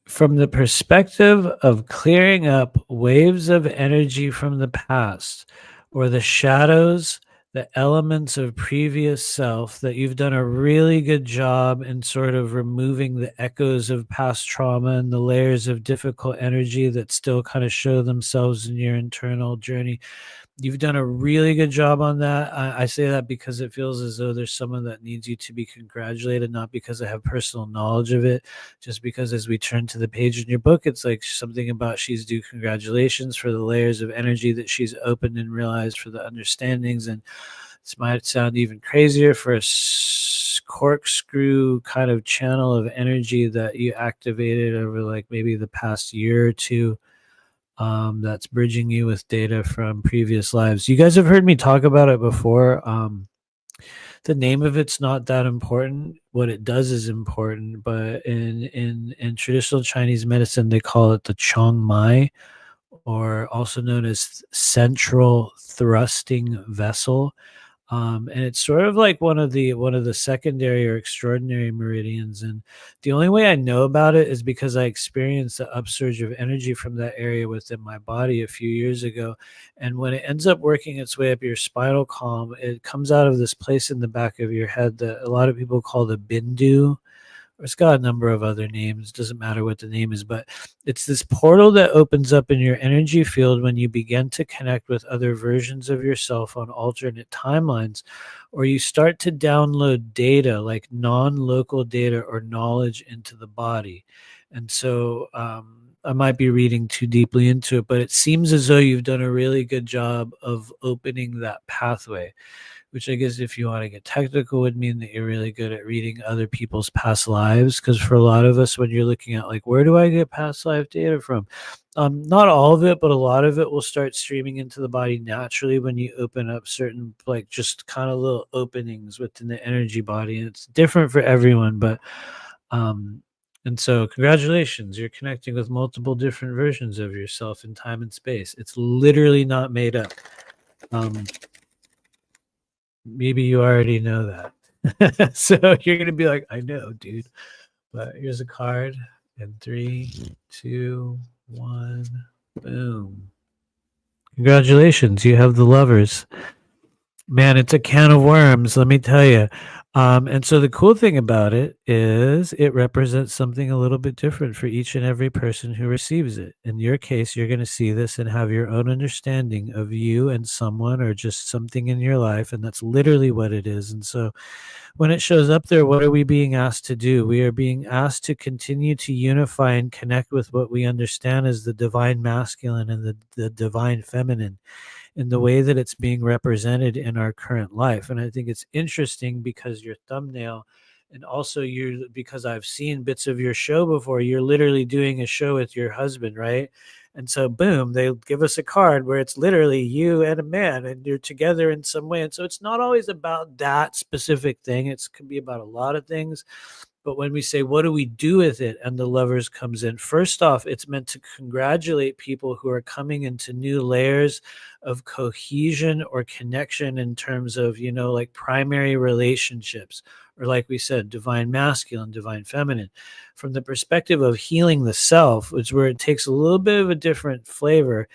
From the perspective of clearing up waves of energy from the past or the shadows, the elements of previous self, that you've done a really good job in sort of removing the echoes of past trauma and the layers of difficult energy that still kind of show themselves in your internal journey. You've done a really good job on that. I say that because it feels as though there's someone that needs you to be congratulated, not because I have personal knowledge of it, just because as we turn to the page in your book, it's like something about she's due congratulations for the layers of energy that she's opened and realized, for the understandings. And this might sound even crazier, for a corkscrew kind of channel of energy that you activated over like maybe the past year or two, that's bridging you with data from previous lives. You guys have heard me talk about it before. The name of it's not that important. What it does is important, but in traditional Chinese medicine, they call it the Chong Mai, or also known as central thrusting vessel. And it's sort of like one of the secondary or extraordinary meridians. And the only way I know about it is because I experienced the upsurge of energy from that area within my body a few years ago. And when it ends up working its way up your spinal column, it comes out of this place in the back of your head that a lot of people call the bindu. It's got a number of other names. Doesn't matter what the name is, but it's this portal that opens up in your energy field when you begin to connect with other versions of yourself on alternate timelines, or you start to download data, like non-local data or knowledge, into the body. And so I might be reading too deeply into it, but it seems as though you've done a really good job of opening that pathway, which I guess if you want to get technical would mean that you're really good at reading other people's past lives. Because for a lot of us, when you're looking at like, where do I get past life data from? Not all of it, but a lot of it will start streaming into the body naturally when you open up certain, like, just kind of little openings within the energy body. And it's different for everyone, but and so congratulations, you're connecting with multiple different versions of yourself in time and space. It's literally not made up. Um, Maybe you already know that. So you're going to be like, I know, dude. But here's a card. And 3, 2, 1, boom. Congratulations. You have the lovers. Man, it's a can of worms, let me tell you. And so the cool thing about it is it represents something a little bit different for each and every person who receives it. In your case, you're going to see this and have your own understanding of you and someone or just something in your life. And that's literally what it is. And so when it shows up there, what are we being asked to do? We are being asked to continue to unify and connect with what we understand as the divine masculine and the divine feminine in the way that it's being represented in our current life. And I think it's interesting because your thumbnail and also you because I've seen bits of your show before, you're literally doing a show with your husband, right? And so boom, they give us a card where it's literally you and a man and you're together in some way. And so it's not always about that specific thing. It can be about a lot of things. But when we say, what do we do with it? And the lovers comes in, first off, it's meant to congratulate people who are coming into new layers of cohesion or connection in terms of, like primary relationships, or like we said, divine masculine, divine feminine. From the perspective of healing the self, which where it takes a little bit of a different flavor,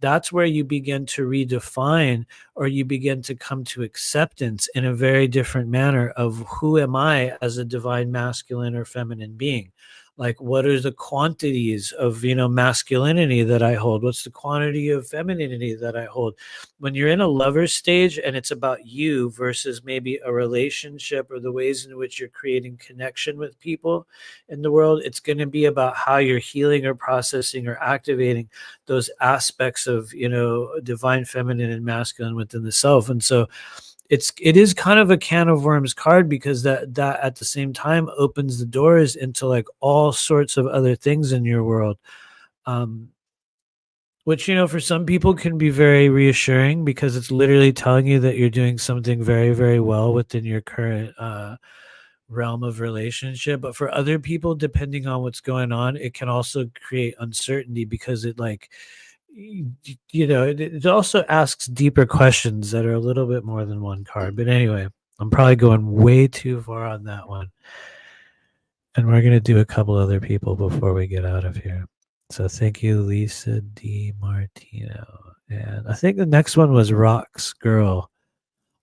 that's where you begin to redefine or you begin to come to acceptance in a very different manner of who am I as a divine masculine or feminine being. Like, what are the quantities of masculinity that I hold? What's the quantity of femininity that I hold? When you're in a lover stage and it's about you versus maybe a relationship or the ways in which you're creating connection with people in the world, it's going to be about how you're healing or processing or activating those aspects of divine feminine and masculine within the self. And so it is kind of a can of worms card because that at the same time opens the doors into like all sorts of other things in your world, um which for some people can be very reassuring because it's literally telling you that you're doing something very, very well within your current realm of relationship. But for other people, depending on what's going on, it can also create uncertainty because it like it also asks deeper questions that are a little bit more than one card. But anyway, I'm probably going way too far on that one, and we're going to do a couple other people before we get out of here. So thank you, Lisa D Martino. And I think the next one was Rock's Girl.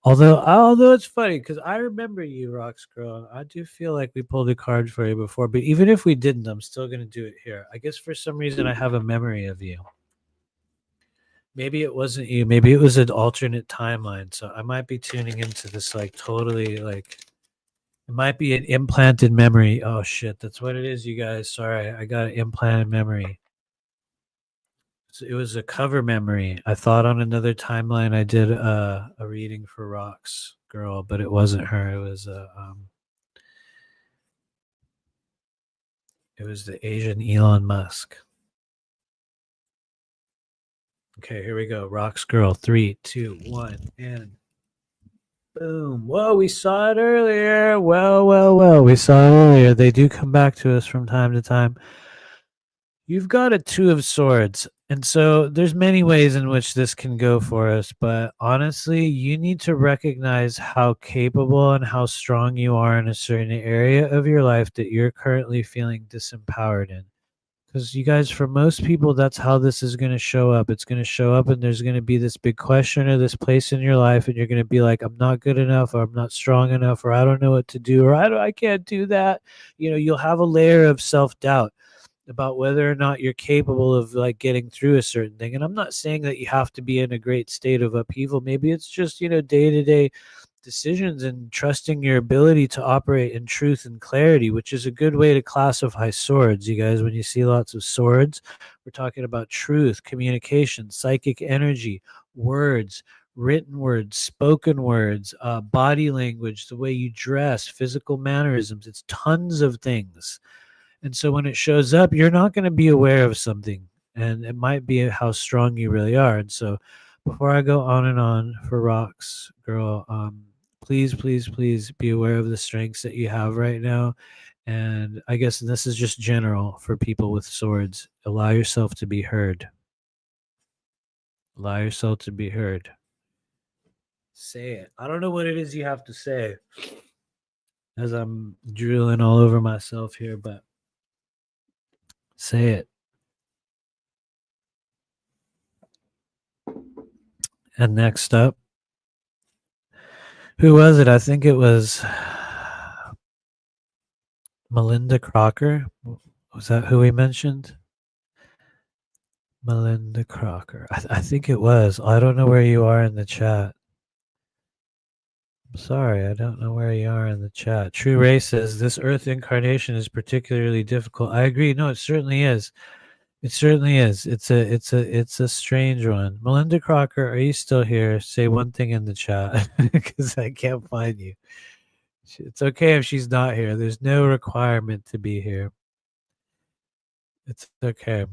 Although it's funny because I remember you, Rocks Girl. I do feel like we pulled a card for you before, but even if we didn't, I'm still gonna do it here. I guess for some reason I have a memory of you. Maybe it wasn't you. Maybe it was an alternate timeline. So I might be tuning into this like totally like it might be an implanted memory. Oh shit, that's what it is, you guys. Sorry, I got an implanted memory. So it was a cover memory. I thought on another timeline I did a reading for Rocks Girl, but it wasn't her. It was the Asian Elon Musk. Okay, here we go. Rocks Girl. 3, 2, 1, and boom. Whoa, we saw it earlier. Well. We saw it earlier. They do come back to us from time to time. You've got a Two of Swords. And so there's many ways in which this can go for us, but honestly, you need to recognize how capable and how strong you are in a certain area of your life that you're currently feeling disempowered in. Because you guys, for most people, that's how this is going to show up. It's going to show up, and there's going to be this big question or this place in your life, and you're going to be like, I'm not good enough, or I'm not strong enough, or I don't know what to do, or I can't do that. You'll have a layer of self doubt about whether or not you're capable of like getting through a certain thing. And I'm not saying that you have to be in a great state of upheaval. Maybe it's just, day to day decisions and trusting your ability to operate in truth and clarity, which is a good way to classify swords. You guys, when you see lots of swords, we're talking about truth, communication, psychic energy, words, written words, spoken words, body language, the way you dress, physical mannerisms. It's tons of things. And so when it shows up, you're not going to be aware of something, and it might be how strong you really are. And so before I go on and on for Rocks Girl, please, please, please be aware of the strengths that you have right now. And I guess this is just general for people with swords. Allow yourself to be heard. Allow yourself to be heard. Say it. I don't know what it is you have to say as I'm drooling all over myself here, but say it. And next up, Who was it? I think it was Melinda Crocker. Was that who we mentioned? Melinda Crocker. I think it was. I don't know where you are in the chat. I'm sorry, I don't know where you are in the chat. True Ray says this Earth incarnation is particularly difficult. I agree. No, it certainly is. It certainly is. It's a strange one. Melinda Crocker, are you still here? Say one thing in the chat because I can't find you. It's okay if she's not here. There's no requirement to be here. It's okay.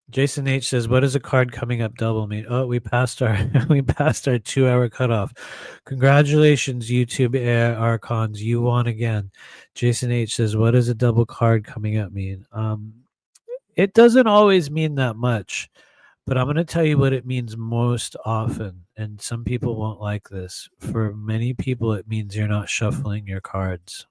Jason H says, "What does a card coming up double mean?" Oh, we passed our we passed our 2 hour cutoff. Congratulations, YouTube Archons, you won again. Jason H says, "What does a double card coming up mean?" It doesn't always mean that much, but I'm going to tell you what it means most often. And some people won't like this. For many people, it means you're not shuffling your cards.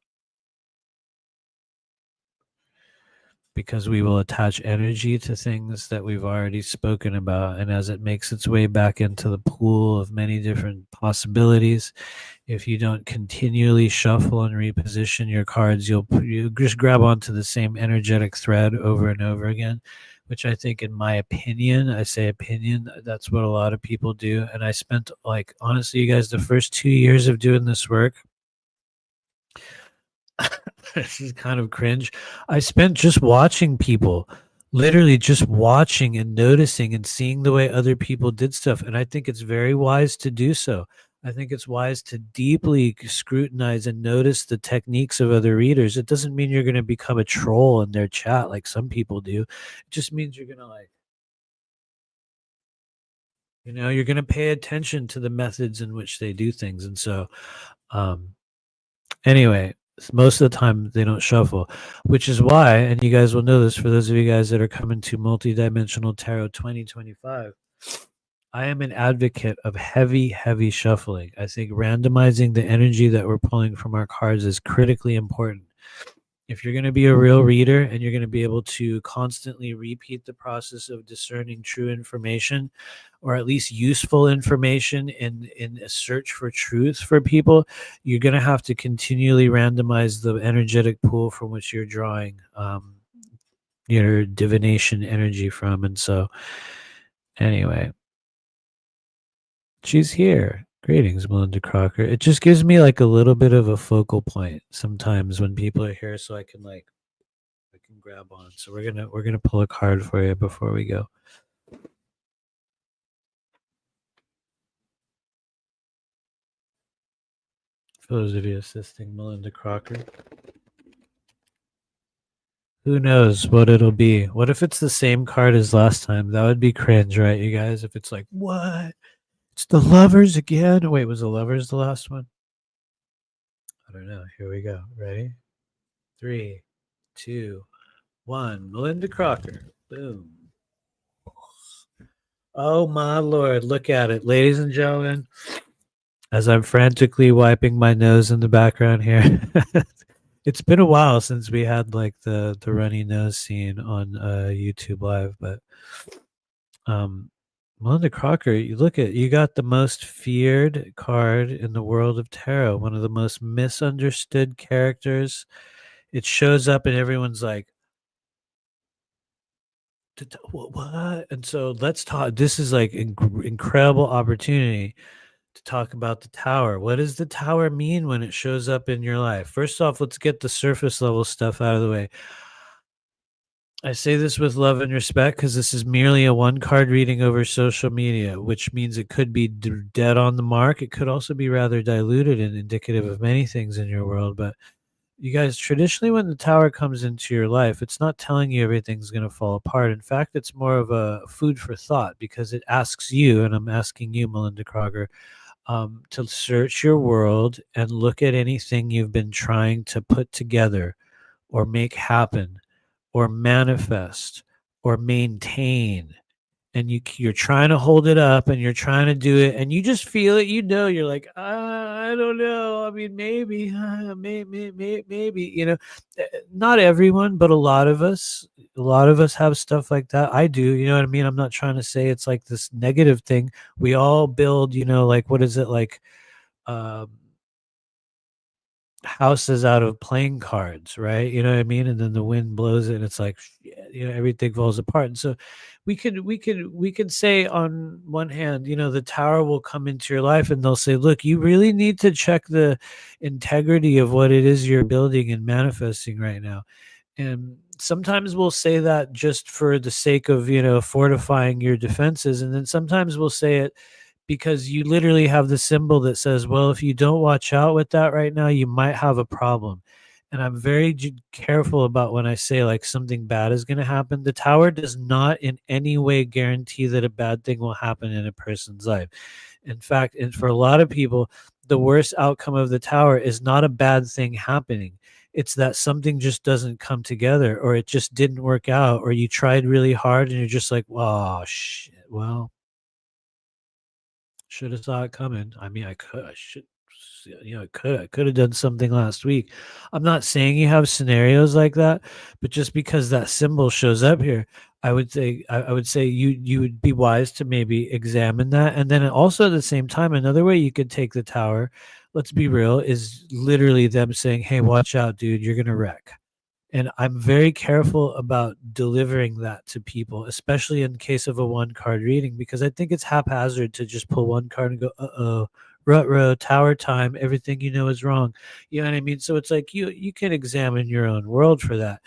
Because we will attach energy to things that we've already spoken about. And as it makes its way back into the pool of many different possibilities, if you don't continually shuffle and reposition your cards, you just grab onto the same energetic thread over and over again, which I think, in my opinion, I say opinion, that's what a lot of people do. And I spent, like, honestly, you guys, the first 2 years of doing this work, this is kind of cringe. I spent just watching people, literally just watching and noticing and seeing the way other people did stuff. And I think it's very wise to do so. I think it's wise to deeply scrutinize and notice the techniques of other readers. It doesn't mean you're going to become a troll in their chat like some people do. It just means you're going to, like, you're going to pay attention to the methods in which they do things. And so, anyway, most of the time they don't shuffle, which is why, and you guys will know this for those of you guys that are coming to Multidimensional Tarot 2025, I am an advocate of heavy, heavy shuffling. I think randomizing the energy that we're pulling from our cards is critically important. If you're going to be a real reader and you're going to be able to constantly repeat the process of discerning true information, or at least useful information in a search for truth for people, you're going to have to continually randomize the energetic pool from which you're drawing your divination energy from. And so, anyway, she's here. Greetings, Melinda Crocker. It just gives me, like, a little bit of a focal point sometimes when people are here, so I can grab on. So we're gonna pull a card for you before we go. For those of you assisting Melinda Crocker. Who knows what it'll be? What if it's the same card as last time? That would be cringe, right, you guys? If it's like, what? It's the Lovers again? Wait, was the Lovers the last one? I don't know. Here we go. Ready? 3, 2, 1. Melinda Crocker. Boom. Oh my Lord. Look at it. Ladies and gentlemen, as I'm frantically wiping my nose in the background here. It's been a while since we had, like, the runny nose scene on YouTube Live, but Melinda Crocker, you got the most feared card in the world of tarot, one of the most misunderstood characters. It shows up and everyone's like, what? And so let's talk. This is like incredible opportunity to talk about the tower. What does the tower mean when it shows up in your life? First off, let's get the surface level stuff out of the way. I say this with love and respect because this is merely a one card reading over social media, which means it could be dead on the mark. It could also be rather diluted and indicative of many things in your world. But you guys, traditionally, when the tower comes into your life, it's not telling you everything's going to fall apart. In fact, it's more of a food for thought because it asks you, and I'm asking you, Melinda Crocker, to search your world and look at anything you've been trying to put together or make happen or manifest or maintain, and you're trying to hold it up and you're trying to do it and you just feel it, you're like, I don't know, I mean, maybe, maybe, not everyone, but a lot of us have stuff like that. I do, you know what I mean? I'm not trying to say it's like this negative thing. We all build, like, what is it, like, um, houses out of playing cards, right? You know what I mean? And then the wind blows it and it's like, shit, everything falls apart. And so we could say on one hand, the tower will come into your life and they'll say, look, you really need to check the integrity of what it is you're building and manifesting right now. And sometimes we'll say that just for the sake of, fortifying your defenses. And then sometimes we'll say it because you literally have the symbol that says, well, if you don't watch out with that right now, you might have a problem. And I'm very careful about when I say like something bad is going to happen. The tower does not in any way guarantee that a bad thing will happen in a person's life. In fact, and for a lot of people, the worst outcome of the tower is not a bad thing happening. It's that something just doesn't come together, or it just didn't work out, or you tried really hard and you're just like, oh, shit. Well, should have saw it coming. I mean, I should, I could have done something last week. I'm not saying you have scenarios like that, but just because that symbol shows up here, I would say you would be wise to maybe examine that. And then also at the same time, another way you could take the tower, let's be real, is literally them saying, "Hey, watch out, dude, you're gonna wreck." And I'm very careful about delivering that to people, especially in case of a one card reading, because I think it's haphazard to just pull one card and go, uh-oh, rut-row, tower time, everything you know is wrong. You know what I mean? So it's like you can examine your own world for that.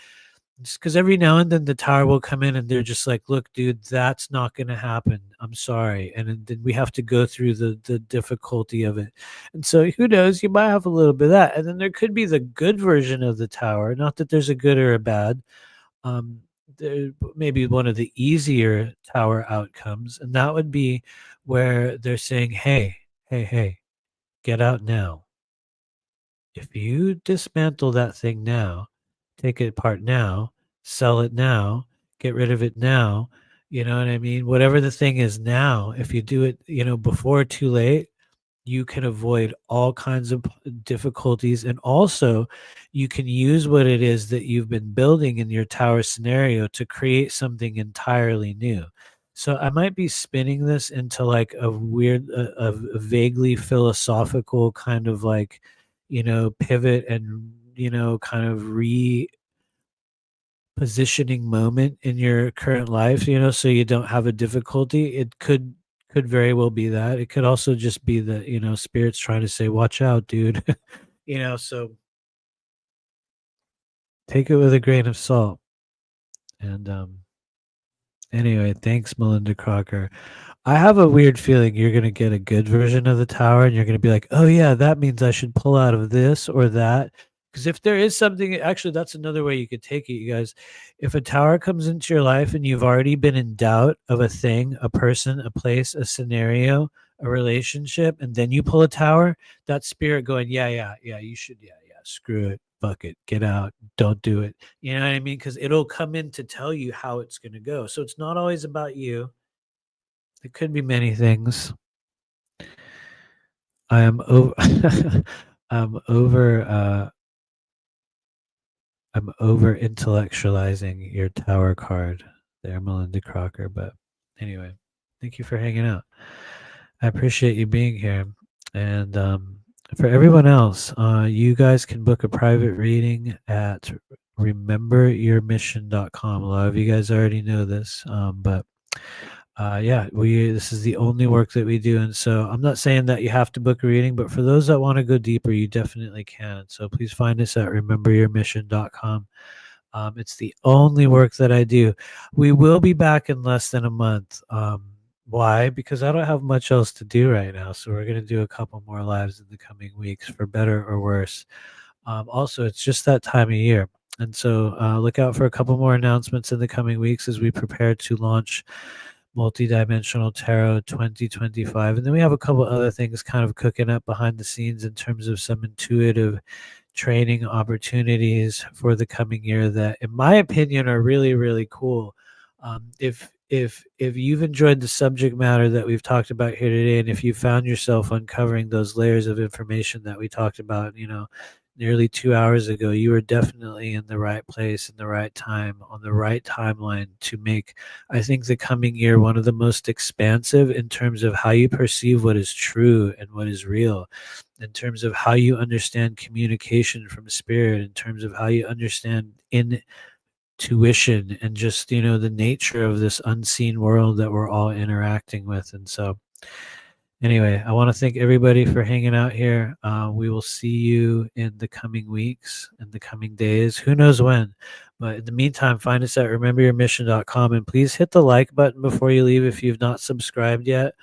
Because every now and then the tower will come in and they're just like, look, dude, that's not going to happen. I'm sorry. And then we have to go through the difficulty of it. And so who knows? You might have a little bit of that. And then there could be the good version of the tower. Not that there's a good or a bad. Um, there maybe one of the easier tower outcomes. And that would be where they're saying, hey, hey, hey, get out now. If you dismantle that thing now, take it apart now, sell it now, get rid of it now, you know what I mean? Whatever the thing is now, if you do it, before too late, you can avoid all kinds of difficulties. And also, you can use what it is that you've been building in your tower scenario to create something entirely new. So I might be spinning this into like a weird, a vaguely philosophical kind of like, pivot and, kind of repositioning moment in your current life, so you don't have a difficulty. It could very well be that. It could also just be that, spirits trying to say, watch out, dude. So take it with a grain of salt. And anyway, thanks, Melinda Crocker. I have a weird feeling you're going to get a good version of the tower and you're going to be like, oh, yeah, that means I should pull out of this or that. Because if there is something, actually, that's another way you could take it, you guys. If a tower comes into your life and you've already been in doubt of a thing, a person, a place, a scenario, a relationship, and then you pull a tower, that spirit going, yeah, yeah, yeah, you should, yeah, yeah, screw it, fuck it, get out, don't do it. You know what I mean? Because it'll come in to tell you how it's going to go. So it's not always about you. It could be many things. I am over I'm over I'm over intellectualizing your tower card there, Melinda Crocker. But anyway, thank you for hanging out. I appreciate you being here. And for everyone else, you guys can book a private reading at rememberyourmission.com. A lot of you guys already know this, but yeah, this is the only work that we do, and so I'm not saying that you have to book a reading, but for those that want to go deeper, you definitely can. So please find us at rememberyourmission.com. It's the only work that I do. We will be back in less than a month. Why? Because I don't have much else to do right now, so we're going to do a couple more lives in the coming weeks, for better or worse. Also, it's just that time of year. And so look out for a couple more announcements in the coming weeks as we prepare to launch Multidimensional Tarot 2025. And then we have a couple other things kind of cooking up behind the scenes in terms of some intuitive training opportunities for the coming year that, in my opinion, are really, really cool. If you've enjoyed the subject matter that we've talked about here today, and if you found yourself uncovering those layers of information that we talked about, nearly 2 hours ago, you are definitely in the right place, in the right time, on the right timeline to make, I think, the coming year one of the most expansive in terms of how you perceive what is true and what is real, in terms of how you understand communication from spirit, in terms of how you understand intuition and just, the nature of this unseen world that we're all interacting with. And so, anyway, I want to thank everybody for hanging out here. We will see you in the coming weeks, in the coming days. Who knows when? But in the meantime, find us at rememberyourmission.com, and please hit the like button before you leave if you've not subscribed yet.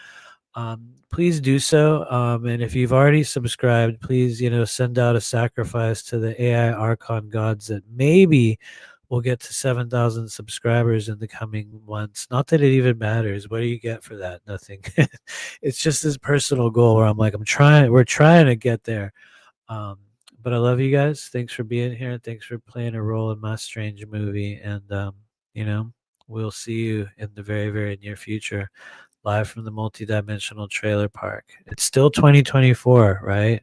Please do so. And if you've already subscribed, please, send out a sacrifice to the AI Archon gods that maybe we'll get to 7,000 subscribers in the coming months. Not that it even matters. What do you get for that? Nothing. It's just this personal goal where I'm like, we're trying to get there. Um, but I love you guys. Thanks for being here. Thanks for playing a role in my strange movie. And, we'll see you in the very, very near future, live from the multidimensional trailer park. It's still 2024, right?